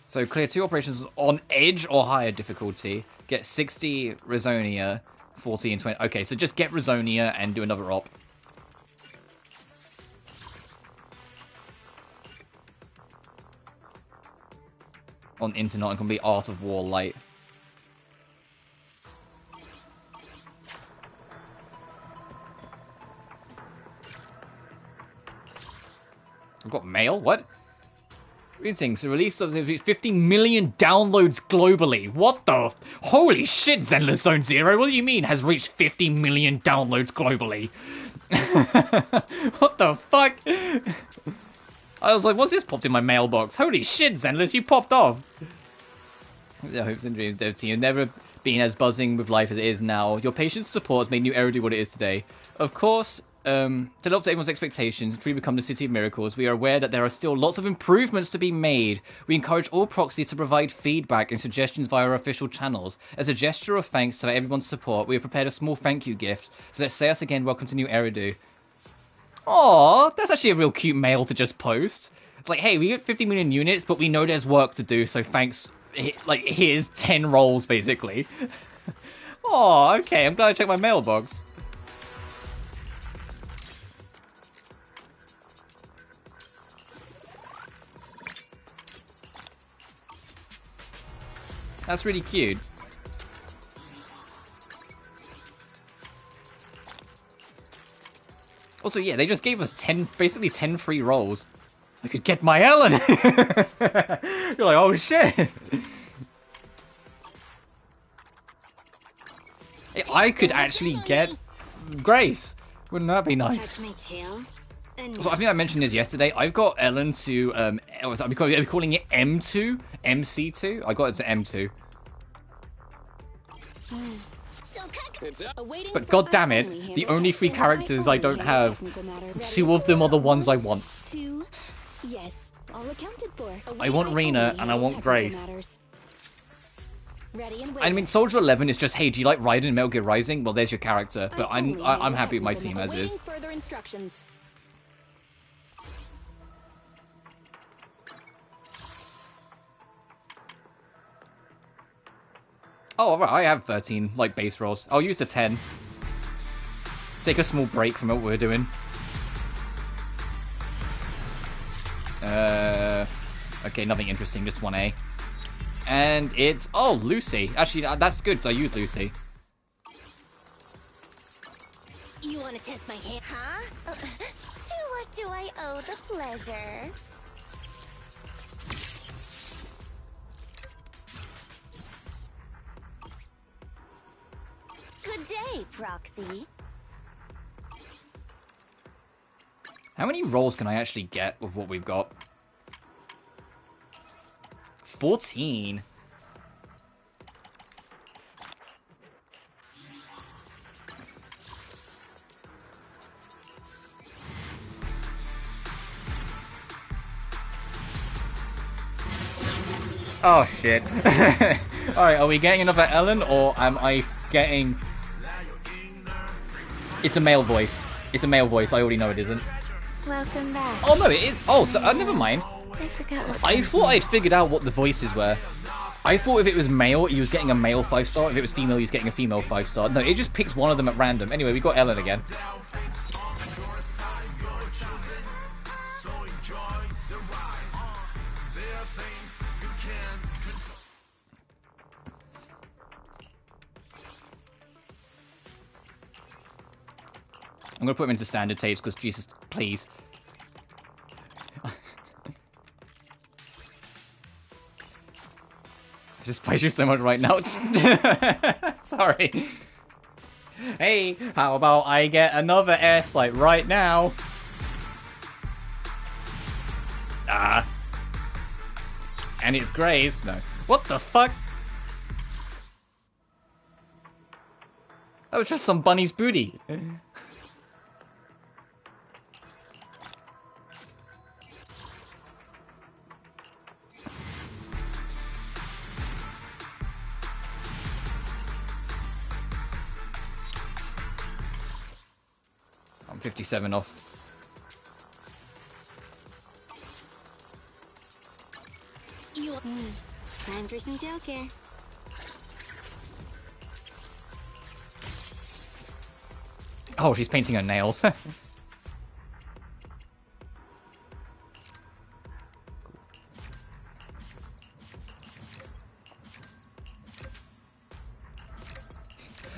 So clear 2 operations on edge or higher difficulty. Get 60 Resonia, 40 and 20. Okay, so just get Resonia and do another op. On Internet and complete Art of War Light. I've got mail? What? Greetings. The release of 50 million downloads globally. What the? Holy shit, Zenless Zone Zero. What do you mean has reached 50 million downloads globally? What the fuck? I was like, what's this popped in my mailbox? Holy shit, Zenless, you popped off. The hopes and dreams dev team have never been as buzzing with life as it is now. Your patience and support has made New Era do what it is today. Of course, To live up to everyone's expectations, free become the City of Miracles, we are aware that there are still lots of improvements to be made. We encourage all proxies to provide feedback and suggestions via our official channels. As a gesture of thanks to everyone's support, we have prepared a small thank you gift. So let's say us again, welcome to New Eridu. Aww, that's actually a real cute mail to just post. It's like, hey, we get 50 million units, but we know there's work to do, so thanks. Like, here's 10 rolls, basically. Aw, okay, I'm glad I checked my mailbox. That's really cute. Also, yeah, they just gave us 10, basically 10 free rolls. I could get my Ellen! You're like, oh shit! Hey, I could actually get Grace. Wouldn't that be nice? Touch my tail. Well, I think I mentioned this yesterday. I've got Ellen to, I'm calling it M2? MC2? I got it to M2. But god damn it, the only 3 characters I don't have, 2 of them are the ones I want. Yes, all accounted for. I want Rena and I want Grace. I mean, Soldier 11 is just, hey, do you like Raiden in Metal Gear Rising? Well, there's your character. But I'm happy with my team as is. Further instructions. Oh, right, I have 13, like, base rolls. I'll use the 10. Take a small break from what we're doing. Okay, nothing interesting, just 1A. And it's... Oh, Lucy. Actually, that's good, because I use Lucy. You want to test my hand? Huh? To what do I owe the pleasure? Good day, Proxy. How many rolls can I actually get with what we've got? 14. Oh shit. Alright, are we getting another Ellen or am I getting... It's a male voice. It's a male voice, I already know it isn't. Welcome back. Oh no, it is. Oh, so never mind. I forgot what I thought I'd figured out what the voices were. I thought if it was male, he was getting a male 5-star. If it was female, he was getting a female 5-star. No, it just picks one of them at random. Anyway, we got Ellen again. I'm gonna put him into standard tapes because Jesus, please. I despise you so much right now. Sorry. Hey, how about I get another S like right now? Ah. And it's Grace. No. What the fuck? That was just some bunny's booty. I'm 57 off. Time for some tail care. Oh, she's painting her nails.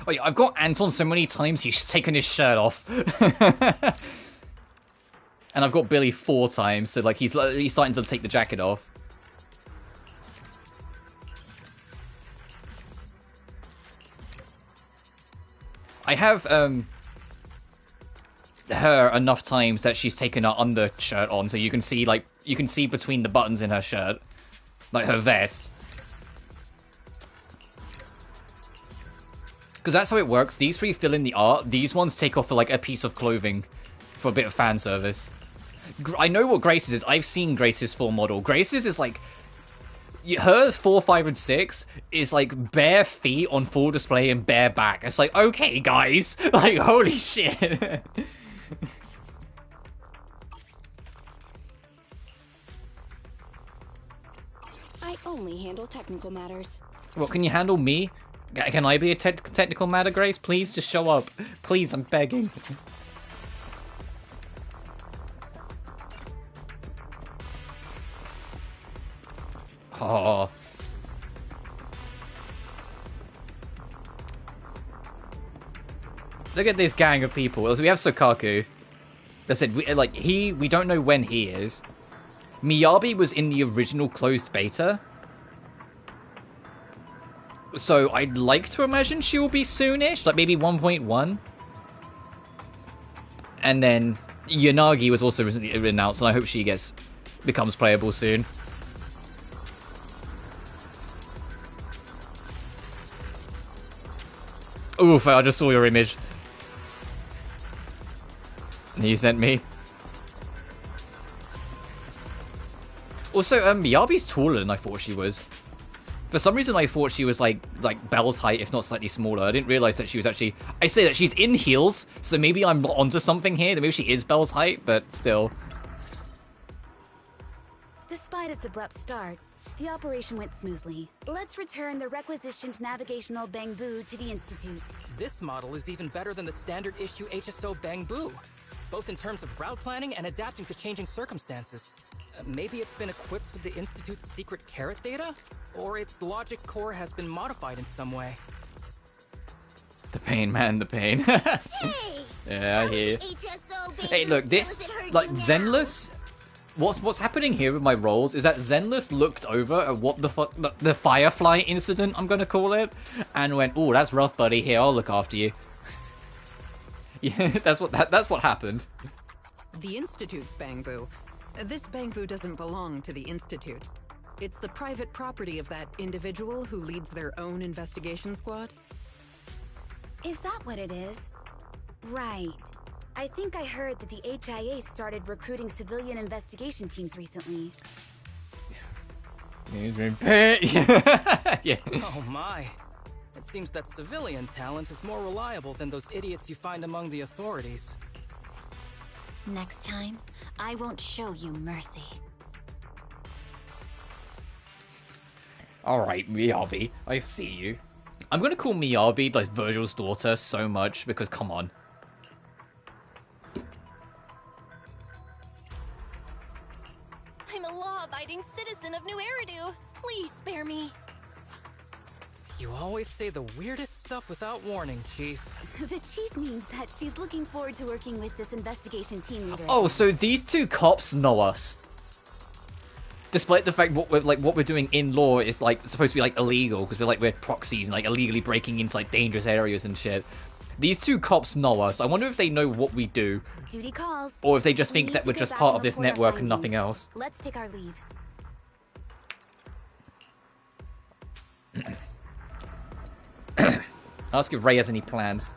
Oh yeah, I've got Anton so many times he's taken his shirt off. And I've got Billy 4 times, so like he's starting to take the jacket off. I have her enough times that she's taken her undershirt on, so you can see between the buttons in her shirt, like her vest. Because that's how it works. These three fill in the art. These ones take off for like a piece of clothing for a bit of fan service. I know what Grace's is. I've seen Grace's full model. Grace's is like... Her 4, 5, and 6 is like bare feet on full display and bare back. It's like, okay, guys. Like, holy shit. I only handle technical matters. What, can you handle me? Can I be a technical matter, Grace? Please, just show up. Please, I'm begging. Oh. Look at this gang of people. We have Sokaku. I said, we don't know when he is. Miyabi was in the original closed beta. So I'd like to imagine she will be soonish, like maybe 1.1. And then Yanagi was also recently announced, and I hope she becomes playable soon. Oof, I just saw your image. You sent me. Also, Miyabi's taller than I thought she was. For some reason, I thought she was like Belle's height, if not slightly smaller. I didn't realize that she was actually... I say that she's in heels, so maybe I'm not onto something here. That maybe she is Belle's height, but still. Despite its abrupt start, the operation went smoothly. Let's return the requisitioned navigational Bangbu to the Institute. This model is even better than the standard issue HSO Bangbu, both in terms of route planning and adapting to changing circumstances. Maybe it's been equipped with the Institute's secret carrot data? Or its logic core has been modified in some way. The pain, man, the pain. Hey! Yeah, I hear you. HSO baby. Hey, look, this, like, Zenless... What's happening here with my roles is that Zenless looked over at what the fuck... The Firefly incident, I'm gonna call it, and went, "Oh, that's rough, buddy. Here, I'll look after you." Yeah, that's what happened. The Institute's Bangbu. This Bangbu doesn't belong to the Institute. It's the private property of that individual who leads their own investigation squad. Is that what it is? Right. I think I heard that the HIA started recruiting civilian investigation teams recently. Yeah. Oh my. It seems that civilian talent is more reliable than those idiots you find among the authorities. Next time, I won't show you mercy. Alright, Miyabi, I see you. I'm gonna call Miyabi like Virgil's daughter so much because come on. I'm a law-abiding citizen of New Eridu. Please spare me. You always say the weirdest stuff without warning, Chief. The Chief means that she's looking forward to working with this investigation team leader. Oh, so these two cops know us. Despite the fact what we're doing in law is like supposed to be like illegal because we're proxies and like illegally breaking into like dangerous areas and shit. These two cops know us. I wonder if they know what we do. Duty calls. Or if they just think that we're just part of this network and nothing else. Let's take our leave. Ask if Ray has any plans.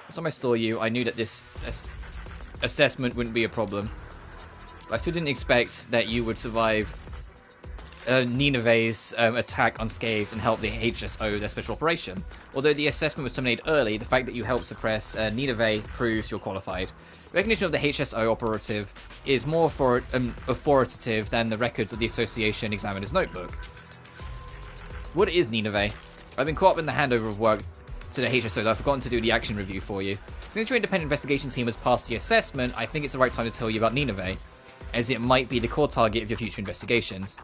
Last time I saw you, I knew that this assessment wouldn't be a problem. I still didn't expect that you would survive Nineve's attack unscathed and help the HSO their special operation. Although the assessment was terminated early, the fact that you helped suppress Nineve proves you're qualified. Recognition of the HSO operative is more authoritative than the records of the Association Examiner's Notebook. What is Nineve? I've been caught up in the handover of work to the HSO that I've forgotten to do the action review for you. Since your independent investigation team has passed the assessment, I think it's the right time to tell you about Nineve, as it might be the core target of your future investigations.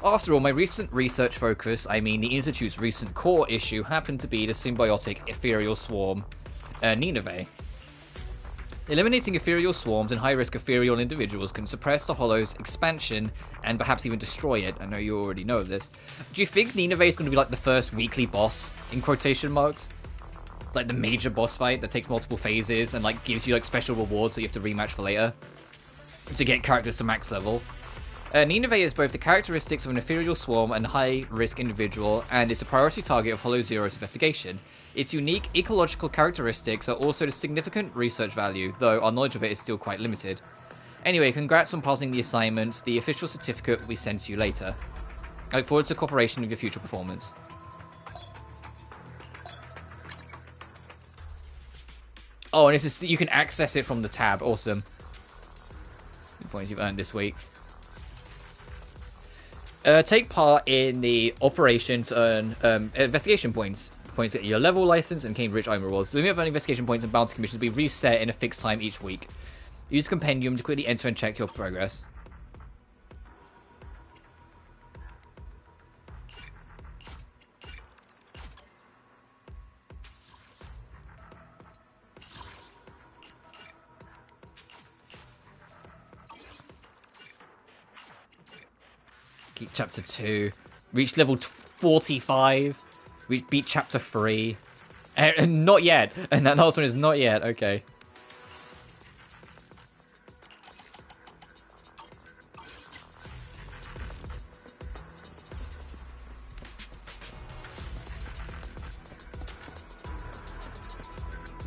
After all, my recent research focus, I mean the Institute's recent core issue, happened to be the symbiotic ethereal swarm, Nineve. Eliminating ethereal swarms and high-risk ethereal individuals can suppress the Hollow's expansion and perhaps even destroy it. I know you already know of this. Do you think Nineve is going to be like the first weekly boss, in quotation marks? Like the major boss fight that takes multiple phases and like gives you like special rewards that you have to rematch for later? To get characters to max level? Nineveh is both the characteristics of an ethereal swarm and high-risk individual, and is a priority target of Hollow Zero's investigation. Its unique ecological characteristics are also the significant research value, though our knowledge of it is still quite limited. Anyway, congrats on passing the assignment. The official certificate will be sent to you later. I look forward to cooperation with your future performance. Oh, and this is, you can access it from the tab. Awesome. The points you've earned this week. Take part in the operations earn investigation points. Points get your level license and Cambridge Iron Rewards. The limit of earning investigation points and bounty commissions will be reset in a fixed time each week. Use Compendium to quickly enter and check your progress. Keep chapter 2. Reach level 45. We beat chapter 3. And not yet. And that last one is not yet. Okay.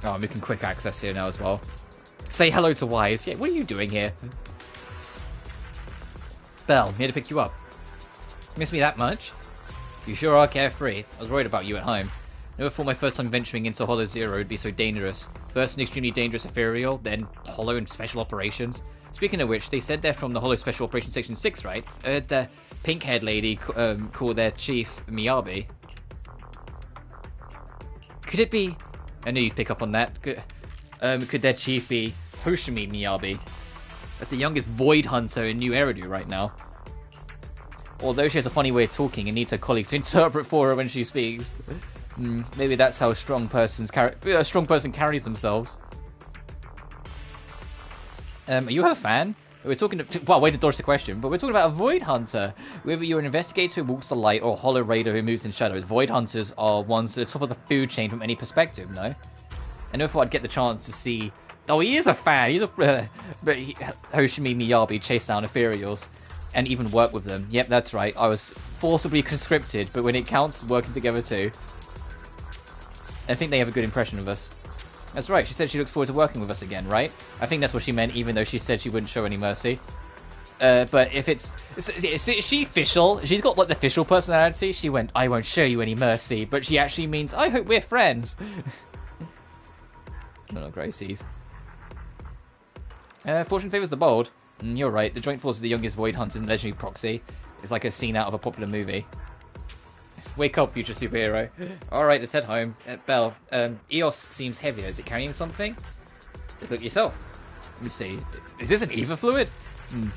Oh, I'm making quick access here now as well. Say hello to Wise. Yeah, what are you doing here? Belle, I'm here to pick you up. Miss me that much? You sure are carefree. I was worried about you at home. Never thought my first time venturing into Hollow Zero would be so dangerous. First an extremely dangerous ethereal, then Hollow and Special Operations. Speaking of which, they said they're from the Hollow Special Operations Section 6, right? I heard the pink-haired lady call their chief Miyabi. Could it be... I knew you'd pick up on that. Could their chief be Hoshimi Miyabi? That's the youngest Void Hunter in New Eridu right now. Although she has a funny way of talking and needs her colleagues to interpret for her when she speaks. Maybe that's how a strong person carries themselves. Are you her fan? We're talking to... Well, way to dodge the question, but we're talking about a Void Hunter. Whether you're an investigator who walks the light or a Hollow Raider who moves in shadows, Void Hunters are ones at the top of the food chain from any perspective, no? I never thought I'd get the chance to see... Oh, he is a fan! He's a... Hoshimi Miyabi chased down Ethereals. And even work with them. Yep, that's right. I was forcibly conscripted, but when it counts, working together too. I think they have a good impression of us. That's right, she said she looks forward to working with us again, right? I think that's what she meant, even though she said she wouldn't show any mercy. But if is she official? She's got like the official personality. She went, I won't show you any mercy, but she actually means, I hope we're friends. No, Gracie's. Fortune favors the bold. You're right, the joint force of the youngest Void Hunters and legendary proxy is like a scene out of a popular movie. Wake up, future superhero. Alright, let's head home. Belle, EOS seems heavier. Is it carrying something? Take a look yourself. Let me see. Is this an ether fluid?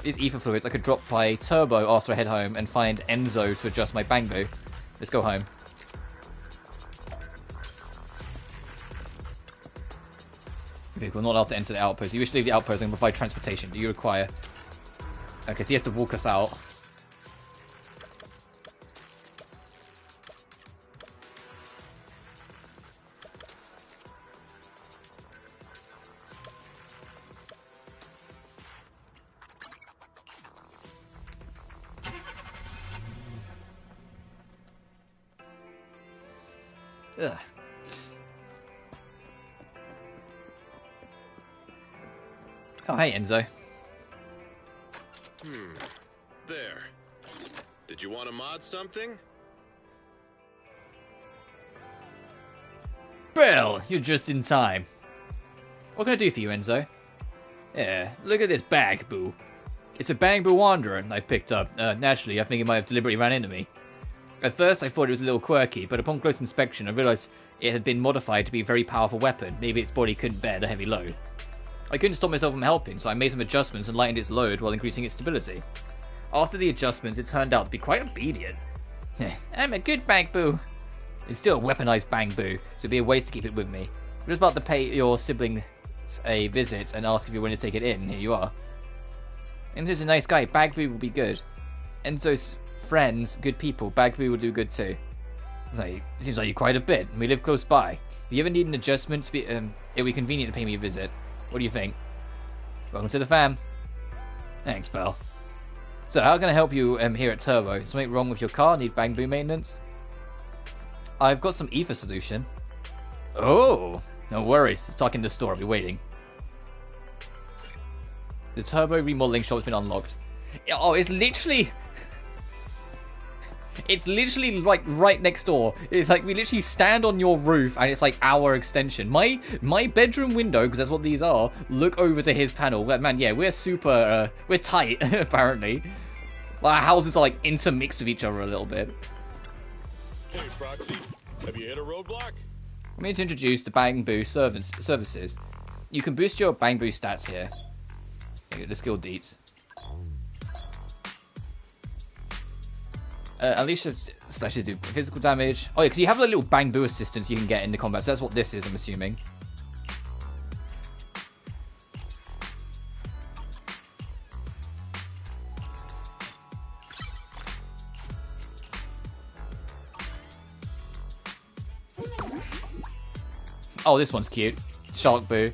It's ether fluids. I could drop by Turbo after I head home and find Enzo to adjust my Bangbu. Let's go home. We're not allowed to enter the outpost. You wish to leave the outpost and provide transportation. Do you require... Okay, so he has to walk us out. Ugh. Oh, hey, Enzo. There. Did you want to mod something? Belle, you're just in time. What can I do for you, Enzo? Yeah, look at this bag, boo. It's a Bangbu Wanderer I picked up. Naturally, I think it might have deliberately ran into me. At first, I thought it was a little quirky, but upon close inspection, I realized it had been modified to be a very powerful weapon. Maybe its body couldn't bear the heavy load. I couldn't stop myself from helping, so I made some adjustments and lightened its load while increasing its stability. After the adjustments, it turned out to be quite obedient. I'm a good Bangbu. It's still a weaponized Bangbu, so it'd be a waste to keep it with me. I was about to pay your sibling a visit and ask if you wanted to take it in. Here you are. Enzo's a nice guy. Bangbu will be good. Enzo's friends, good people. Bangbu will do good too. It seems like you quite a bit. We live close by. If you ever need an adjustment, it'll be convenient to pay me a visit. What do you think? Welcome to the fam. Thanks, Belle. So how can I help you here at Turbo? Something wrong with your car? Need Bangbu maintenance? I've got some ether solution. Oh, no worries. Let's talk in the store. I'll be waiting. The Turbo remodeling shop has been unlocked. Oh, it's literally like right next door. It's like we literally stand on your roof and it's like our extension. My bedroom window, because that's what these are, look over to his panel. Man, yeah, we're super, we're tight, apparently. Our houses are like intermixed with each other a little bit. Hey, Proxy, have you hit a roadblock? I'm going to introduce the Bangbu services. You can boost your Bangbu stats here. The skill deets. Alicia slashes do physical damage. Oh yeah, because you have a little Bangbu assistance you can get in the combat. So that's what this is, I'm assuming. Oh, this one's cute. Shark Boo.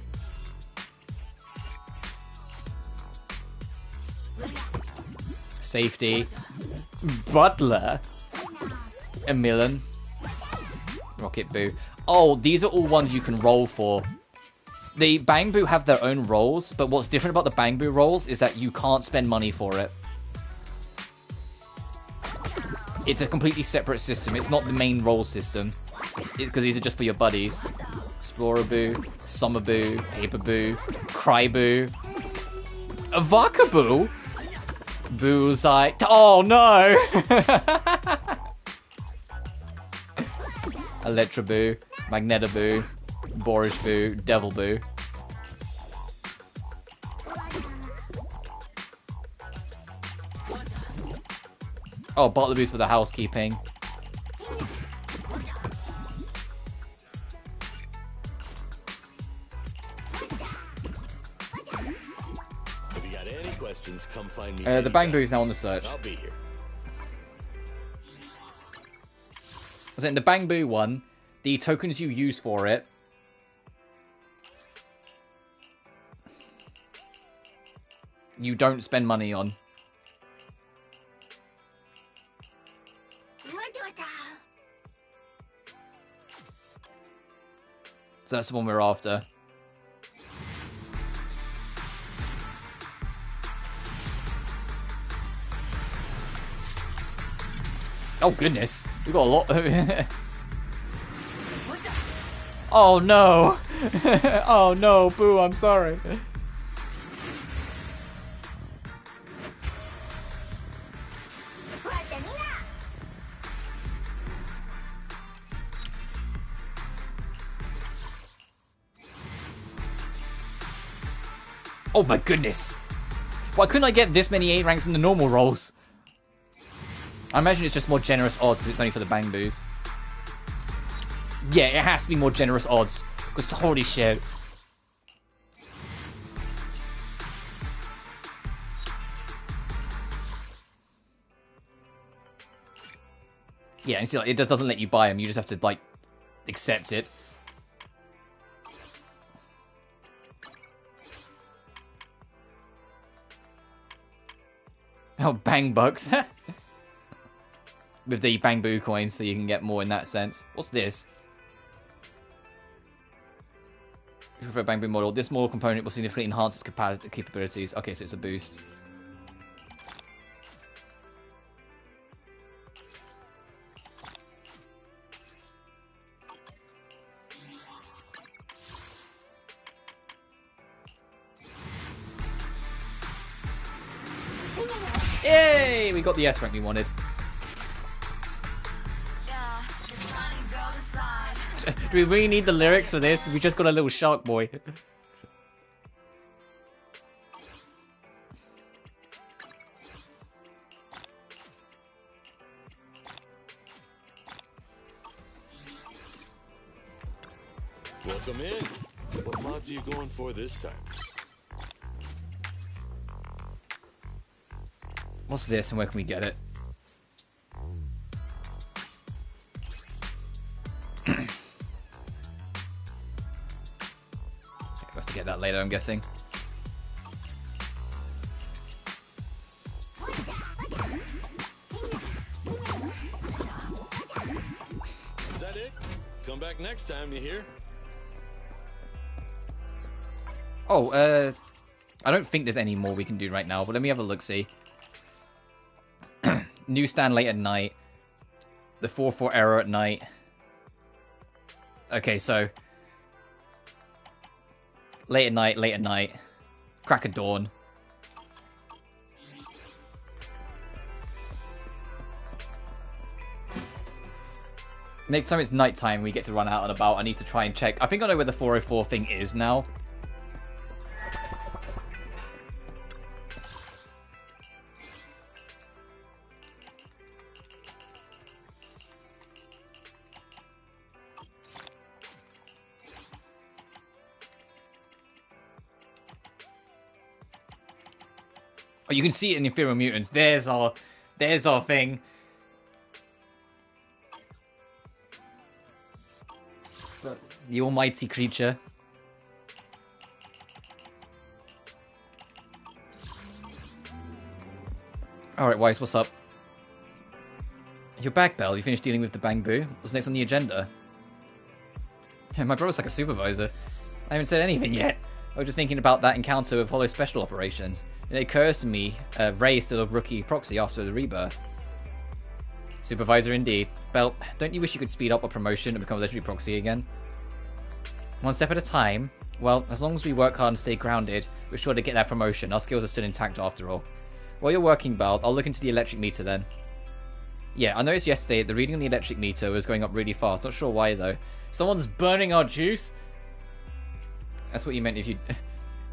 Safety. Butler. A Millen. Rocket Boo. Oh, these are all ones you can roll for. The Bangbu have their own roles, but what's different about the Bangbu roles is that you can't spend money for it. It's a completely separate system. It's not the main role system. Because these are just for your buddies. Explorer Boo, Summer Boo, Paper Boo, Cry Boo, Avaka Boo, Bullseye. Oh no! Electra Boo, Magneta Boo, Boorish Boo, Devil Boo. Oh, Butler Boo's for the housekeeping. If you got any questions, come find me. The Bangbu is now on the search. I'll be here. So in the Bangbu one, the tokens you use for it you don't spend money on. So that's the one we're after. Oh goodness, we got a lot. Oh no! Oh no, Boo! I'm sorry. Oh my goodness! Why couldn't I get this many A ranks in the normal rolls? I imagine it's just more generous odds because it's only for the Bangbus. Yeah, it has to be more generous odds. Because holy shit. Yeah, and see, like, it just doesn't let you buy them. You just have to, like, accept it. Oh, bang bucks. With the Bangbu coins, so you can get more in that sense. What's this? For a Bangbu model, this model component will significantly enhance its capabilities. Okay, so it's a boost. Yay! We got the S rank we wanted. Do we really need the lyrics for this? We just got a little shark boy. Welcome in. What mods are you going for this time? What's this and where can we get it? We'll have to get that later, I'm guessing. back next time, you hear? Oh, I don't think there's any more we can do right now, but let me have a look-see. Newsstand late at night. The 4-4 error at night. Okay, so... late at night. Crack of dawn. Next time it's nighttime, we get to run out and about. I need to try and check. I think I know where the 404 thing is now. Oh, you can see it in Inferior Mutants. There's our thing. The almighty creature. Alright, Weiss, what's up? You're back, Belle. You finished dealing with the Bangbu? What's next on the agenda? My brother's like a supervisor. I haven't said anything yet. I was just thinking about that encounter with Hollow Special Operations. It occurs to me, Ray is still a rookie proxy after the rebirth. Supervisor indeed. Belle, don't you wish you could speed up a promotion and become a legendary proxy again? One step at a time. Well, as long as we work hard and stay grounded, we're sure to get that promotion. Our skills are still intact after all. While you're working, Belle, I'll look into the electric meter then. Yeah, I noticed yesterday the reading on the electric meter was going up really fast. Not sure why though. Someone's burning our juice? That's what you meant if you...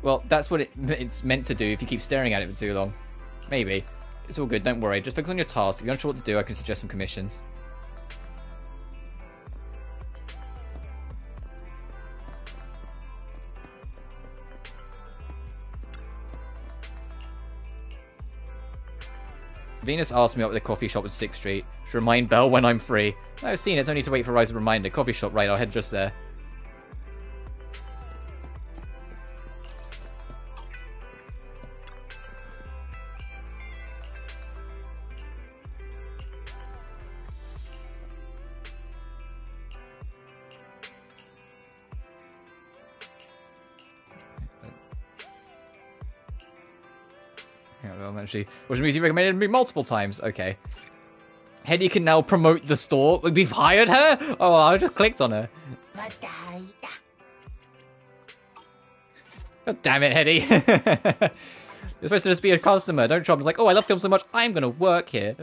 Well, that's what it's meant to do if you keep staring at it for too long. Maybe. It's all good, don't worry. Just focus on your task. If you're unsure what to do, I can suggest some commissions. Venus asked me up at the coffee shop at 6th Street. Should remind Belle when I'm free. I've seen it's only to wait for Rise of Reminder. Coffee shop, right, I'll head just there. Yeah, well, actually, which means you recommended me multiple times. Okay. Hetty can now promote the store. We've hired her? Oh, I just clicked on her. God damn it, Hetty. You're supposed to just be a customer. Don't shop. It's like, oh, I love film so much, I'm going to work here.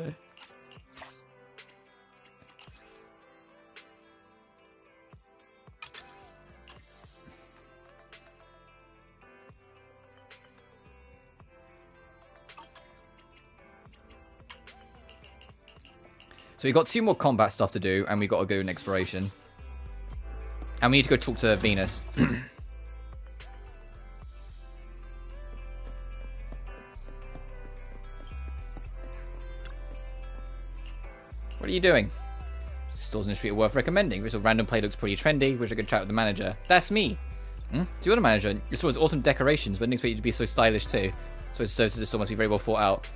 So we've got 2 more combat stuff to do, and we've got to go in exploration. And we need to go talk to Venus. What are you doing? Stores in the street are worth recommending. This random play looks pretty trendy. Wish I could chat with the manager. That's me. So you're the manager. Your store has awesome decorations, but I didn't expect you to be so stylish too. So the store must be very well thought out.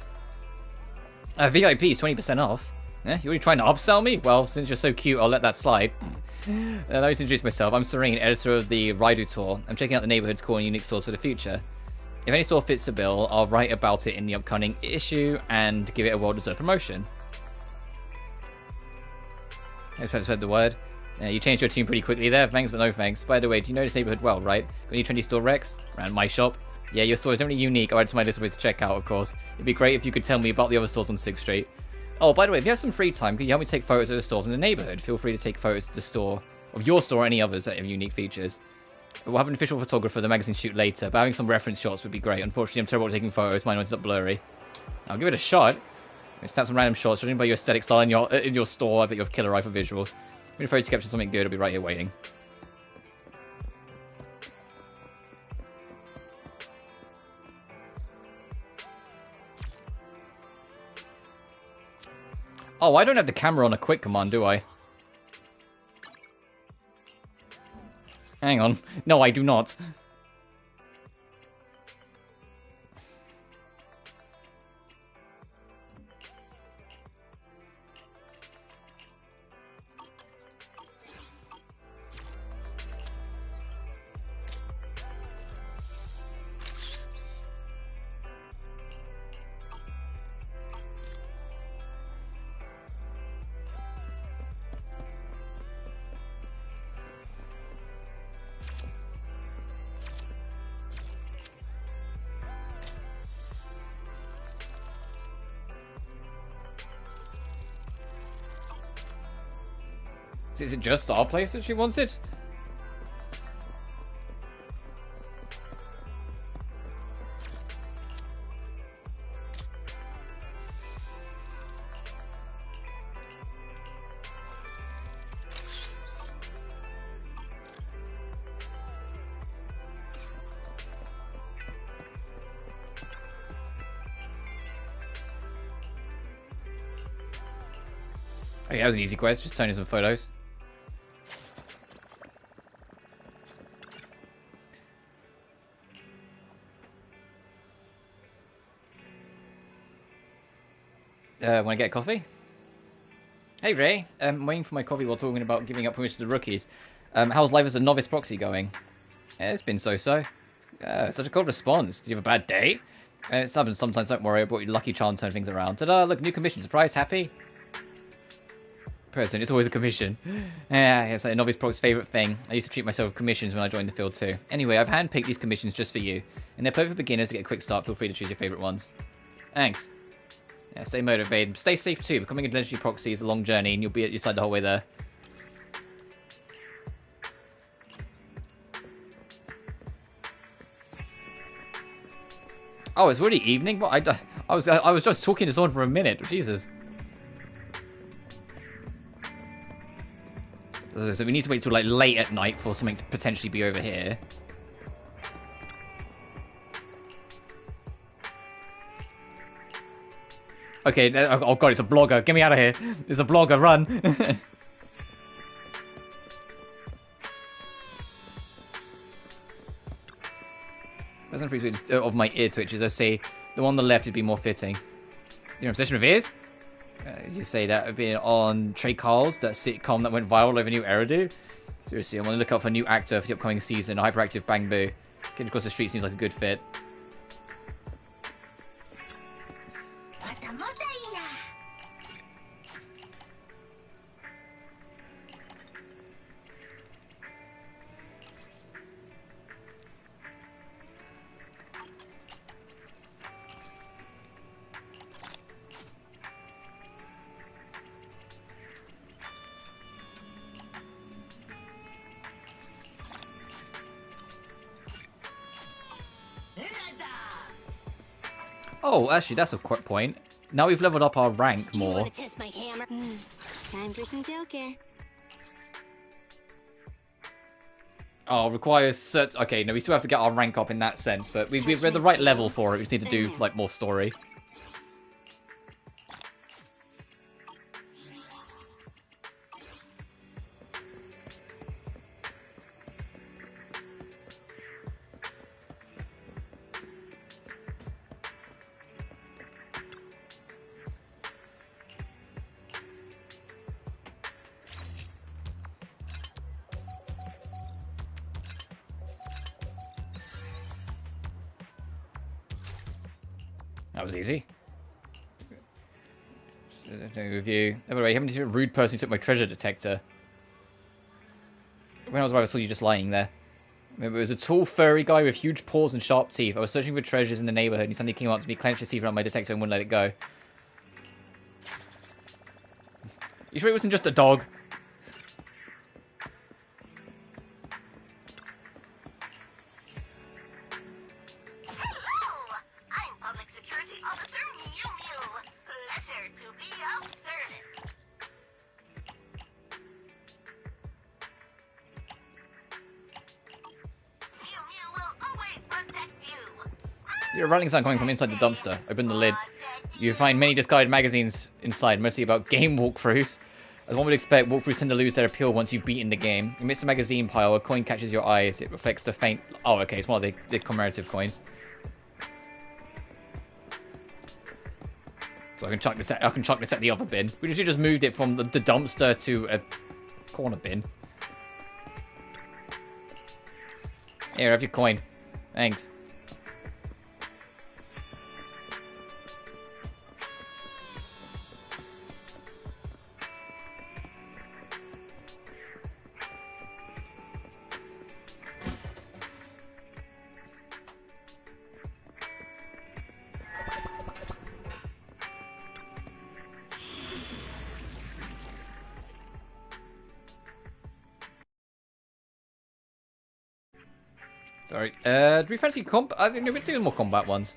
VIP is 20% off. Yeah, you're already trying to upsell me? Well, since you're so cute, I'll let that slide. Let me introduce myself. I'm Serene, editor of the Raidu Tour. I'm checking out the neighborhood's cool and unique stores for the future. If any store fits the bill, I'll write about it in the upcoming issue and give it a well-deserved promotion. I spread the word. You changed your tune pretty quickly there. Thanks, but no thanks. By the way, do you know this neighborhood well, right? Got any trendy store recs? Around my shop? Yeah, your store is only unique. I'll add to my list of ways to check out, of course. It'd be great if you could tell me about the other stores on 6th Street. Oh, by the way, if you have some free time, could you help me take photos of the stores in the neighborhood? Feel free to take photos of the store, of your store or any others that have unique features. We'll have an official photographer for the magazine shoot later, but having some reference shots would be great. Unfortunately, I'm terrible at taking photos. Mine ends up blurry. I'll give it a shot. Snap some random shots, judging by your aesthetic style in your store. I bet you have killer eye for visuals. If you're afraid to capture something good, I'll be right here waiting. Oh, I don't have the camera on a quick command, do I? Hang on. No, I do not. Is it just our place that she wants it? Oh, yeah, that was an easy quest. Just turn in some photos. Want to get a coffee? Hey Ray, I'm waiting for my coffee while talking about giving up permission to the rookies. How's life as a novice proxy going? It's been so-so. Such a cold response. Did you have a bad day? It's happens sometimes, don't worry. I brought your lucky charm to turn things around. Ta-da, look, new commission. Surprise, happy? Person, it's always a commission. Yeah, it's like a novice prox's favourite thing. I used to treat myself with commissions when I joined the field too. Anyway, I've handpicked these commissions just for you. And they're perfect for beginners to get a quick start. Feel free to choose your favourite ones. Thanks. Yeah, stay motivated. Stay safe too. Becoming a legendary proxy is a long journey and you'll be at your side the whole way there. Oh, it's already evening? What? I was just talking to someone for a minute. Jesus. So we need to wait till like late at night for something to potentially be over here. Okay, oh god, it's a blogger. Get me out of here. It's a blogger, run. Of my ear twitches, I say the one on the left would be more fitting. You're in obsession with ears? You say that would be on Trey Carl's, that sitcom that went viral over new Eridu. Seriously, I want to look out for a new actor for the upcoming season, Hyperactive Bangbu. Getting across the street seems like a good fit. Oh, actually, that's a quick point. Now we've leveled up our rank more. You want to test my hammer? Time for some tail care. Oh, requires cert. Okay, no, we still have to get our rank up in that sense, but we're the right level for it. We just need to do like more story. That was easy. Review. By the way, haven't you seen a rude person who took my treasure detector? When I was arrived, I saw you just lying there. Remember, it was a tall, furry guy with huge paws and sharp teeth. I was searching for treasures in the neighborhood, and he suddenly came up to me, clenched his teeth around my detector, and wouldn't let it go. You sure it wasn't just a dog? Your rattling sound coming from inside the dumpster. Open the lid. You find many discarded magazines inside, mostly about game walkthroughs. As one would expect, walkthroughs tend to lose their appeal once you've beaten the game. Amidst the magazine pile, a coin catches your eyes. It reflects the faint... Oh, okay, it's one of the commemorative coins. So I can chuck this at the other bin. We just moved it from the dumpster to a corner bin. Here, have your coin. Thanks. Sorry. Do we fancy combat? I think we're doing more combat ones.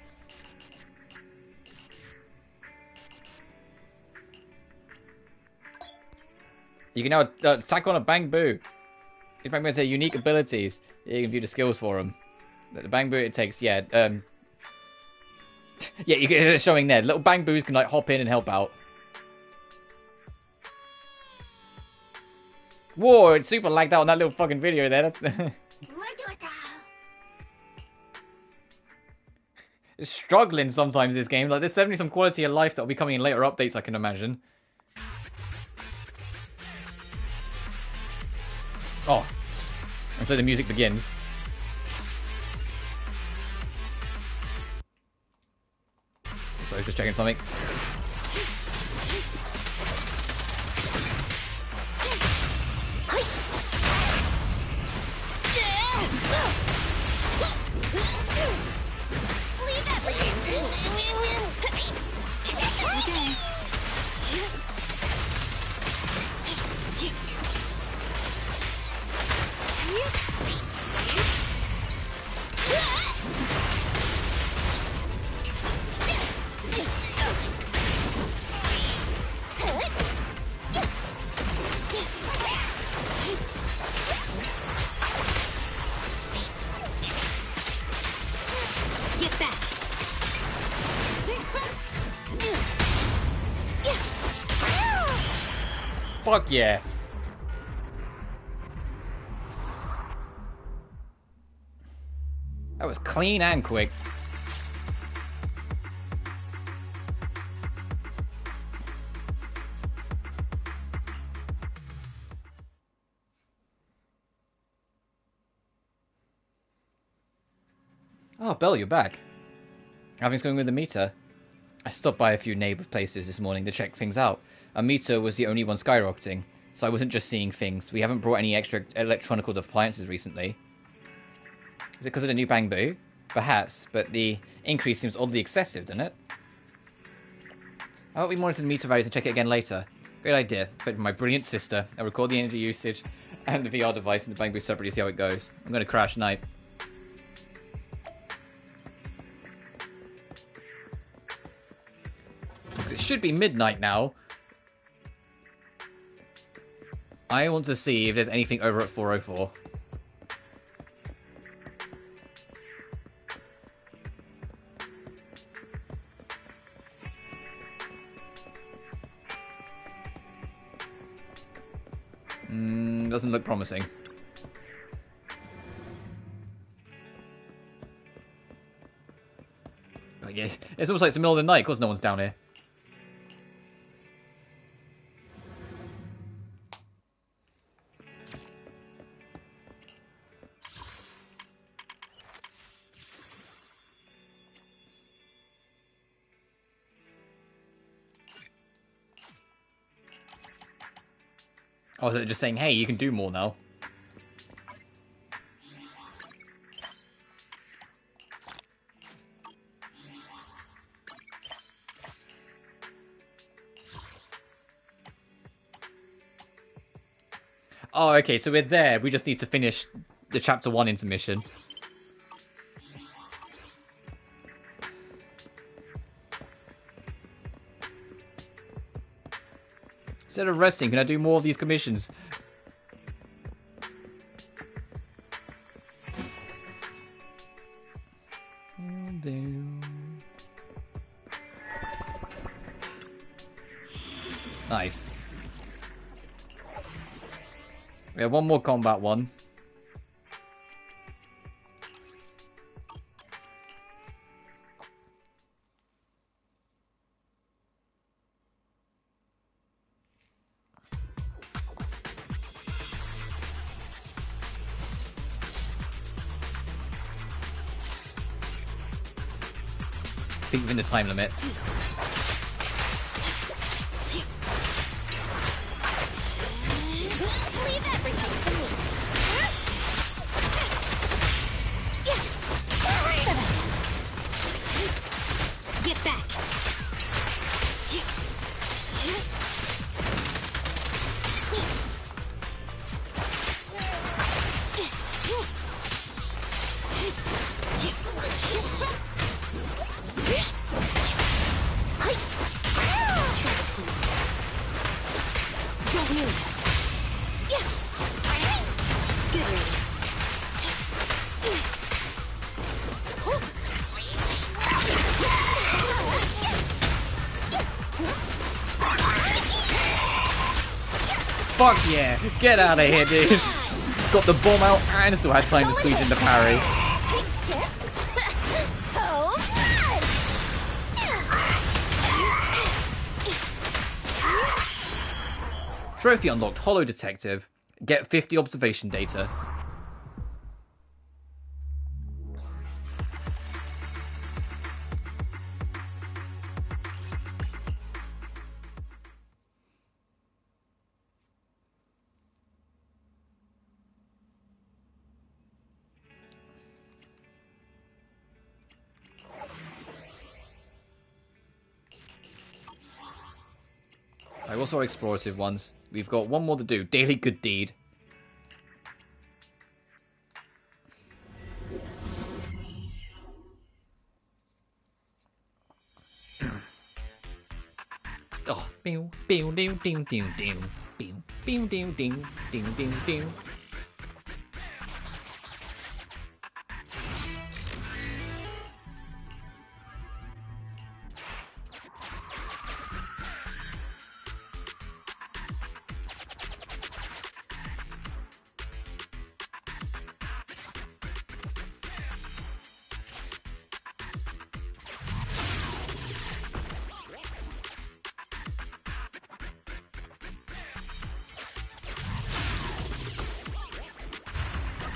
You can now attack on a Bang-Boo. These Bang-Boos have unique abilities. You can view the skills for them. The Bang-Boo it takes, yeah. Yeah, it's showing there. Little Bang-Boos can like hop in and help out. Whoa, it's super lagged out on that little fucking video there. That's it's struggling sometimes, this game. Like, there's certainly some quality of life that'll be coming in later updates, I can imagine. Oh. And so the music begins. Sorry, just checking something. Fuck yeah. That was clean and quick. Oh, Belle, you're back. How's going with the meter? I stopped by a few neighbor places this morning to check things out. Our meter was the only one skyrocketing, so I wasn't just seeing things. We haven't brought any extra electronic appliances recently. Is it because of the new Bang-Boo? Perhaps, but the increase seems oddly excessive, doesn't it? How about we monitor the meter values and check it again later? Great idea. Spoke to my brilliant sister. I'll record the energy usage and the VR device in the Bang-Boo separately to see how it goes. I'm going to crash tonight. It should be midnight now. I want to see if there's anything over at 4:04. Doesn't look promising. But yes, it's almost like it's the middle of the night because no one's down here. Oh, so they're just saying, hey, you can do more now. Oh, okay, so we're there. We just need to finish the Chapter 1 intermission. Instead of resting, can I do more of these commissions? Nice. We have one more combat one. I think within the time limit. Get back. Don't move. Yeah. Good riddance. Fuck yeah! Get out of here, dude! Got the bomb out and still had time to squeeze in the parry. Trophy unlocked, Holo Detective. Get 50 observation data. I also explorative ones. We've got one more to do. Daily Good Deed. Oh, pew, pew, pew, pew, pew, pew, pew, pew, pew, pew, pew, pew, pew.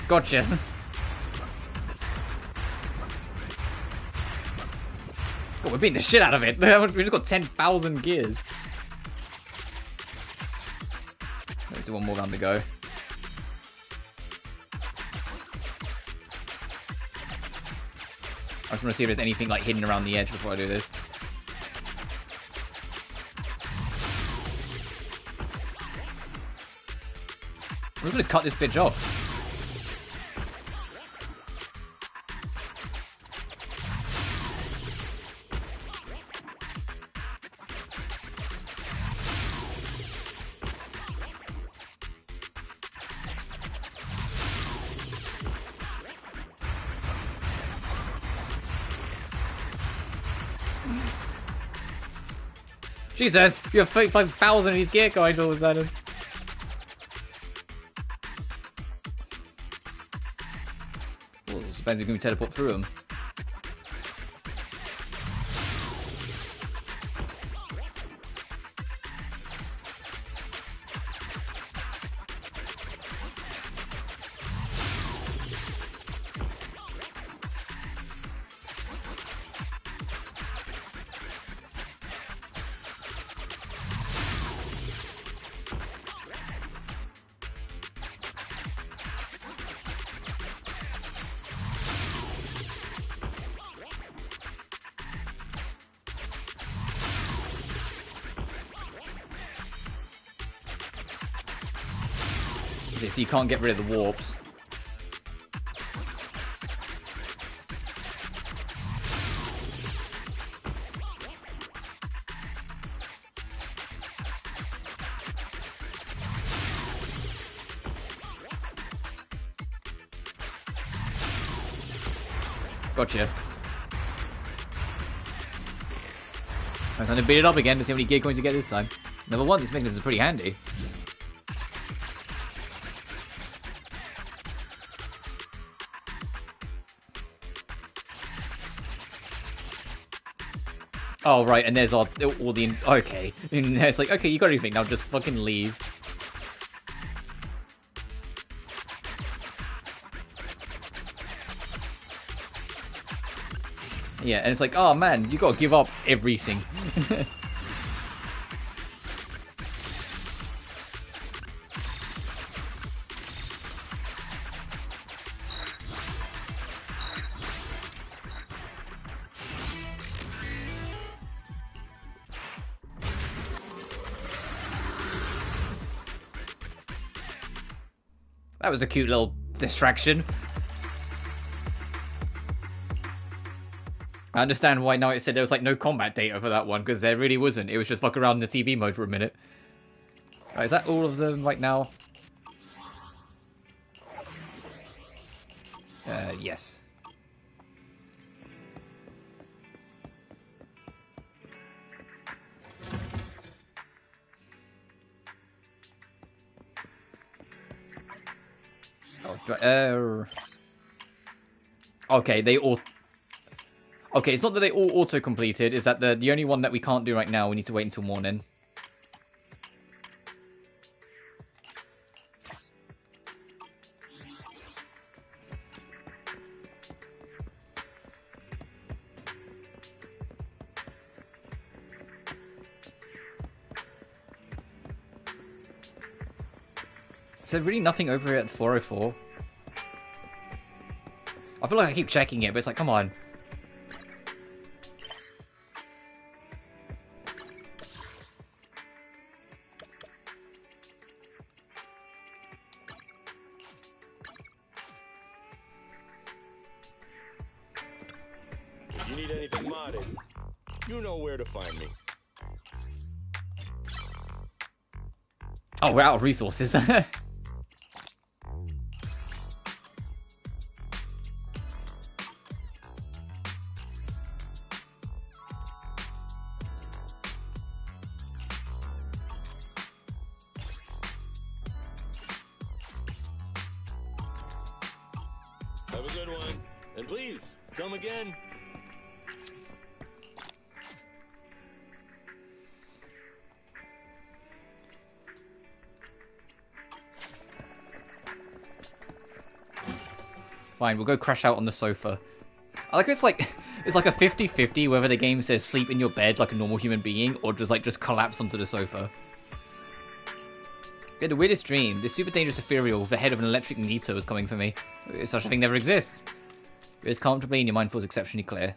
Gotcha. Oh, we're beating the shit out of it. We've just got 10,000 gears. There's one more round to go. I just want to see if there's anything like hidden around the edge before I do this. We're gonna cut this bitch off. Jesus, you have 35,000 of these gear coins all of a sudden. Well, it depends if you can teleport through them. So you can't get rid of the warps. Gotcha. I'm trying to beat it up again to see how many gear coins you get this time. Number one, this mechanism is pretty handy. Oh, right, and there's all the... Okay. And it's like, okay, you got everything, now just fucking leave. Yeah, and it's like, oh man, you gotta give up everything. That was a cute little distraction. I understand why now it said there was like no combat data for that one, because there really wasn't. It was just fuck around in the TV mode for a minute. Right, is that all of them right now? Yes. Oh, okay, they all... Okay, it's not that they all auto-completed, it's that the only one that we can't do right now, we need to wait until morning. Is there really nothing over here at 404? I feel like I keep checking it, but it's like, come on. If you need anything modded, you know where to find me. Oh, we're out of resources. Have a good one. And please, come again. Fine, we'll go crash out on the sofa. I like it's like a 50-50 whether the game says sleep in your bed like a normal human being or just collapse onto the sofa. Yeah, the weirdest dream. This super dangerous ethereal with the head of an electric Nito is coming for me. Such a thing never exists. It's comfortably and your mind feels exceptionally clear.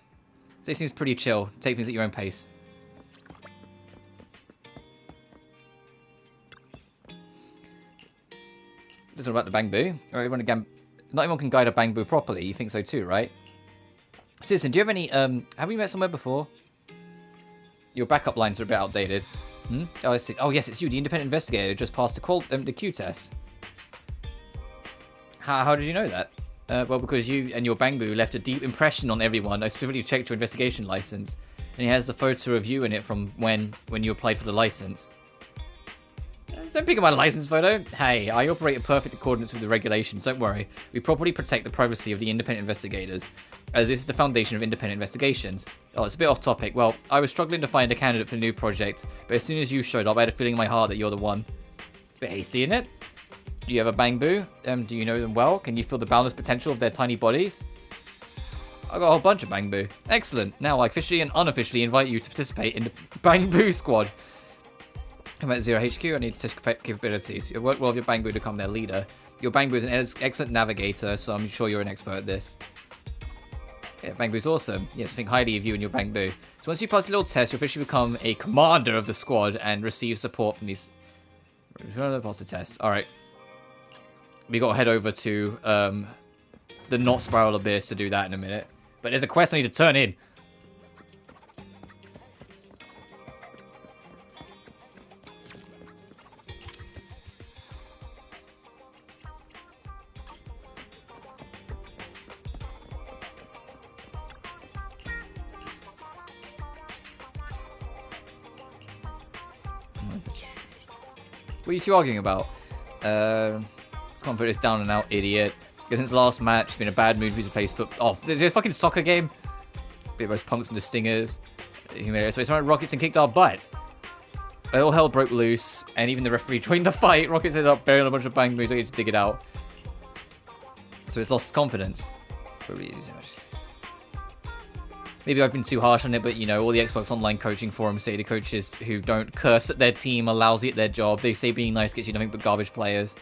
This seems pretty chill. Take things at your own pace. This is all about the Bangbu. Not everyone can guide a Bangbu properly. You think so too, right? Citizen, do you have any, have we met somewhere before? Your backup lines are a bit outdated. Hmm? Oh, I see. Oh, yes, it's you, the independent investigator who just passed the Q test. How did you know that? Well, because you and your Bangbu left a deep impression on everyone. I specifically checked your investigation license. And he has the photo of you in it from when you applied for the license. Don't pick up my license photo. Hey, I operate in perfect accordance with the regulations. Don't worry. We properly protect the privacy of the independent investigators, as this is the foundation of independent investigations. Oh, it's a bit off topic. Well, I was struggling to find a candidate for the new project, but as soon as you showed up, I had a feeling in my heart that you're the one. Bit hasty, isn't it? Do you have a Bangbu? Do you know them well? Can you feel the boundless potential of their tiny bodies? I've got a whole bunch of Bangbu. Excellent. Now I officially and unofficially invite you to participate in the Bangbu squad. I'm at Zero HQ. I need to test capabilities. You work well with your Bangbu to become their leader. Your Bangbu is an excellent navigator, so I'm sure you're an expert at this. Yeah, Bangbu's awesome. Yes, I think highly of you and your Bangbu. So once you pass the little test, you officially become a commander of the squad and receive support from these... Pass the test. Alright. We gotta head over to the Not Spiral Abyss to do that in a minute. But there's a quest I need to turn in. What are you two arguing about? Let's can't put this down and out, idiot. Because since the last match, it's been a bad mood for you to play football. Oh, there's a fucking soccer game. Bit of those punks and the stingers. So it's right, Rockets and kicked our butt. All hell broke loose, and even the referee joined the fight. Rockets ended up burying a bunch of bang moves, so you had to dig it out. So it's lost confidence. Maybe I've been too harsh on it, but you know, all the Xbox Online coaching forums say the coaches who don't curse at their team are lousy at their job. They say being nice gets you nothing but garbage players.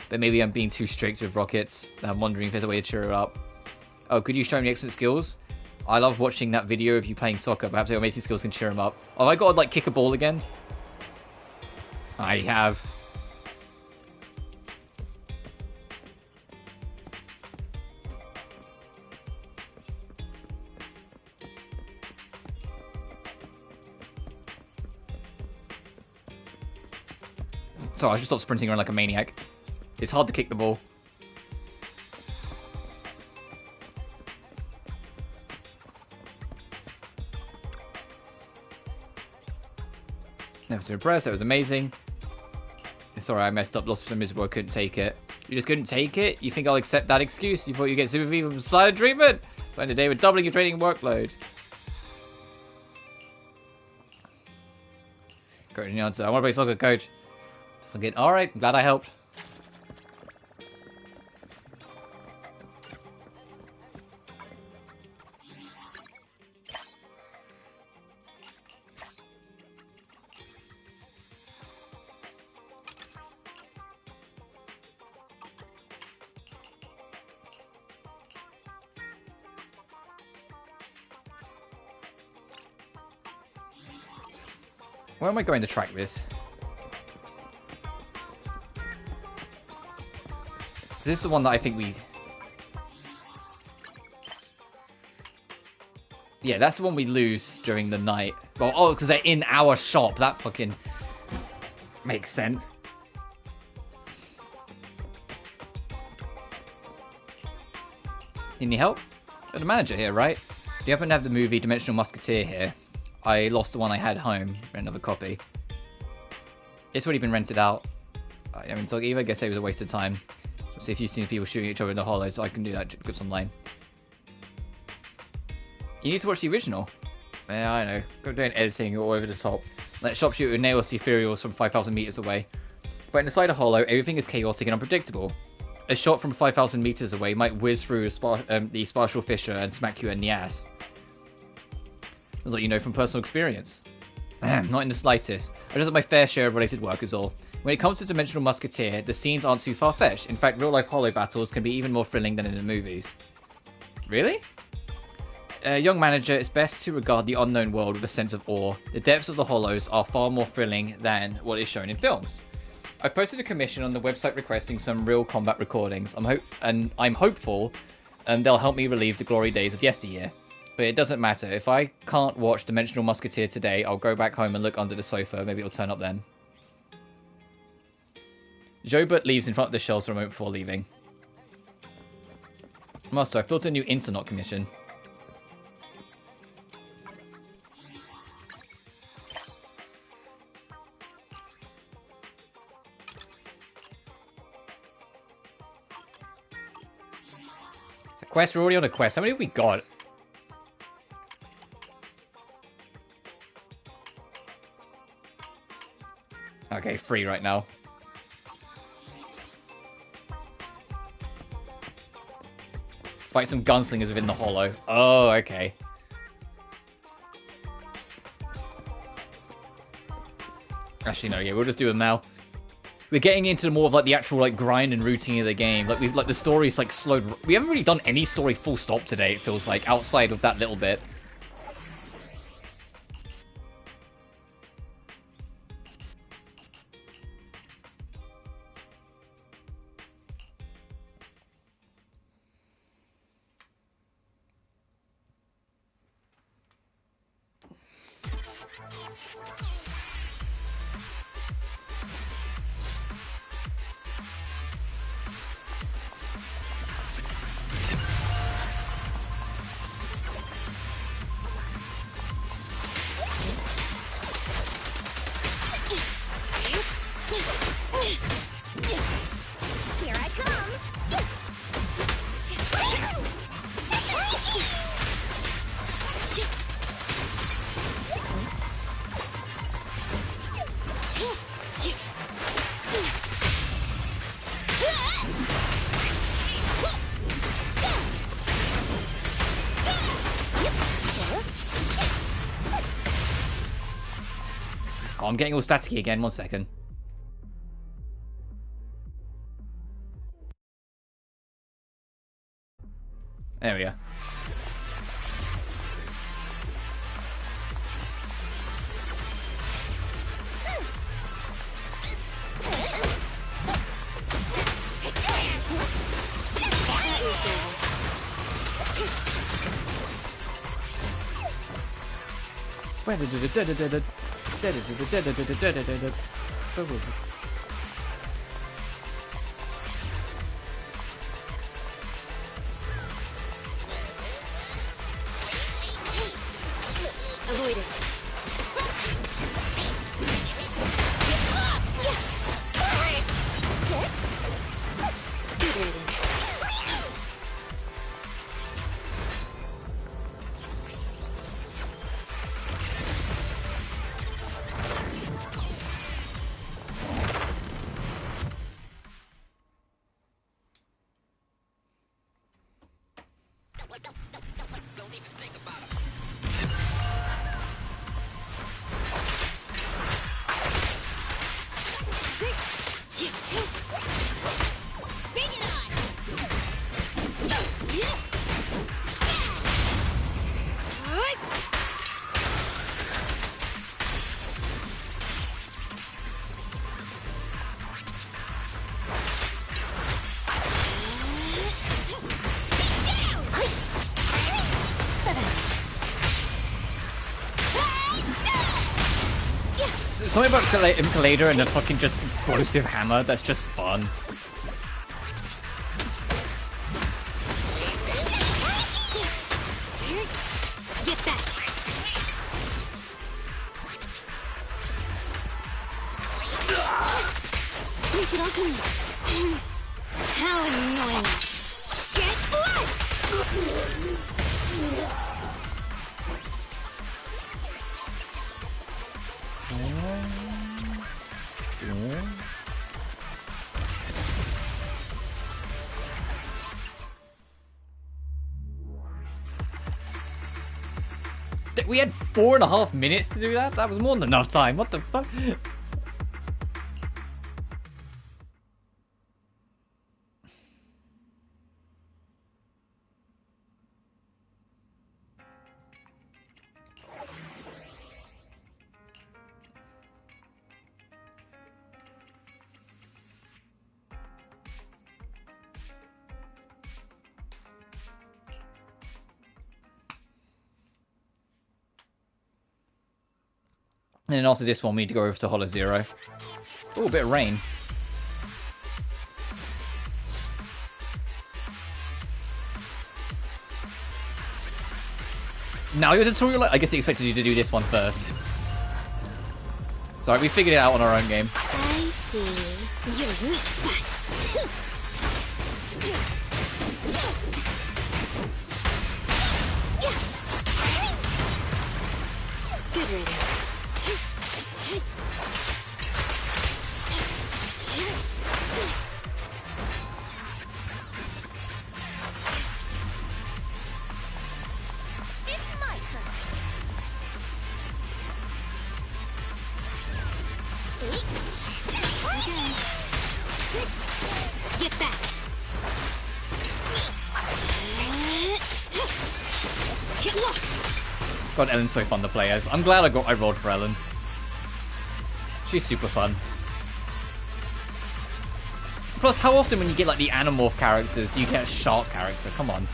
But maybe I'm being too strict with Rockets. I'm wondering if there's a way to cheer her up. Oh, could you show me excellent skills? I love watching that video of you playing soccer. Perhaps your amazing skills can cheer him up. Oh, I got to like kick a ball again? I have. Sorry, I should stop sprinting around like a maniac. It's hard to kick the ball. Never to impress, that was amazing. Sorry, I messed up, lost so miserable, I couldn't take it. You just couldn't take it? You think I'll accept that excuse? You thought you'd get sympathy from silent treatment? Spend a day with doubling your training workload. Coach, any answer? I want to play soccer, coach. Fucking alright, I'm glad I helped. Where am I going to track this? Is this the one that I think we... Yeah, that's the one we lose during the night. Well, oh, because they're in our shop. That fucking makes sense. Need help? You're the manager here, right? Do you happen to have the movie Dimensional Musketeer here? I lost the one I had home for another copy. It's already been rented out. I mean, so either I guess it was a waste of time. So see if you've seen people shooting each other in the hollows, so I can do that clips online. You need to watch the original. Yeah, I know. Go doing editing all over the top. Let sharpshooter nails the ethereals from 5,000 meters away. But inside a hollow, everything is chaotic and unpredictable. A shot from 5,000 meters away might whiz through the spatial fissure and smack you in the ass. Sounds like you know from personal experience. Not in the slightest. I just have my fair share of related work is all. When it comes to Dimensional Musketeer, the scenes aren't too far-fetched. In fact, real-life hollow battles can be even more thrilling than in the movies. Really? Young manager, it's best to regard the unknown world with a sense of awe. The depths of the hollows are far more thrilling than what is shown in films. I've posted a commission on the website requesting some real combat recordings. I'm hopeful they'll help me relieve the glory days of yesteryear. But it doesn't matter. If I can't watch Dimensional Musketeer today, I'll go back home and look under the sofa. Maybe it'll turn up then. Jobert leaves in front of the shelves for a moment before leaving. Master, I've filled a new Internet commission. It's a quest, we're already on a quest. How many have we got? Okay, 3 right now. Fight some gunslingers within the hollow. Oh, okay. Actually, no, yeah, we'll just do them now. We're getting into more of like the actual like grind and routine of the game. Like we've the story's like slowed. We haven't really done any story full stop today. It feels like outside of that little bit. Here I come! Oh, I'm getting all staticky again. 1 second. There we are. Avoid it. Good riddance. Something about Collider and the fucking just explosive hammer, that's just fun. Get back. Sneak it off me. How annoying. Get flushed! We had 4.5 minutes to do that? That was more than enough time. What the fuck? And then after this one, we need to go over to Hollow Zero. Ooh, a bit of rain. Now your tutorial, I guess they expected you to do this one first. Sorry, we figured it out on our own game. I see. Your weak spot. Good riddance. Get back! Get lost! God, Ellen's so fun to play as. I'm glad I rolled for Ellen. She's super fun. Plus, how often when you get like the Animorph characters, do you get a shark character? Come on.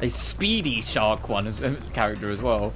A speedy shark one as character as well.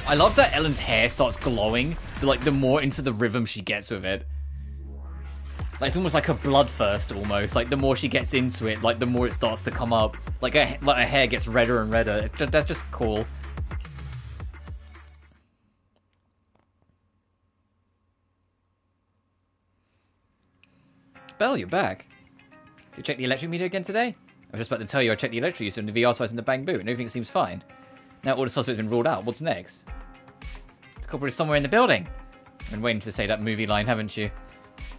I love that Ellen's hair starts glowing, the more into the rhythm she gets with it. Like, it's almost like a bloodthirst, almost. Like, the more she gets into it, like, the more it starts to come up. Like her hair gets redder and redder. That's just cool. Belle, you're back. Did you check the electric meter again today? I was just about to tell you I checked the electric use on the VR size in the Bang Boo, and everything seems fine. Now all the suspects have been ruled out. What's next? The culprit is somewhere in the building. I've been waiting to say that movie line, haven't you?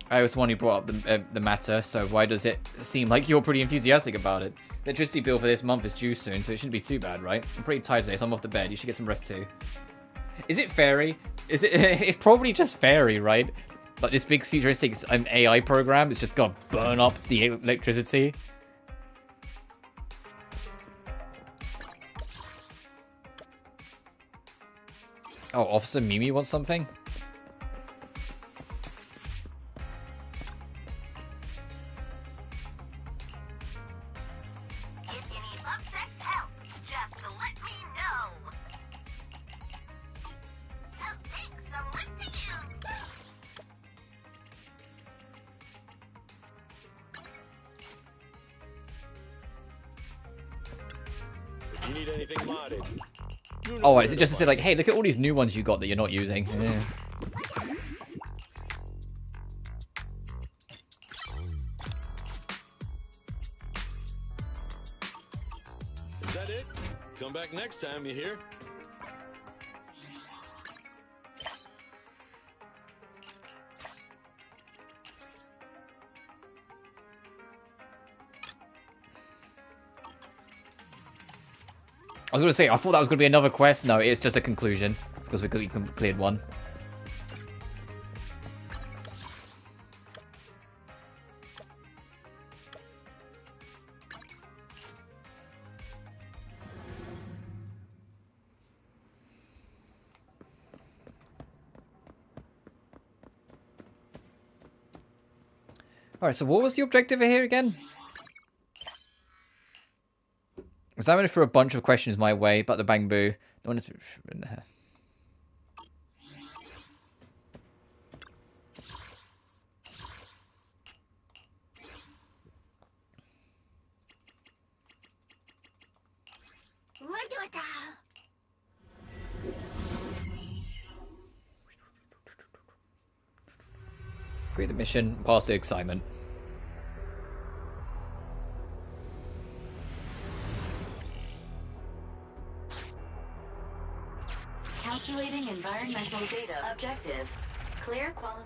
I was the one who brought up the matter, so why does it seem like you're pretty enthusiastic about it? The electricity bill for this month is due soon, so it shouldn't be too bad, right? I'm pretty tired today, so I'm off to bed. You should get some rest too. Is it Fairy? Is it? It's probably just Fairy, right? Like this big futuristic AI program is just gonna burn up the electricity. Oh, Officer Mimi wants something? If you need subtext help, just let me know. A big salute to you. If you need anything modded. Oh, is it just to say like, hey, look at all these new ones you got that you're not using? Yeah. Is that it? Come back next time, you hear? I was going to say, I thought that was going to be another quest. No, it's just a conclusion, because we cleared one. Alright, so what was the objective here again? Examining through a bunch of questions my way about the Bang Boo. No one has written there. Create the mission, pass the excitement. Calculating environmental data. Objective. Clear quality.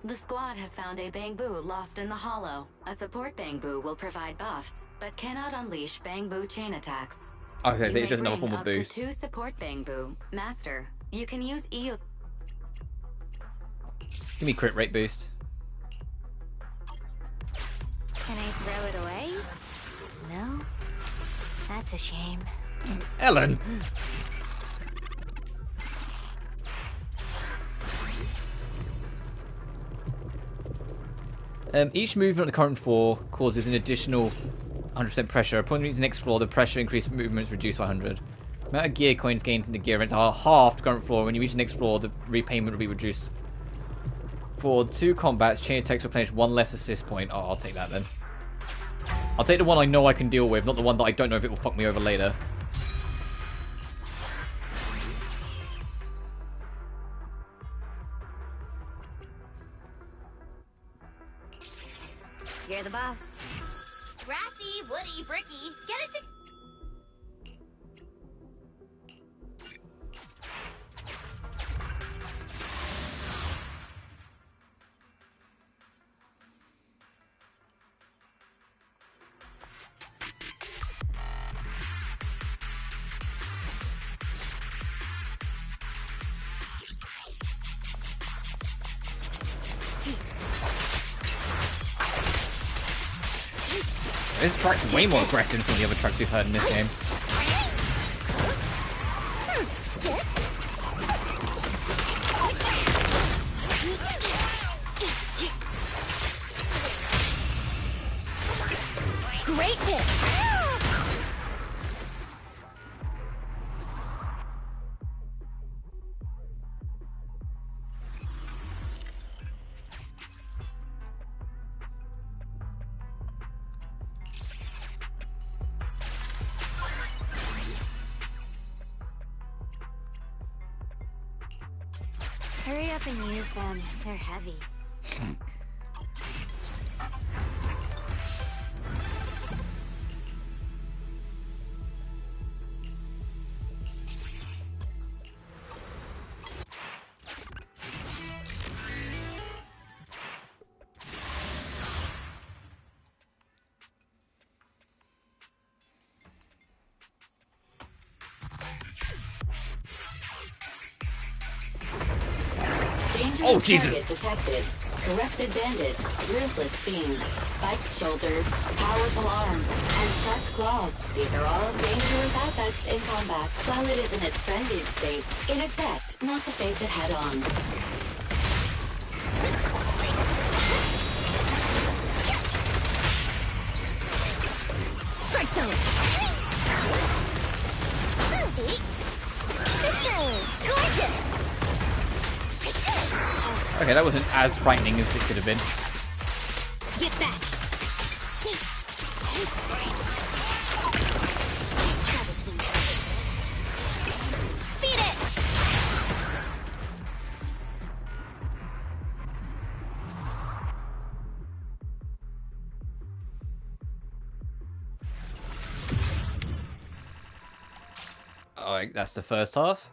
The squad has found a Bang-Boo lost in the hollow. A support Bang-Boo will provide buffs, but cannot unleash Bang-Boo chain attacks. Okay, so it's just another form of boost. To 2 support Bang-Boo. Master, you can use EU. Give me crit rate boost. Can I throw it away? No? That's a shame. Ellen! Each movement on the current floor causes an additional 100% pressure. Upon reaching the next floor, the pressure increased movement is reduced by 100. The amount of gear coins gained from the gear events are half the current floor. When you reach the next floor, the repayment will be reduced. For 2 combats, chain attacks replenish 1 less assist point. Oh, I'll take that then. I'll take the one I know I can deal with, not the one that I don't know if it will fuck me over later. You're the boss. Grassy, woody, bricky. Get it to... This track's way more aggressive than some of the other tracks we've heard in this game. Great hit! Hurry up and use them. They're heavy. Oh, Jesus. Target detected. Corrupted bandit, ruthless fiend, spiked shoulders, powerful arms, and sharp claws. These are all dangerous assets in combat. While it is in its frenzied state, it is best not to face it head on. Strike zone! Gorgeous! Okay, that wasn't as frightening as it could have been. Get back! Beat it! Alright, that's the first half.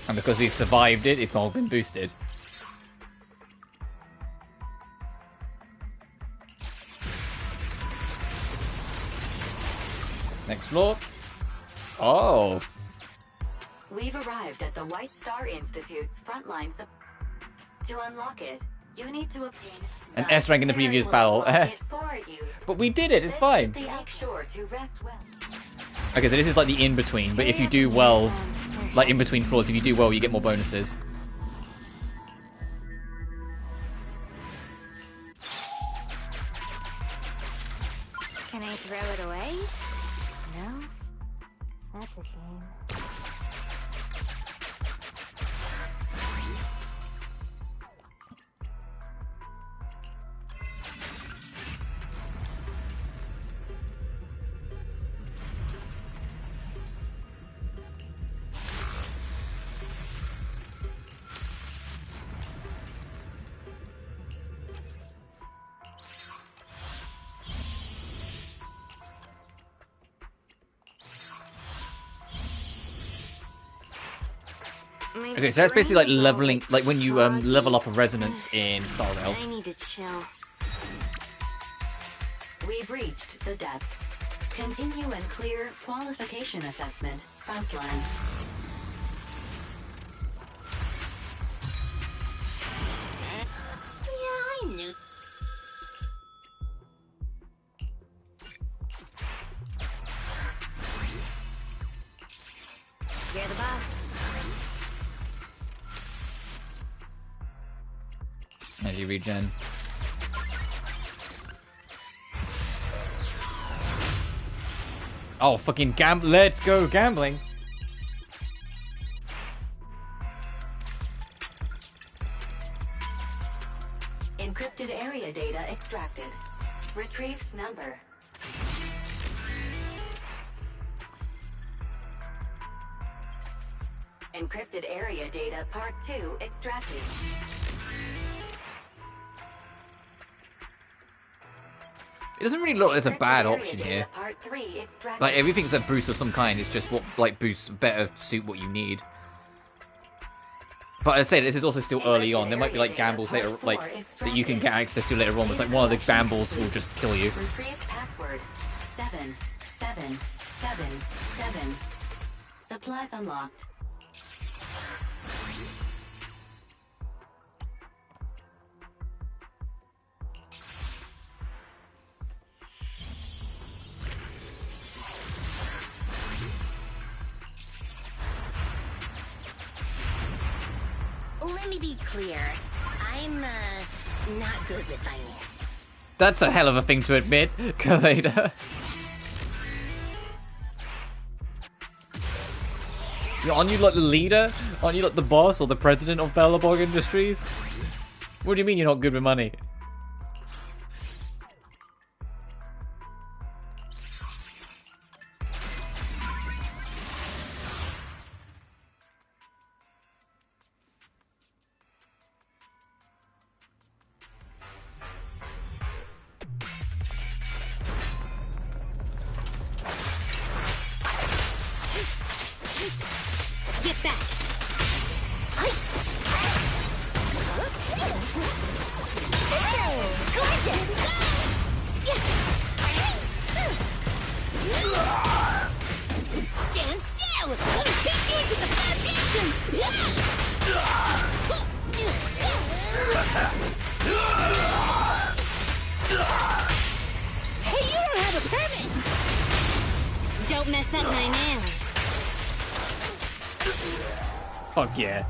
And because we've survived it, it's all been boosted. Next floor. Oh. We've arrived at the White Star Institute's frontline. To unlock it, you need to obtain An S rank in the previous battle. But we did it, it's fine. Okay, so this is like the in-between, but if you do well, like in between floors, if you do well, you get more bonuses. Can I throw it away? No? That's a shame. Okay, so that's basically like leveling, like when you level up a resonance in Starvale. I need to chill. We've reached the depths. Continue and clear qualification assessment. Frontline. Yeah, I knew. You're the boss. Energy regen. Oh, fucking let's go gambling. Encrypted area data extracted. Retrieved number. Encrypted area data part 2 extracted. It doesn't really look like there's a bad option here. Like everything's a boost of some kind. It's just what like boosts better suit what you need. But as I say, this is also still early on. There might be like gambles later, like that you can get access to later on. It's like one of the gambles will just kill you. Retrieved password 7777. Supplies unlocked. Let me be clear. I'm, not good with finances. That's a hell of a thing to admit, Kaleda. Aren't you like the leader? Aren't you like the boss or the president of Belobog Industries? What do you mean you're not good with money? back. Stand still! Let me beat you into the foundations! Hey, you don't have a permit! Don't mess up my nails. Fuck yeah.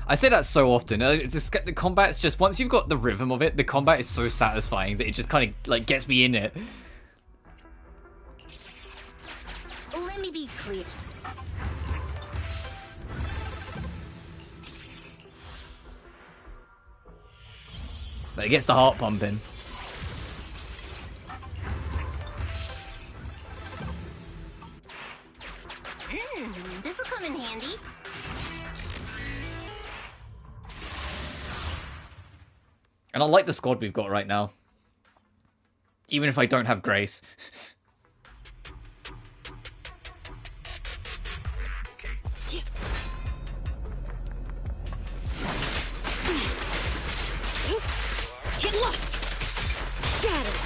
I say that so often. The combat's just, once you've got the rhythm of it, the combat is so satisfying that it just kind of like gets me in it. Let me be clear. But it gets the heart pumping. This'll come in handy. And I like the squad we've got right now. Even if I don't have Grace. Get lost! Shatter!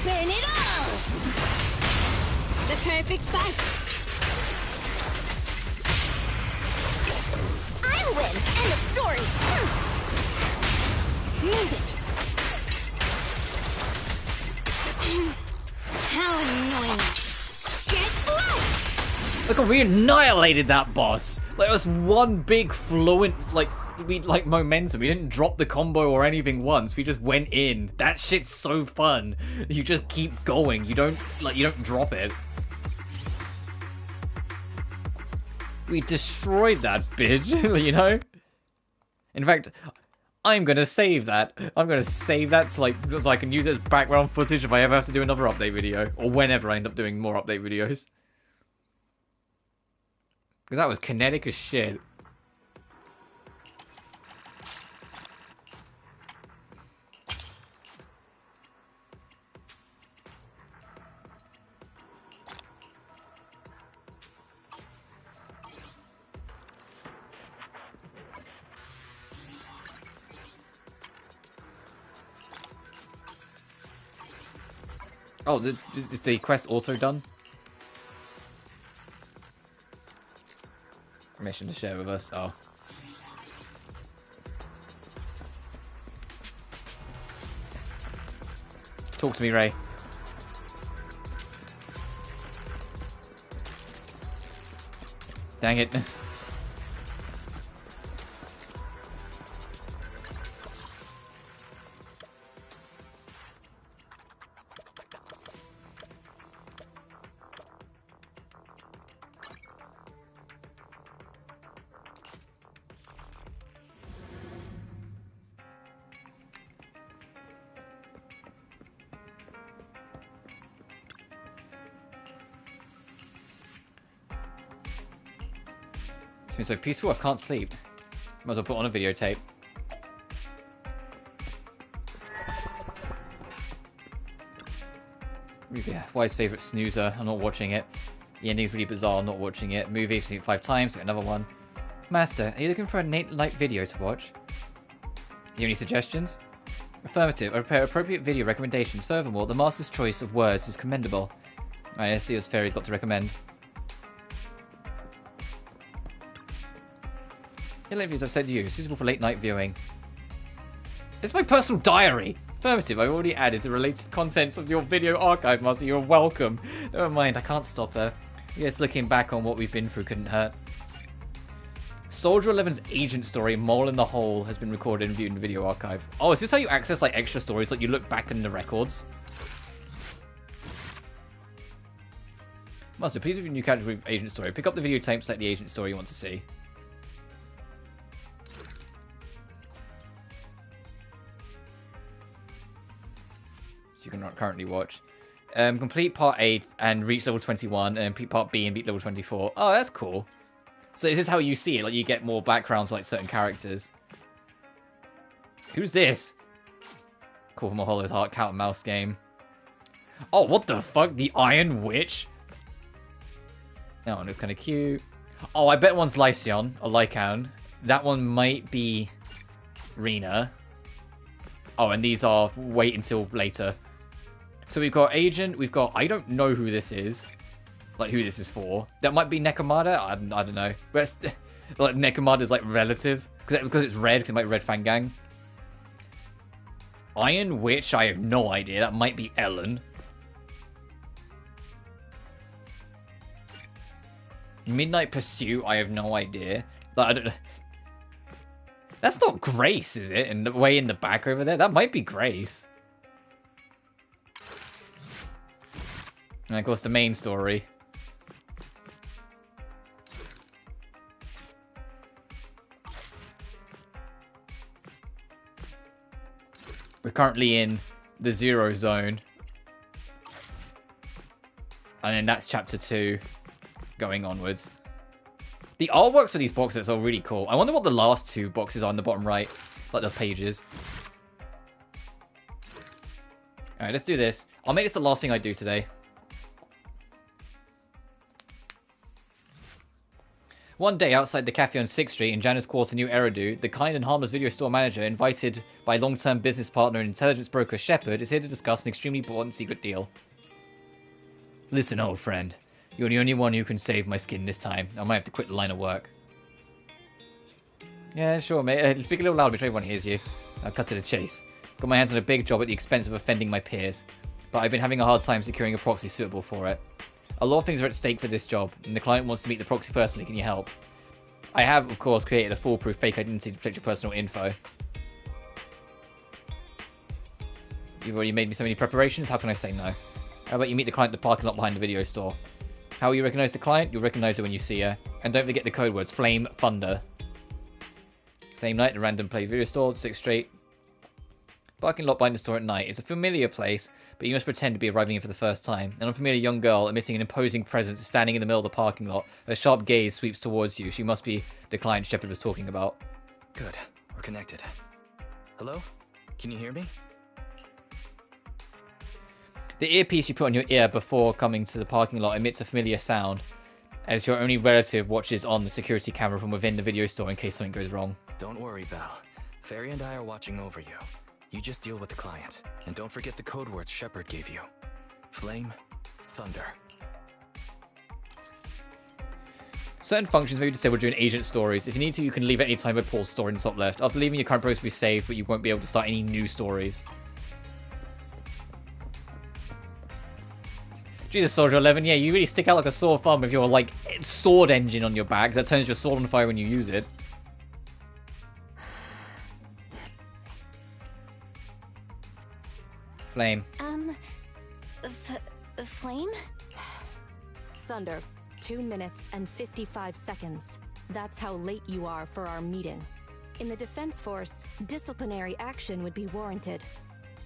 Burn it all! The perfect fight! I'll win! End of story! Move it! How annoying! Get flushed! Look, we annihilated that boss. Like, it was one big fluent, like momentum. We didn't drop the combo or anything once. We just went in. That shit's so fun. You just keep going. You don't drop it. We destroyed that bitch, you know? In fact, I'm gonna save that. I'm gonna save that so I can use it as background footage if I ever have to do another update video. Or whenever I end up doing more update videos. Because that was kinetic as shit. Oh, is the quest also done? Mission to share with us. Oh. Talk to me, Ray. Dang it. It's been so peaceful, I can't sleep. Might as well put on a videotape. Yeah, Why's favourite snoozer? I'm not watching it. The ending's really bizarre, I'm not watching it. Movie, I've seen it 5 times, get another one. Master, are you looking for a light video to watch? You any suggestions? Affirmative, I prepare appropriate video recommendations. Furthermore, the master's choice of words is commendable. I see what Fairy's got to recommend. Interviews I've said to you, suitable for late night viewing. It's my personal diary! Affirmative, I've already added the related contents of your video archive, Master. You're welcome. Never mind, I can't stop her. Yes, looking back on what we've been through couldn't hurt. Soldier 11's agent story, Mole in the Hole, has been recorded and viewed in the video archive. Oh, is this how you access like extra stories? Like you look back in the records? Master, please review new category of agent story. Pick up the videotape, select the agent story you want to see. You can currently watch. Complete part 8 and reach level 21, and complete part B and beat level 24. Oh, that's cool. So is this how you see it? Like, you get more backgrounds like certain characters. Who's this? Call from a Hollow's Heart cat and mouse game. Oh, what the fuck? The Iron Witch? That one looks kind of cute. Oh, I bet one's Lycion, or Lycaon. That one might be Rena. Oh, and these are wait until later. So we've got Agent, we've got... I don't know who this is. Like, who this is for. That might be Nekomata? I don't know. But like, Nekomata's, like, relative. Because it's red, because it might be Red Fangang. Iron Witch, I have no idea. That might be Ellen. Midnight Pursuit, I have no idea. Like, I don't know. That's not Grace, is it? And the way in the back over there? That might be Grace. And of course, the main story. We're currently in the 0 zone. And then that's chapter 2 going onwards. The artworks of these boxes are really cool. I wonder what the last 2 boxes are on the bottom right. Like the pages. Alright, let's do this. I'll make this the last thing I do today. One day outside the cafe on 6th Street in Janus Quarter, New Eridu, the kind and harmless video store manager, invited by long-term business partner and intelligence broker Shepard, is here to discuss an extremely important secret deal. Listen, old friend. You're the only one who can save my skin this time. I might have to quit the line of work. Yeah, sure, mate. Speak a little louder, but everyone hears you. I'll cut to the chase. Got my hands on a big job at the expense of offending my peers. But I've been having a hard time securing a proxy suitable for it. A lot of things are at stake for this job, and the client wants to meet the proxy personally. Can you help? I have, of course, created a foolproof fake identity to protect your personal info. You've already made me so many preparations, how can I say no? How about you meet the client at the parking lot behind the video store? How will you recognize the client? You'll recognize her when you see her. And don't forget the code words, Flame, Thunder. Same night, the random play video store, 6th Street. Parking lot behind the store at night. It's a familiar place, but you must pretend to be arriving here for the first time. An unfamiliar young girl, emitting an imposing presence, is standing in the middle of the parking lot. Her sharp gaze sweeps towards you. She must be the client Shepard was talking about. Good. We're connected. Hello? Can you hear me? The earpiece you put on your ear before coming to the parking lot emits a familiar sound, as your only relative watches on the security camera from within the video store in case something goes wrong. Don't worry, Val. Fairy and I are watching over you. You just deal with the client. And don't forget the code words Shepard gave you. Flame, Thunder. Certain functions may be disabled during agent stories. If you need to, you can leave at any time by pause story in the top left. After leaving, your current progress will be saved, but you won't be able to start any new stories. Jesus, Soldier 11, yeah, you really stick out like a sore thumb with your, like, sword engine on your back that turns your sword on fire when you use it. Flame. Flame? Thunder, 2 minutes and 55 seconds. That's how late you are for our meeting. In the Defense Force, disciplinary action would be warranted.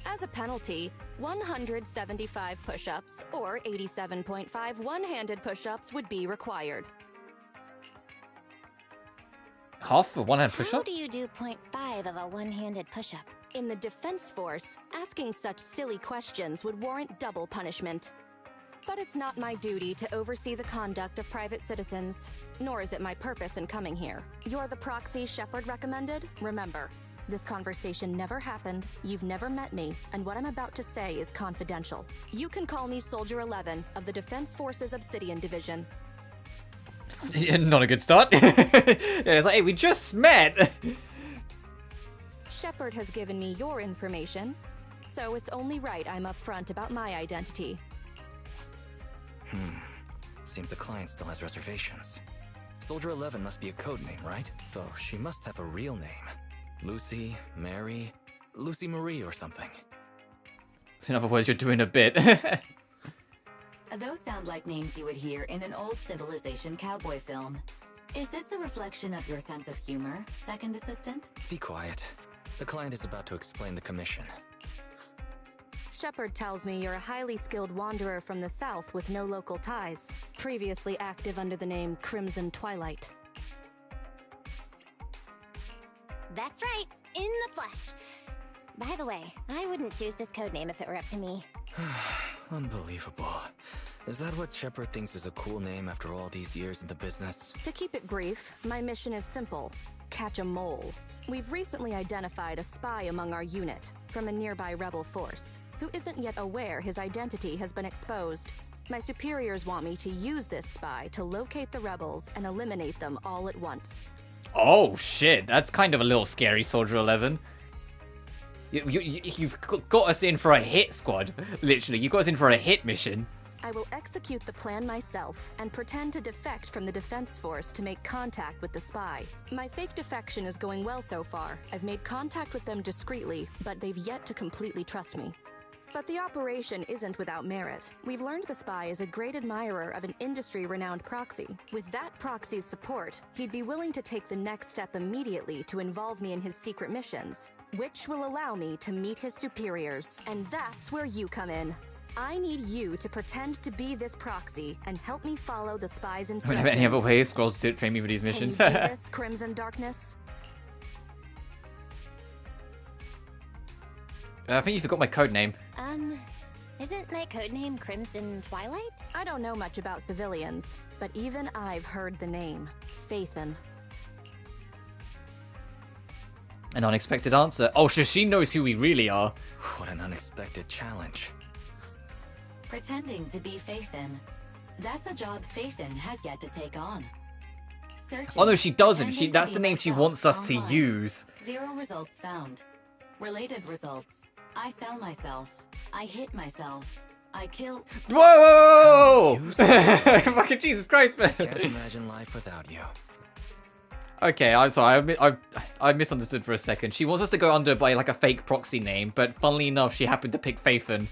As a penalty, 175 push-ups or 87.5 one-handed push-ups would be required. Half of a one-hand push-up? How do you do 0.5 of a one-handed push-up? In the Defense Force, asking such silly questions would warrant double punishment. But it's not my duty to oversee the conduct of private citizens, nor is it my purpose in coming here. You're the proxy Shepard recommended? Remember, this conversation never happened, you've never met me, and what I'm about to say is confidential. You can call me Soldier 11 of the Defense Forces Obsidian Division. Yeah, not a good start. Yeah, it's like, hey, we just met! Shepard has given me your information, so it's only right I'm upfront about my identity. Seems the client still has reservations. Soldier 11 must be a code name, right? So she must have a real name. Lucy, Mary, Lucy Marie or something. In other words, you're doing a bit. Those sound like names you would hear in an old civilization cowboy film. Is this a reflection of your sense of humor, second assistant? Be quiet. The client is about to explain the commission. Shepard tells me you're a highly skilled wanderer from the south with no local ties, previously active under the name Crimson Twilight. That's right, in the flesh. By the way, I wouldn't choose this codename if it were up to me. Unbelievable. Is that what Shepard thinks is a cool name after all these years in the business? To keep it brief, my mission is simple. Catch a mole. We've recently identified a spy among our unit from a nearby rebel force, who isn't yet aware his identity has been exposed. My superiors want me to use this spy to locate the rebels and eliminate them all at once. Oh shit, that's kind of a little scary, Soldier 11. You've got us in for a hit squad, literally. You've got us in for a hit mission. I will execute the plan myself and pretend to defect from the defense force to make contact with the spy. My fake defection is going well so far. I've made contact with them discreetly, but they've yet to completely trust me. But the operation isn't without merit. We've learned the spy is a great admirer of an industry-renowned proxy. With that proxy's support, he'd be willing to take the next step immediately to involve me in his secret missions, which will allow me to meet his superiors. And that's where you come in. I need you to pretend to be this proxy and help me follow the spy's instructions. I don't have any other ways. Scrolls to train me for these missions. Can you do this, Crimson Darkness? I think you forgot my code name. Isn't my codename Crimson Twilight? I don't know much about civilians, but even I've heard the name. Phaethon. An unexpected answer. Oh, so she knows who we really are. What an unexpected challenge. Pretending to be Phaethon. That's a job Phaethon has yet to take on. Searching, Oh no, she doesn't. That's the name she myself wants us online. to use. 0 results found. Related results. I sell myself. I hit myself. I kill. Whoa! Fucking Jesus Christ, man. Can't imagine life without you. Okay, I'm sorry. I misunderstood for a second. She wants us to go under by like a fake proxy name, but funnily enough, she happened to pick Phaethon.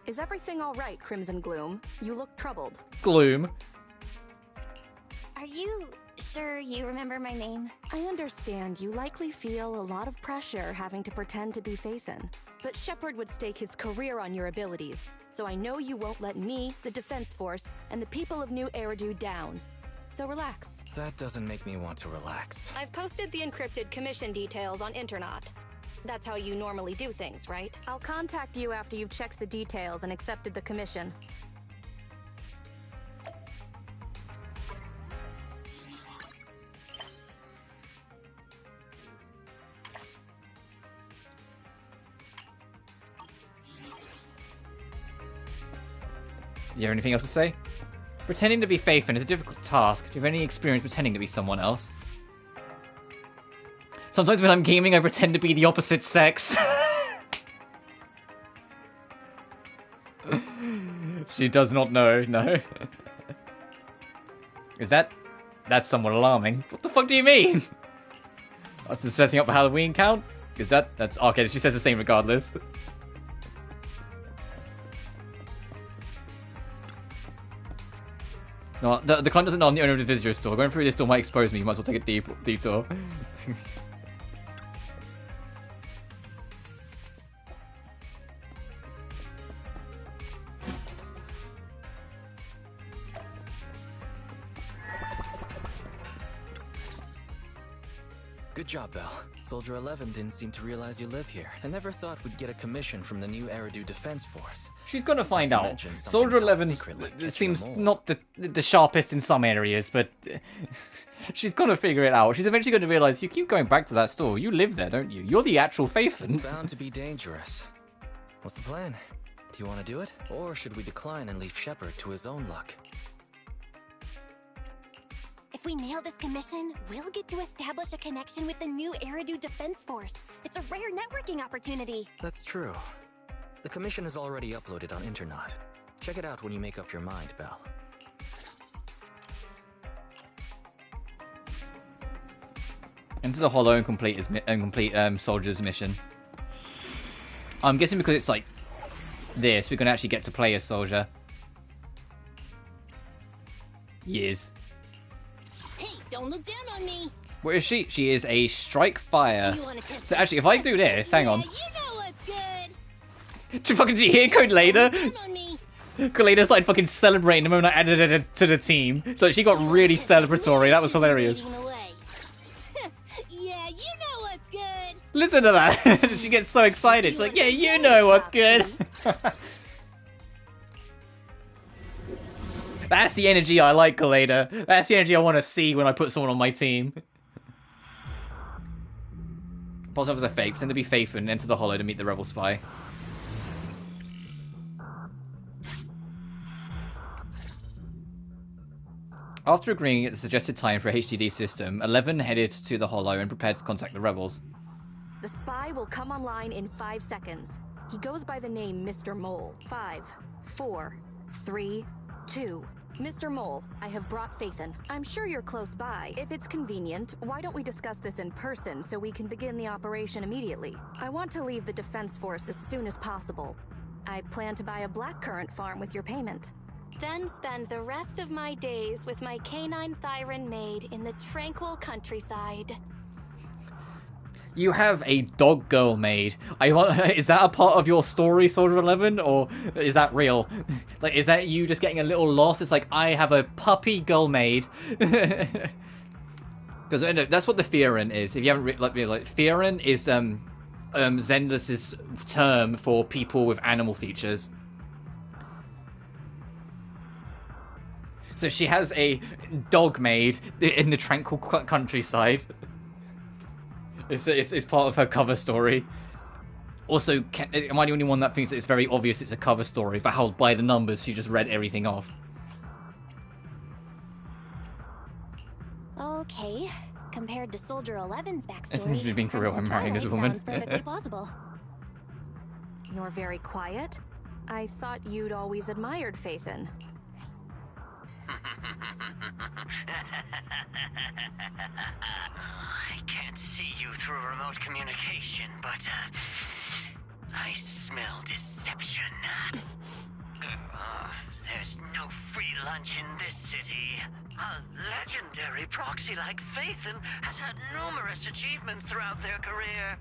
Is everything all right, Crimson Gloom? You look troubled. Gloom. Are you sure you remember my name? I understand you likely feel a lot of pressure having to pretend to be Phaethon, but Shepard would stake his career on your abilities, so I know you won't let me, the Defense Force, and the people of New Eridu down. So relax. That doesn't make me want to relax. I've posted the encrypted commission details on Internet. That's how you normally do things, right? I'll contact you after you've checked the details and accepted the commission. You have anything else to say? Pretending to be Phaethon is a difficult task. Do you have any experience pretending to be someone else? Sometimes when I'm gaming, I pretend to be the opposite sex. She does not know, no. That's somewhat alarming. What the fuck do you mean? That's just dressing up for Halloween count? That's okay, she says the same regardless. No, the client doesn't know I'm the owner of the visitor store. Going through this store might expose me. You might as well take a detour. Good job, Belle. Soldier 11 didn't seem to realize you live here. I never thought we'd get a commission from the new Eridu Defense Force. She's gonna find out. mention something Soldier top 11 secret like catching seems a mole. not the sharpest in some areas, but she's gonna figure it out. She's eventually gonna realize you keep going back to that store. You live there, don't you? You're the actual Phaethon. It's bound to be dangerous. What's the plan? Do you want to do it? Or should we decline and leave Shepard to his own luck? If we nail this commission, we'll get to establish a connection with the new Eridu Defense Force. It's a rare networking opportunity. That's true. The commission is already uploaded on Internet. Check it out when you make up your mind, Belle. Enter the hollow and complete soldier's mission. I'm guessing because it's like this, we're gonna actually get to play as soldier. Years. Hey, don't look down on me. Where is she? She is a strike fire. You wanna test So my actually, if I do this, hang on. Yeah, you know what's good. Did you hear Code Later? Down on me. Code Later started fucking celebrating the moment I added it to the team. So she got really celebratory. That was hilarious. Leading the way. Yeah, you Listen to that. She gets so excited. She's like, yeah, you know what's good. That's the energy I like, Kaleda. That's the energy I want to see when I put someone on my team. Pulse off as a fake. Pretend to be Faith and enter the hollow to meet the rebel spy. After agreeing at the suggested time for a HDD system, 11 headed to the hollow and prepared to contact the rebels. The spy will come online in 5 seconds. He goes by the name Mr. Mole. 5, 4, 3, 2. Mr. Mole, I have brought Faithin. I'm sure you're close by. If it's convenient, why don't we discuss this in person so we can begin the operation immediately? I want to leave the Defense Force as soon as possible. I plan to buy a blackcurrant farm with your payment. Then spend the rest of my days with my canine Thyran maid in the tranquil countryside. You have a dog girl maid. Is that a part of your story, Soldier 11, or is that real? Like, is that you just getting a little lost? It's like, I have a puppy girl maid. Because that's what the Furina is. If you haven't Furina is Zenless's term for people with animal features. So she has a dog maid in the tranquil countryside. It's part of her cover story. Also, am I the only one that thinks that it's very obvious it's a cover story? For how, by the numbers, she just read everything off. Okay, compared to Soldier 11's backstory, Being for real, I'm marrying this woman. sounds perfectly plausible. You're very quiet. I thought you'd always admired Faithin. I can't see you through remote communication, but I smell deception. There's no free lunch in this city. A legendary proxy like Faithin has had numerous achievements throughout their career.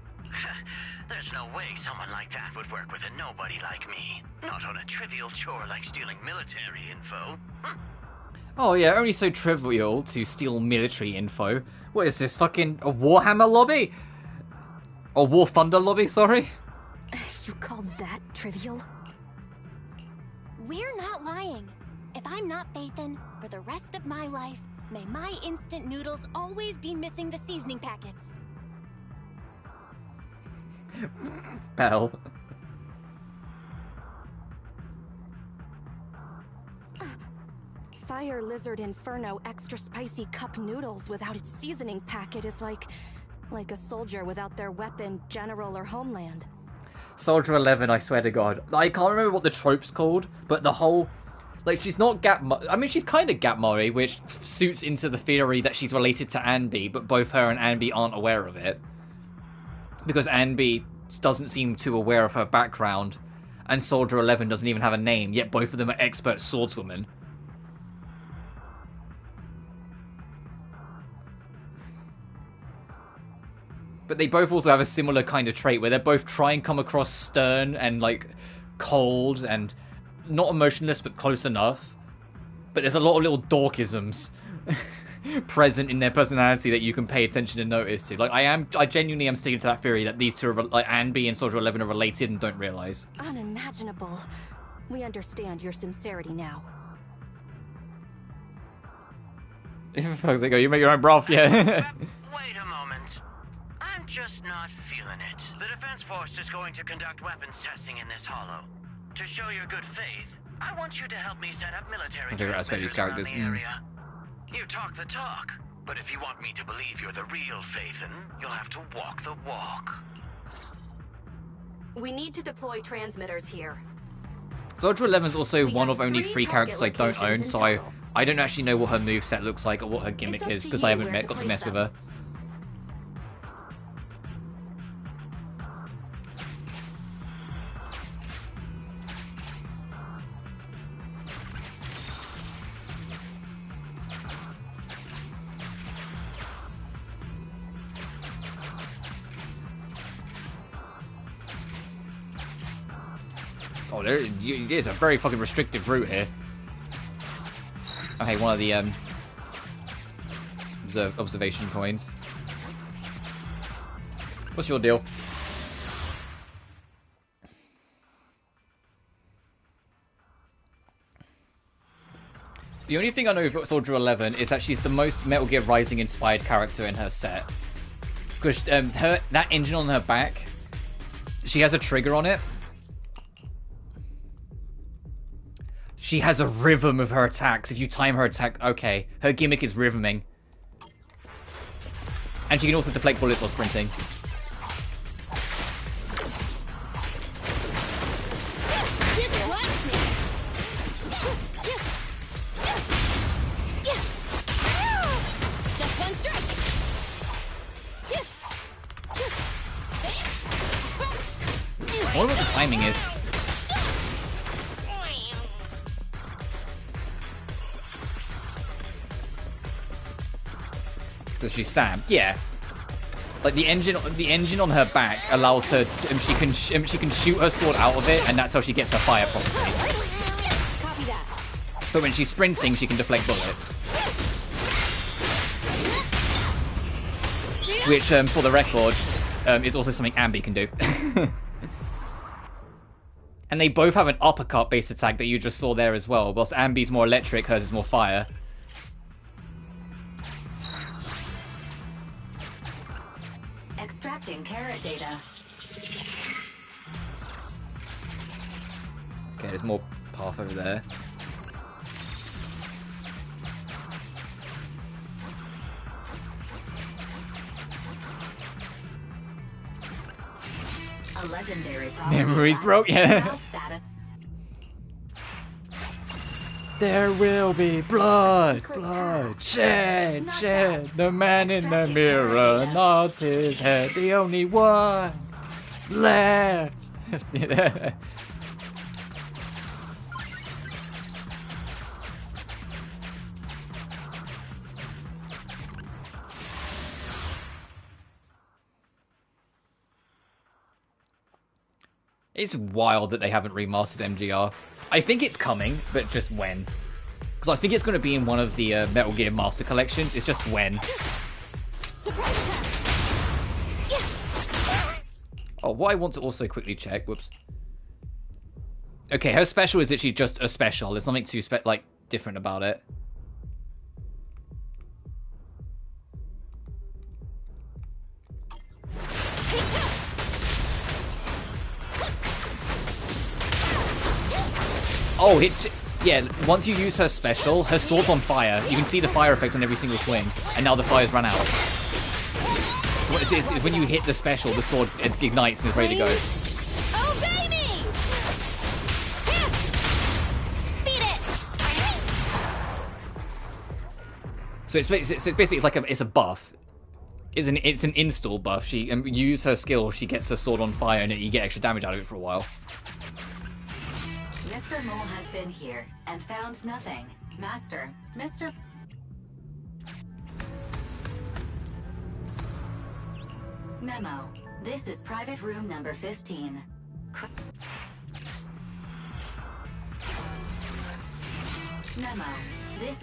There's no way someone like that would work with a nobody like me. Not on a trivial chore like stealing military info. Oh yeah, only so trivial to steal military info. What is this, fucking a Warhammer lobby? Or War Thunder lobby, sorry? You call that trivial? We're not lying. If I'm not Faithin, for the rest of my life, may my instant noodles always be missing the seasoning packets. Bell. Fire Lizard Inferno extra spicy cup noodles without its seasoning packet is like a soldier without their weapon, general, or homeland. Soldier 11, I swear to God. I can't remember what the trope's called, but the whole... Like, she's not I mean, she's kind of Gatmari, which suits into the theory that she's related to Anby, but both her and Anby aren't aware of it. Because Anby doesn't seem too aware of her background, and Soldier 11 doesn't even have a name, yet both of them are expert swordswomen. But they both also have a similar kind of trait where they both try and come across stern and, like, cold and not emotionless, but close enough. But there's a lot of little dorkisms present in their personality that you can pay attention and notice to. Like, I genuinely am sticking to that theory that these two are, like, Anby and Soldier 11 are related and don't realize. Unimaginable. We understand your sincerity now. Fuck's sake, you make your own broth, yeah. Wait a moment. I'm just not feeling it. The Defense Force is going to conduct weapons testing in this hollow. To show your good faith, I want you to help me set up military transmitters around the area. You talk the talk, but if you want me to believe you're the real Faithin, you'll have to walk the walk. We need to deploy transmitters here. Soldier 11 is also one of only 3 characters I don't own, so I don't actually know what her moveset looks like or what her gimmick is, because I haven't got to mess with her. Oh, there's a very fucking restrictive route here. Okay, one of the observation coins. What's your deal? The only thing I know of Soldier 11 is that she's the most Metal Gear Rising inspired character in her set. Because that engine on her back, she has a trigger on it. She has a rhythm of her attacks. If you time her attack, okay. Her gimmick is rhythming. And she can also deflect bullets while sprinting. I wonder what the timing is. Does she Sam? Yeah. Like the engine on her back allows her. She can shoot her sword out of it, and that's how she gets her fire properly. Copy that. But when she's sprinting, she can deflect bullets. Which, for the record, is also something Ambi can do. And they both have an uppercut based attack that you just saw there as well. Whilst Ambi's more electric, hers is more fire. Extracting carrot data. Okay, there's more path over there. A legendary Memories broke, yeah. There will be blood, shed. The man in the mirror nods his head. The only one left. It's wild that they haven't remastered MGR. I think it's coming, but just when. Because I think it's going to be in one of the Metal Gear Master Collections. It's just when. Oh, what I want to also quickly check. Whoops. Okay, her special is literally just a special. There's nothing too different about it. Oh, yeah, once you use her special, her sword's on fire. You can see the fire effect on every single swing. And now the fire's run out. So what it is when you hit the special, the sword ignites and is ready to go. Oh, baby! Beat it! So it's basically like it's a buff. It's an install buff. She use her skill, she gets her sword on fire, and you get extra damage out of it for a while. Mr. Mole has been here and found nothing. Master, Mr. Memo. This is private room number 15. Memo. This...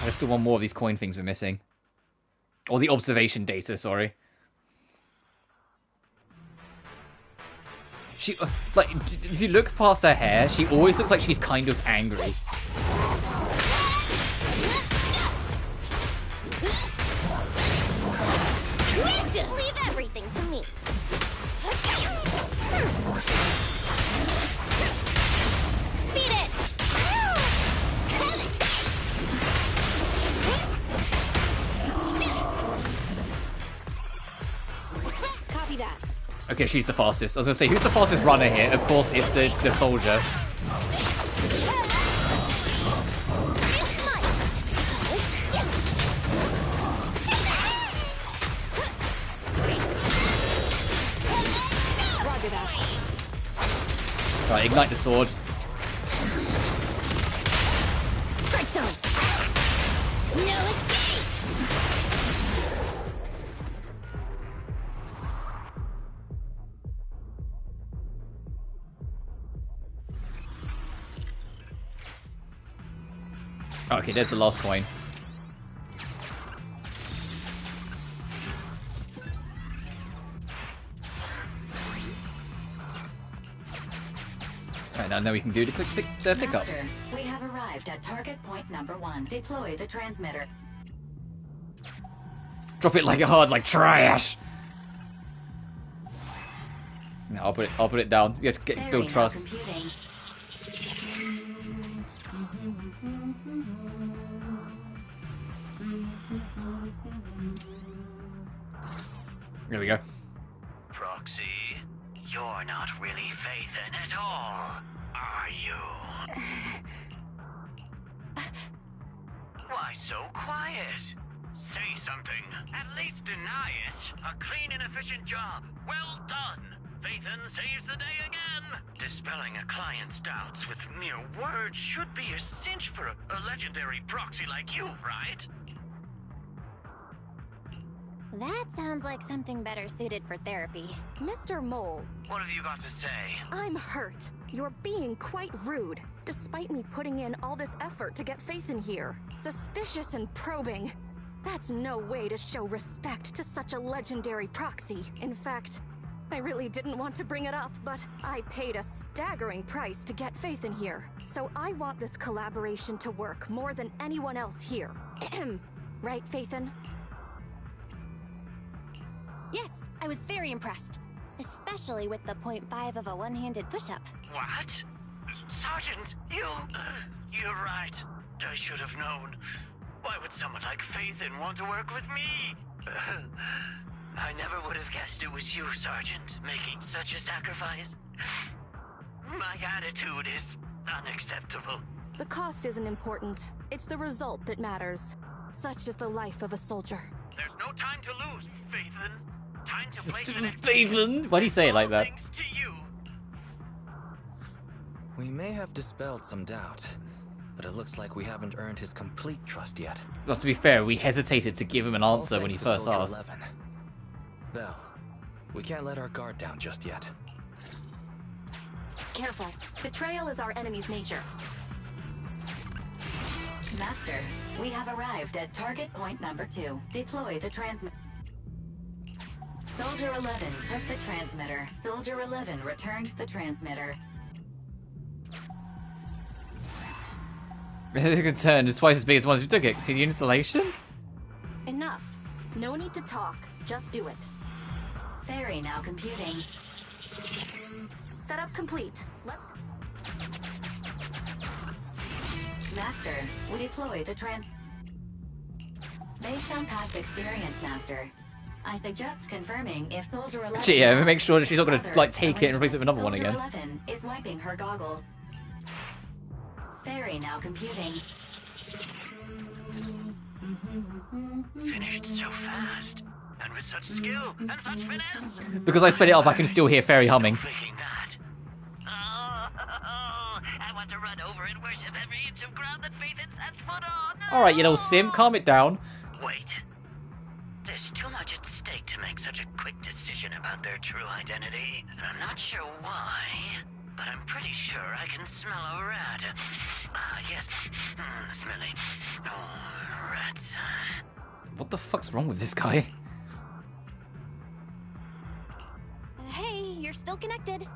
There's still one more of these coin things we're missing. Or the observation data, sorry. She, like, if you look past her hair, she always looks like she's kind of angry. Leave everything to me. Beat it! Copy that. Okay, she's the fastest. I was gonna say, who's the fastest runner here? Of course, it's the soldier. Roger that. Right, ignite the sword. Strike zone. No escape. Okay, there's the last coin. Alright, now we can do the pickup. Master, we have arrived at target point number 1. Deploy the transmitter. Drop it like hard, like trash. No, I'll put it down. You have to build trust. There we go. Proxy, you're not really Phaethon at all, are you? Why so quiet? Say something. At least deny it. A clean and efficient job. Well done. Phaethon saves the day again. Dispelling a client's doubts with mere words should be a cinch for a legendary proxy like you, right? That sounds like something better suited for therapy. Mr. Mole. What have you got to say? I'm hurt. You're being quite rude, despite me putting in all this effort to get Phaethon here. Suspicious and probing. That's no way to show respect to such a legendary proxy. In fact, I really didn't want to bring it up, but I paid a staggering price to get Phaethon here. So I want this collaboration to work more than anyone else here. Right, Phaethon? Yes, I was very impressed. Especially with the 0.5 of a one-handed push-up. What? Sergeant, you're right. I should have known. Why would someone like Phaethon want to work with me? I never would have guessed it was you, Sergeant, making such a sacrifice. My attitude is unacceptable. The cost isn't important. It's the result that matters. Such is the life of a soldier. There's no time to lose, Phaethon. Time to place the next Phaethon? Why do you say it like that? to you. We may have dispelled some doubt, but it looks like we haven't earned his complete trust yet. Well, to be fair, we hesitated to give him an answer when he first asked. 11. Bell, we can't let our guard down just yet. Careful. Betrayal is our enemy's nature. Master, we have arrived at target point number 2. Deploy the transmitter. Soldier 11 took the transmitter. Soldier 11 returned the transmitter. The turn is twice as big as the ones who took it. To the installation? Enough. No need to talk. Just do it. Fairy now computing. Setup complete. Let's go. Master, we deploy the Based on past experience, Master, I suggest confirming if Soldier 11... Yeah, make sure that she's not going to like take it and replace it with another one again. Soldier 11 is wiping her goggles. Fairy now computing. Finished so fast, and with such skill and such finesse. Because I sped it up, I can still hear Fairy humming. I want to run over and worship every inch of ground that Phaethon sets foot on. Alright, you little sim, calm it down. Wait. There's too much at stake to make such a quick decision about their true identity. I'm not sure why, but I'm pretty sure I can smell a rat. Yes. Smelly. Oh, rats. What the fuck's wrong with this guy? Hey, you're still connected.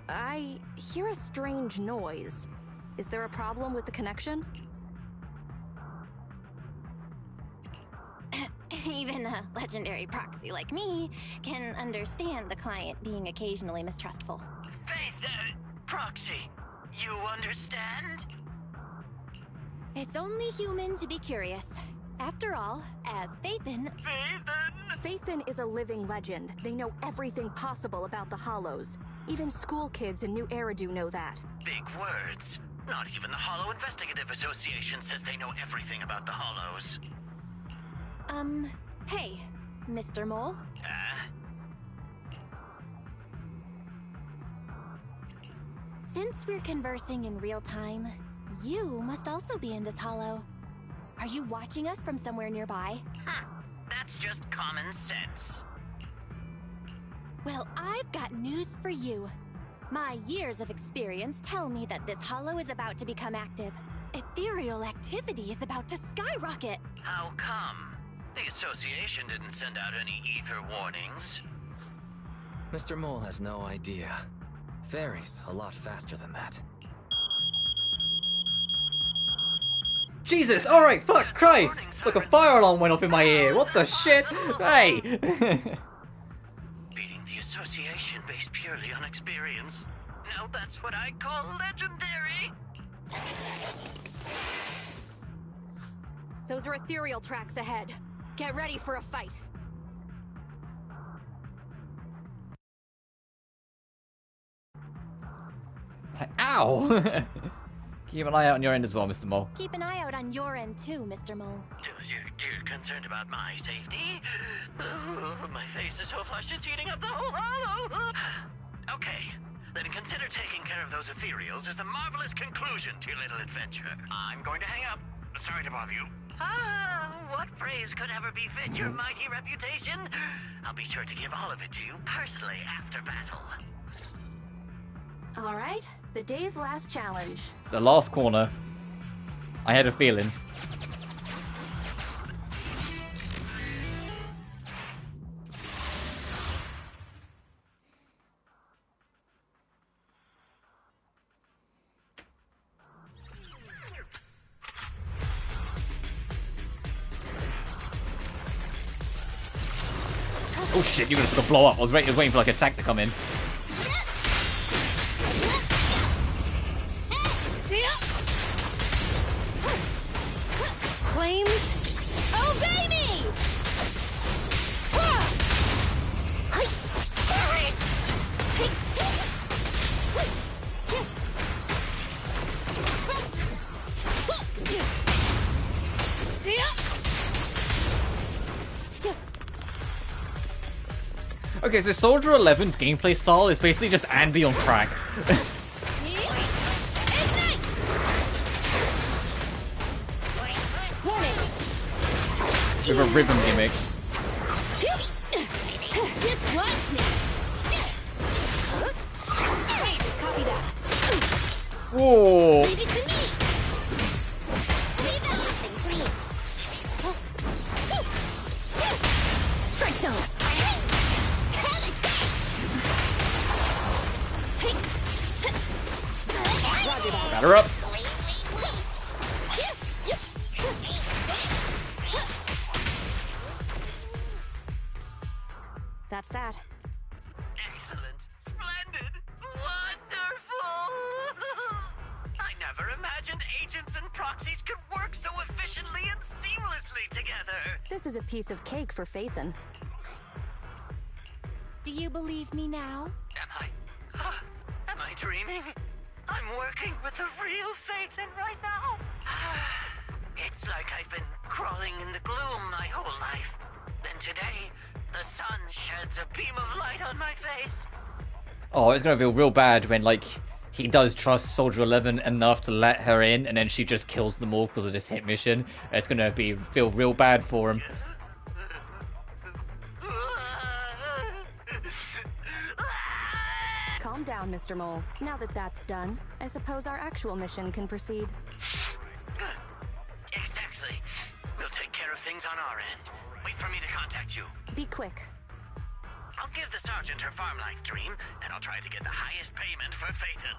I hear a strange noise. Is there a problem with the connection? Even a legendary proxy like me can understand the client being occasionally mistrustful. Proxy, you understand? It's only human to be curious. After all, as Phaethon... Phaethon is a living legend. They know everything possible about the Hollows. Even school kids in New Eridu know that. Big words. Not even the Hollow Investigative Association says they know everything about the Hollows. Hey, Mr. Mole? Since we're conversing in real time, you must also be in this hollow. Are you watching us from somewhere nearby? That's just common sense. Well, I've got news for you. My years of experience tell me that this hollow is about to become active. Ethereal activity is about to skyrocket. How come? The association didn't send out any ether warnings. Mr. Mole has no idea. Fairy's a lot faster than that. Jesus, alright, fuck Christ! It's like a fire alarm went off in my ear. What the shit? Hey! Beating the association based purely on experience. Now that's what I call legendary! Those are ethereal tracks ahead. Get ready for a fight. Ow! Keep an eye out on your end as well, Mr. Mole. Keep an eye out on your end too, Mr. Mole. You're concerned about my safety? My face is so flushed it's eating up the whole hollow! Okay, then consider taking care of those ethereals as the marvelous conclusion to your little adventure. I'm going to hang up. Sorry to bother you. What praise could ever befit your mighty reputation? I'll be sure to give all of it to you personally after battle. All right, the day's last challenge. The last corner. I had a feeling. Oh shit, you're just gonna blow up. I was waiting for like a attack to come in. Flames, obey me! Okay, so Soldier 11's gameplay style is basically just Anby on crack. With a rhythm gimmick. Just watch me. Copy that. Whoa. Leave it to me. Strike zone. Got her up. That's that. Excellent. Splendid. Wonderful. I never imagined agents and proxies could work so efficiently and seamlessly together. This is a piece of cake for Phaethon. Do you believe me now? Am I dreaming? I'm working with a real Phaethon right now. It's like I've been crawling in the gloom my whole life. Then today, the sun sheds a beam of light on my face. Oh, it's gonna feel real bad when, like, he does trust Soldier 11 enough to let her in, and then she just kills them all because of this hit mission. It's gonna feel real bad for him. Calm down, Mr. Mole. Now that that's done, I suppose our actual mission can proceed. Exactly. We'll take care of things on our end. Wait for me to contact you. Be quick. I'll give the sergeant her farm life dream, and I'll try to get the highest payment for Phaethon.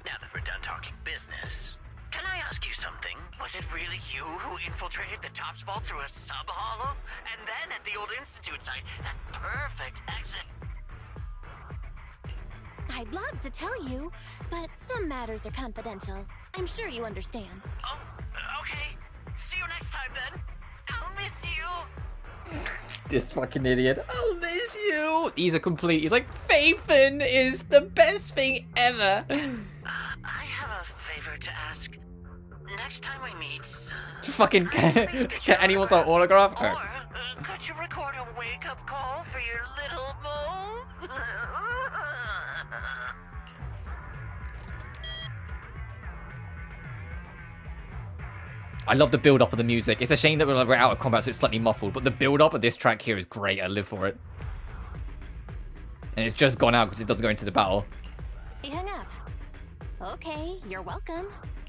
Now that we're done talking business, can I ask you something? Was it really you who infiltrated the Tops Vault through a sub-hollow? And then at the old Institute site, that perfect exit... I'd love to tell you, but some matters are confidential. I'm sure you understand. Oh, okay. See you next time then. I'll miss you. This fucking idiot. I'll miss you. He's like, Phaethon is the best thing ever. I have a favor to ask. Next time we meet... Fucking get animals on autograph? Or could you record a wake-up call for your little mole? I love the build-up of the music. It's a shame that we're out of combat, so it's slightly muffled, but the build-up of this track here is great. I live for it. and it's just gone out because it doesn't go into the battle. He hung up. Okay, you're welcome.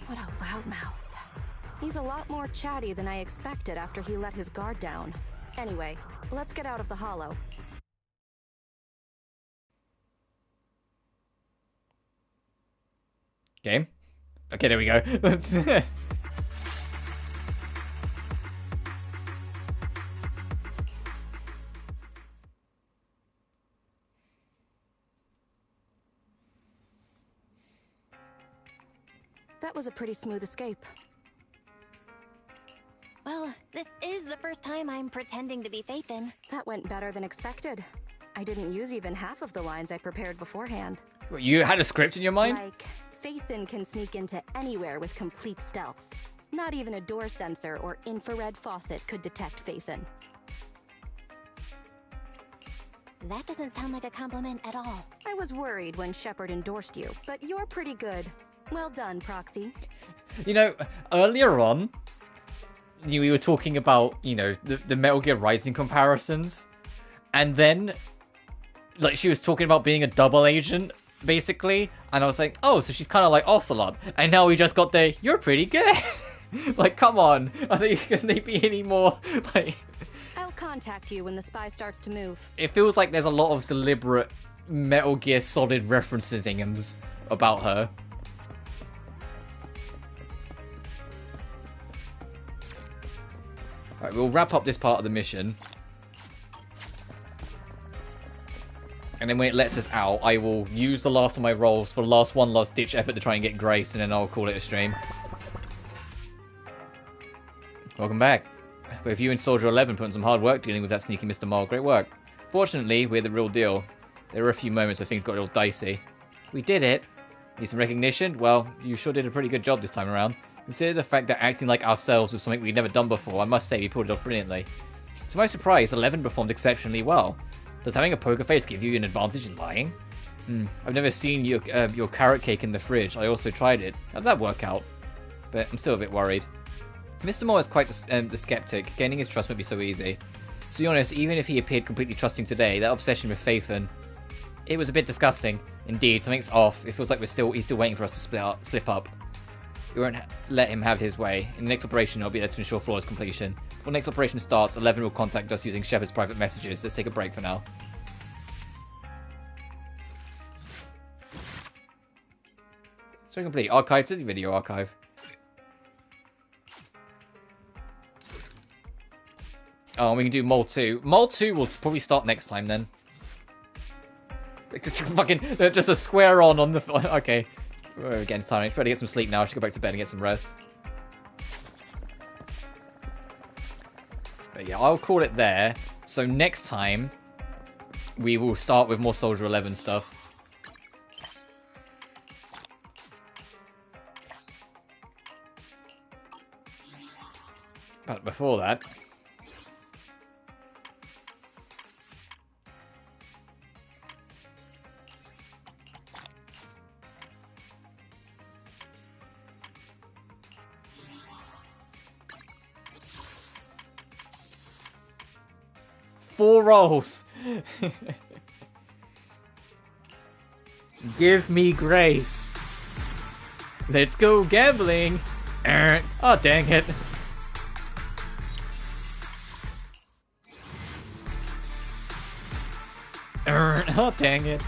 What a loudmouth. He's a lot more chatty than I expected after he let his guard down. Anyway, let's get out of the hollow. Game? Okay, there we go. That was a pretty smooth escape. Well, this is the first time I'm pretending to be Faithin. That went better than expected. I didn't use even half of the lines I prepared beforehand. What, you had a script in your mind? Like, Faithin can sneak into anywhere with complete stealth. Not even a door sensor or infrared faucet could detect Faithin. That doesn't sound like a compliment at all. I was worried when Shepard endorsed you, but you're pretty good. Well done, Proxy. You know, earlier on, we were talking about, you know, the Metal Gear Rising comparisons. And then, like, she was talking about being a double agent, basically. And I was like, oh, so she's kind of like Ocelot. And now we just got the, you're pretty good. Like, come on. Can they be any more, like... I'll contact you when the spy starts to move. It feels like there's a lot of deliberate Metal Gear Solid references about her. Alright, we'll wrap up this part of the mission. And then when it lets us out, I will use the last of my rolls for the last ditch effort to try and get Grace, and then I'll call it a stream. Welcome back. Both you and Soldier 11 put in some hard work dealing with that sneaky Mr. Mole. Great work. Fortunately, we're the real deal. There were a few moments where things got a little dicey. We did it. Need some recognition? Well, you sure did a pretty good job this time around. Consider the fact that acting like ourselves was something we'd never done before. I must say, we pulled it off brilliantly. To my surprise, 11 performed exceptionally well. Does having a poker face give you an advantage in lying? I've never seen your carrot cake in the fridge. I also tried it. How did that work out? But I'm still a bit worried. Mr. Moore is quite the skeptic. Gaining his trust won't be so easy. To be honest, even if he appeared completely trusting today, that obsession with Faithin, it was a bit disgusting. Indeed, something's off. It feels like he's still waiting for us to slip up. We won't let him have his way. In the next operation, I'll be there to ensure flawless completion. Before the next operation starts, 11 will contact us using Shepard's private messages. Let's take a break for now. So complete. Archive to the video archive. Oh, we can do Mole 2. Mole 2 will probably start next time then. Fucking, just a square on the... Okay. We're getting tired. Better get some sleep now. I should go back to bed and get some rest. But yeah, I'll call it there. So next time, we will start with more Soldier 11 stuff. But before that... Four rolls. Give me Grace. Let's go gambling. Oh, dang it. Oh, dang it.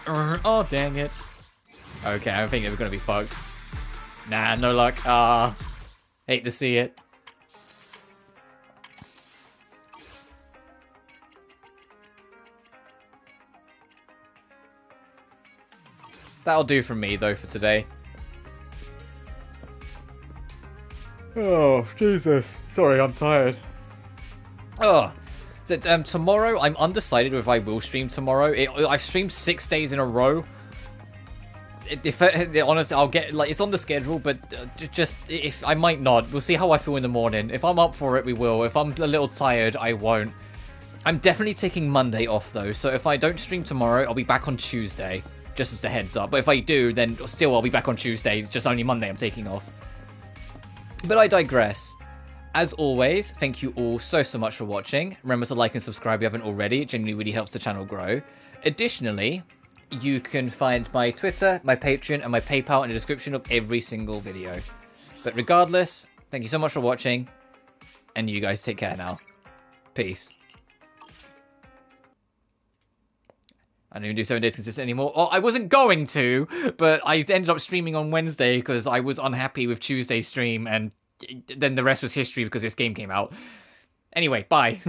Oh, dang it. Okay, I think we're going to be fucked. Nah, no luck. Hate to see it. That'll do from me, though, for today. Oh, Jesus. Sorry, I'm tired. Oh. So, tomorrow, I'm undecided if I will stream tomorrow. I've streamed 6 days in a row. Honestly, I'll get... Like, it's on the schedule, but if I might not. We'll see how I feel in the morning. If I'm up for it, we will. If I'm a little tired, I won't. I'm definitely taking Monday off, though. So if I don't stream tomorrow, I'll be back on Tuesday. Just as a heads up. But if I do, then still I'll be back on Tuesday. It's just only Monday I'm taking off. But I digress. As always, thank you all so much for watching. Remember to like and subscribe if you haven't already. It genuinely really helps the channel grow. Additionally, you can find my Twitter, my Patreon, and my PayPal in the description of every single video. But regardless, thank you so much for watching, and you guys take care now. Peace. I don't even do 7 days consistent anymore. Oh, I wasn't going to, but I ended up streaming on Wednesday because I was unhappy with Tuesday's stream, and then the rest was history because this game came out. Anyway, bye.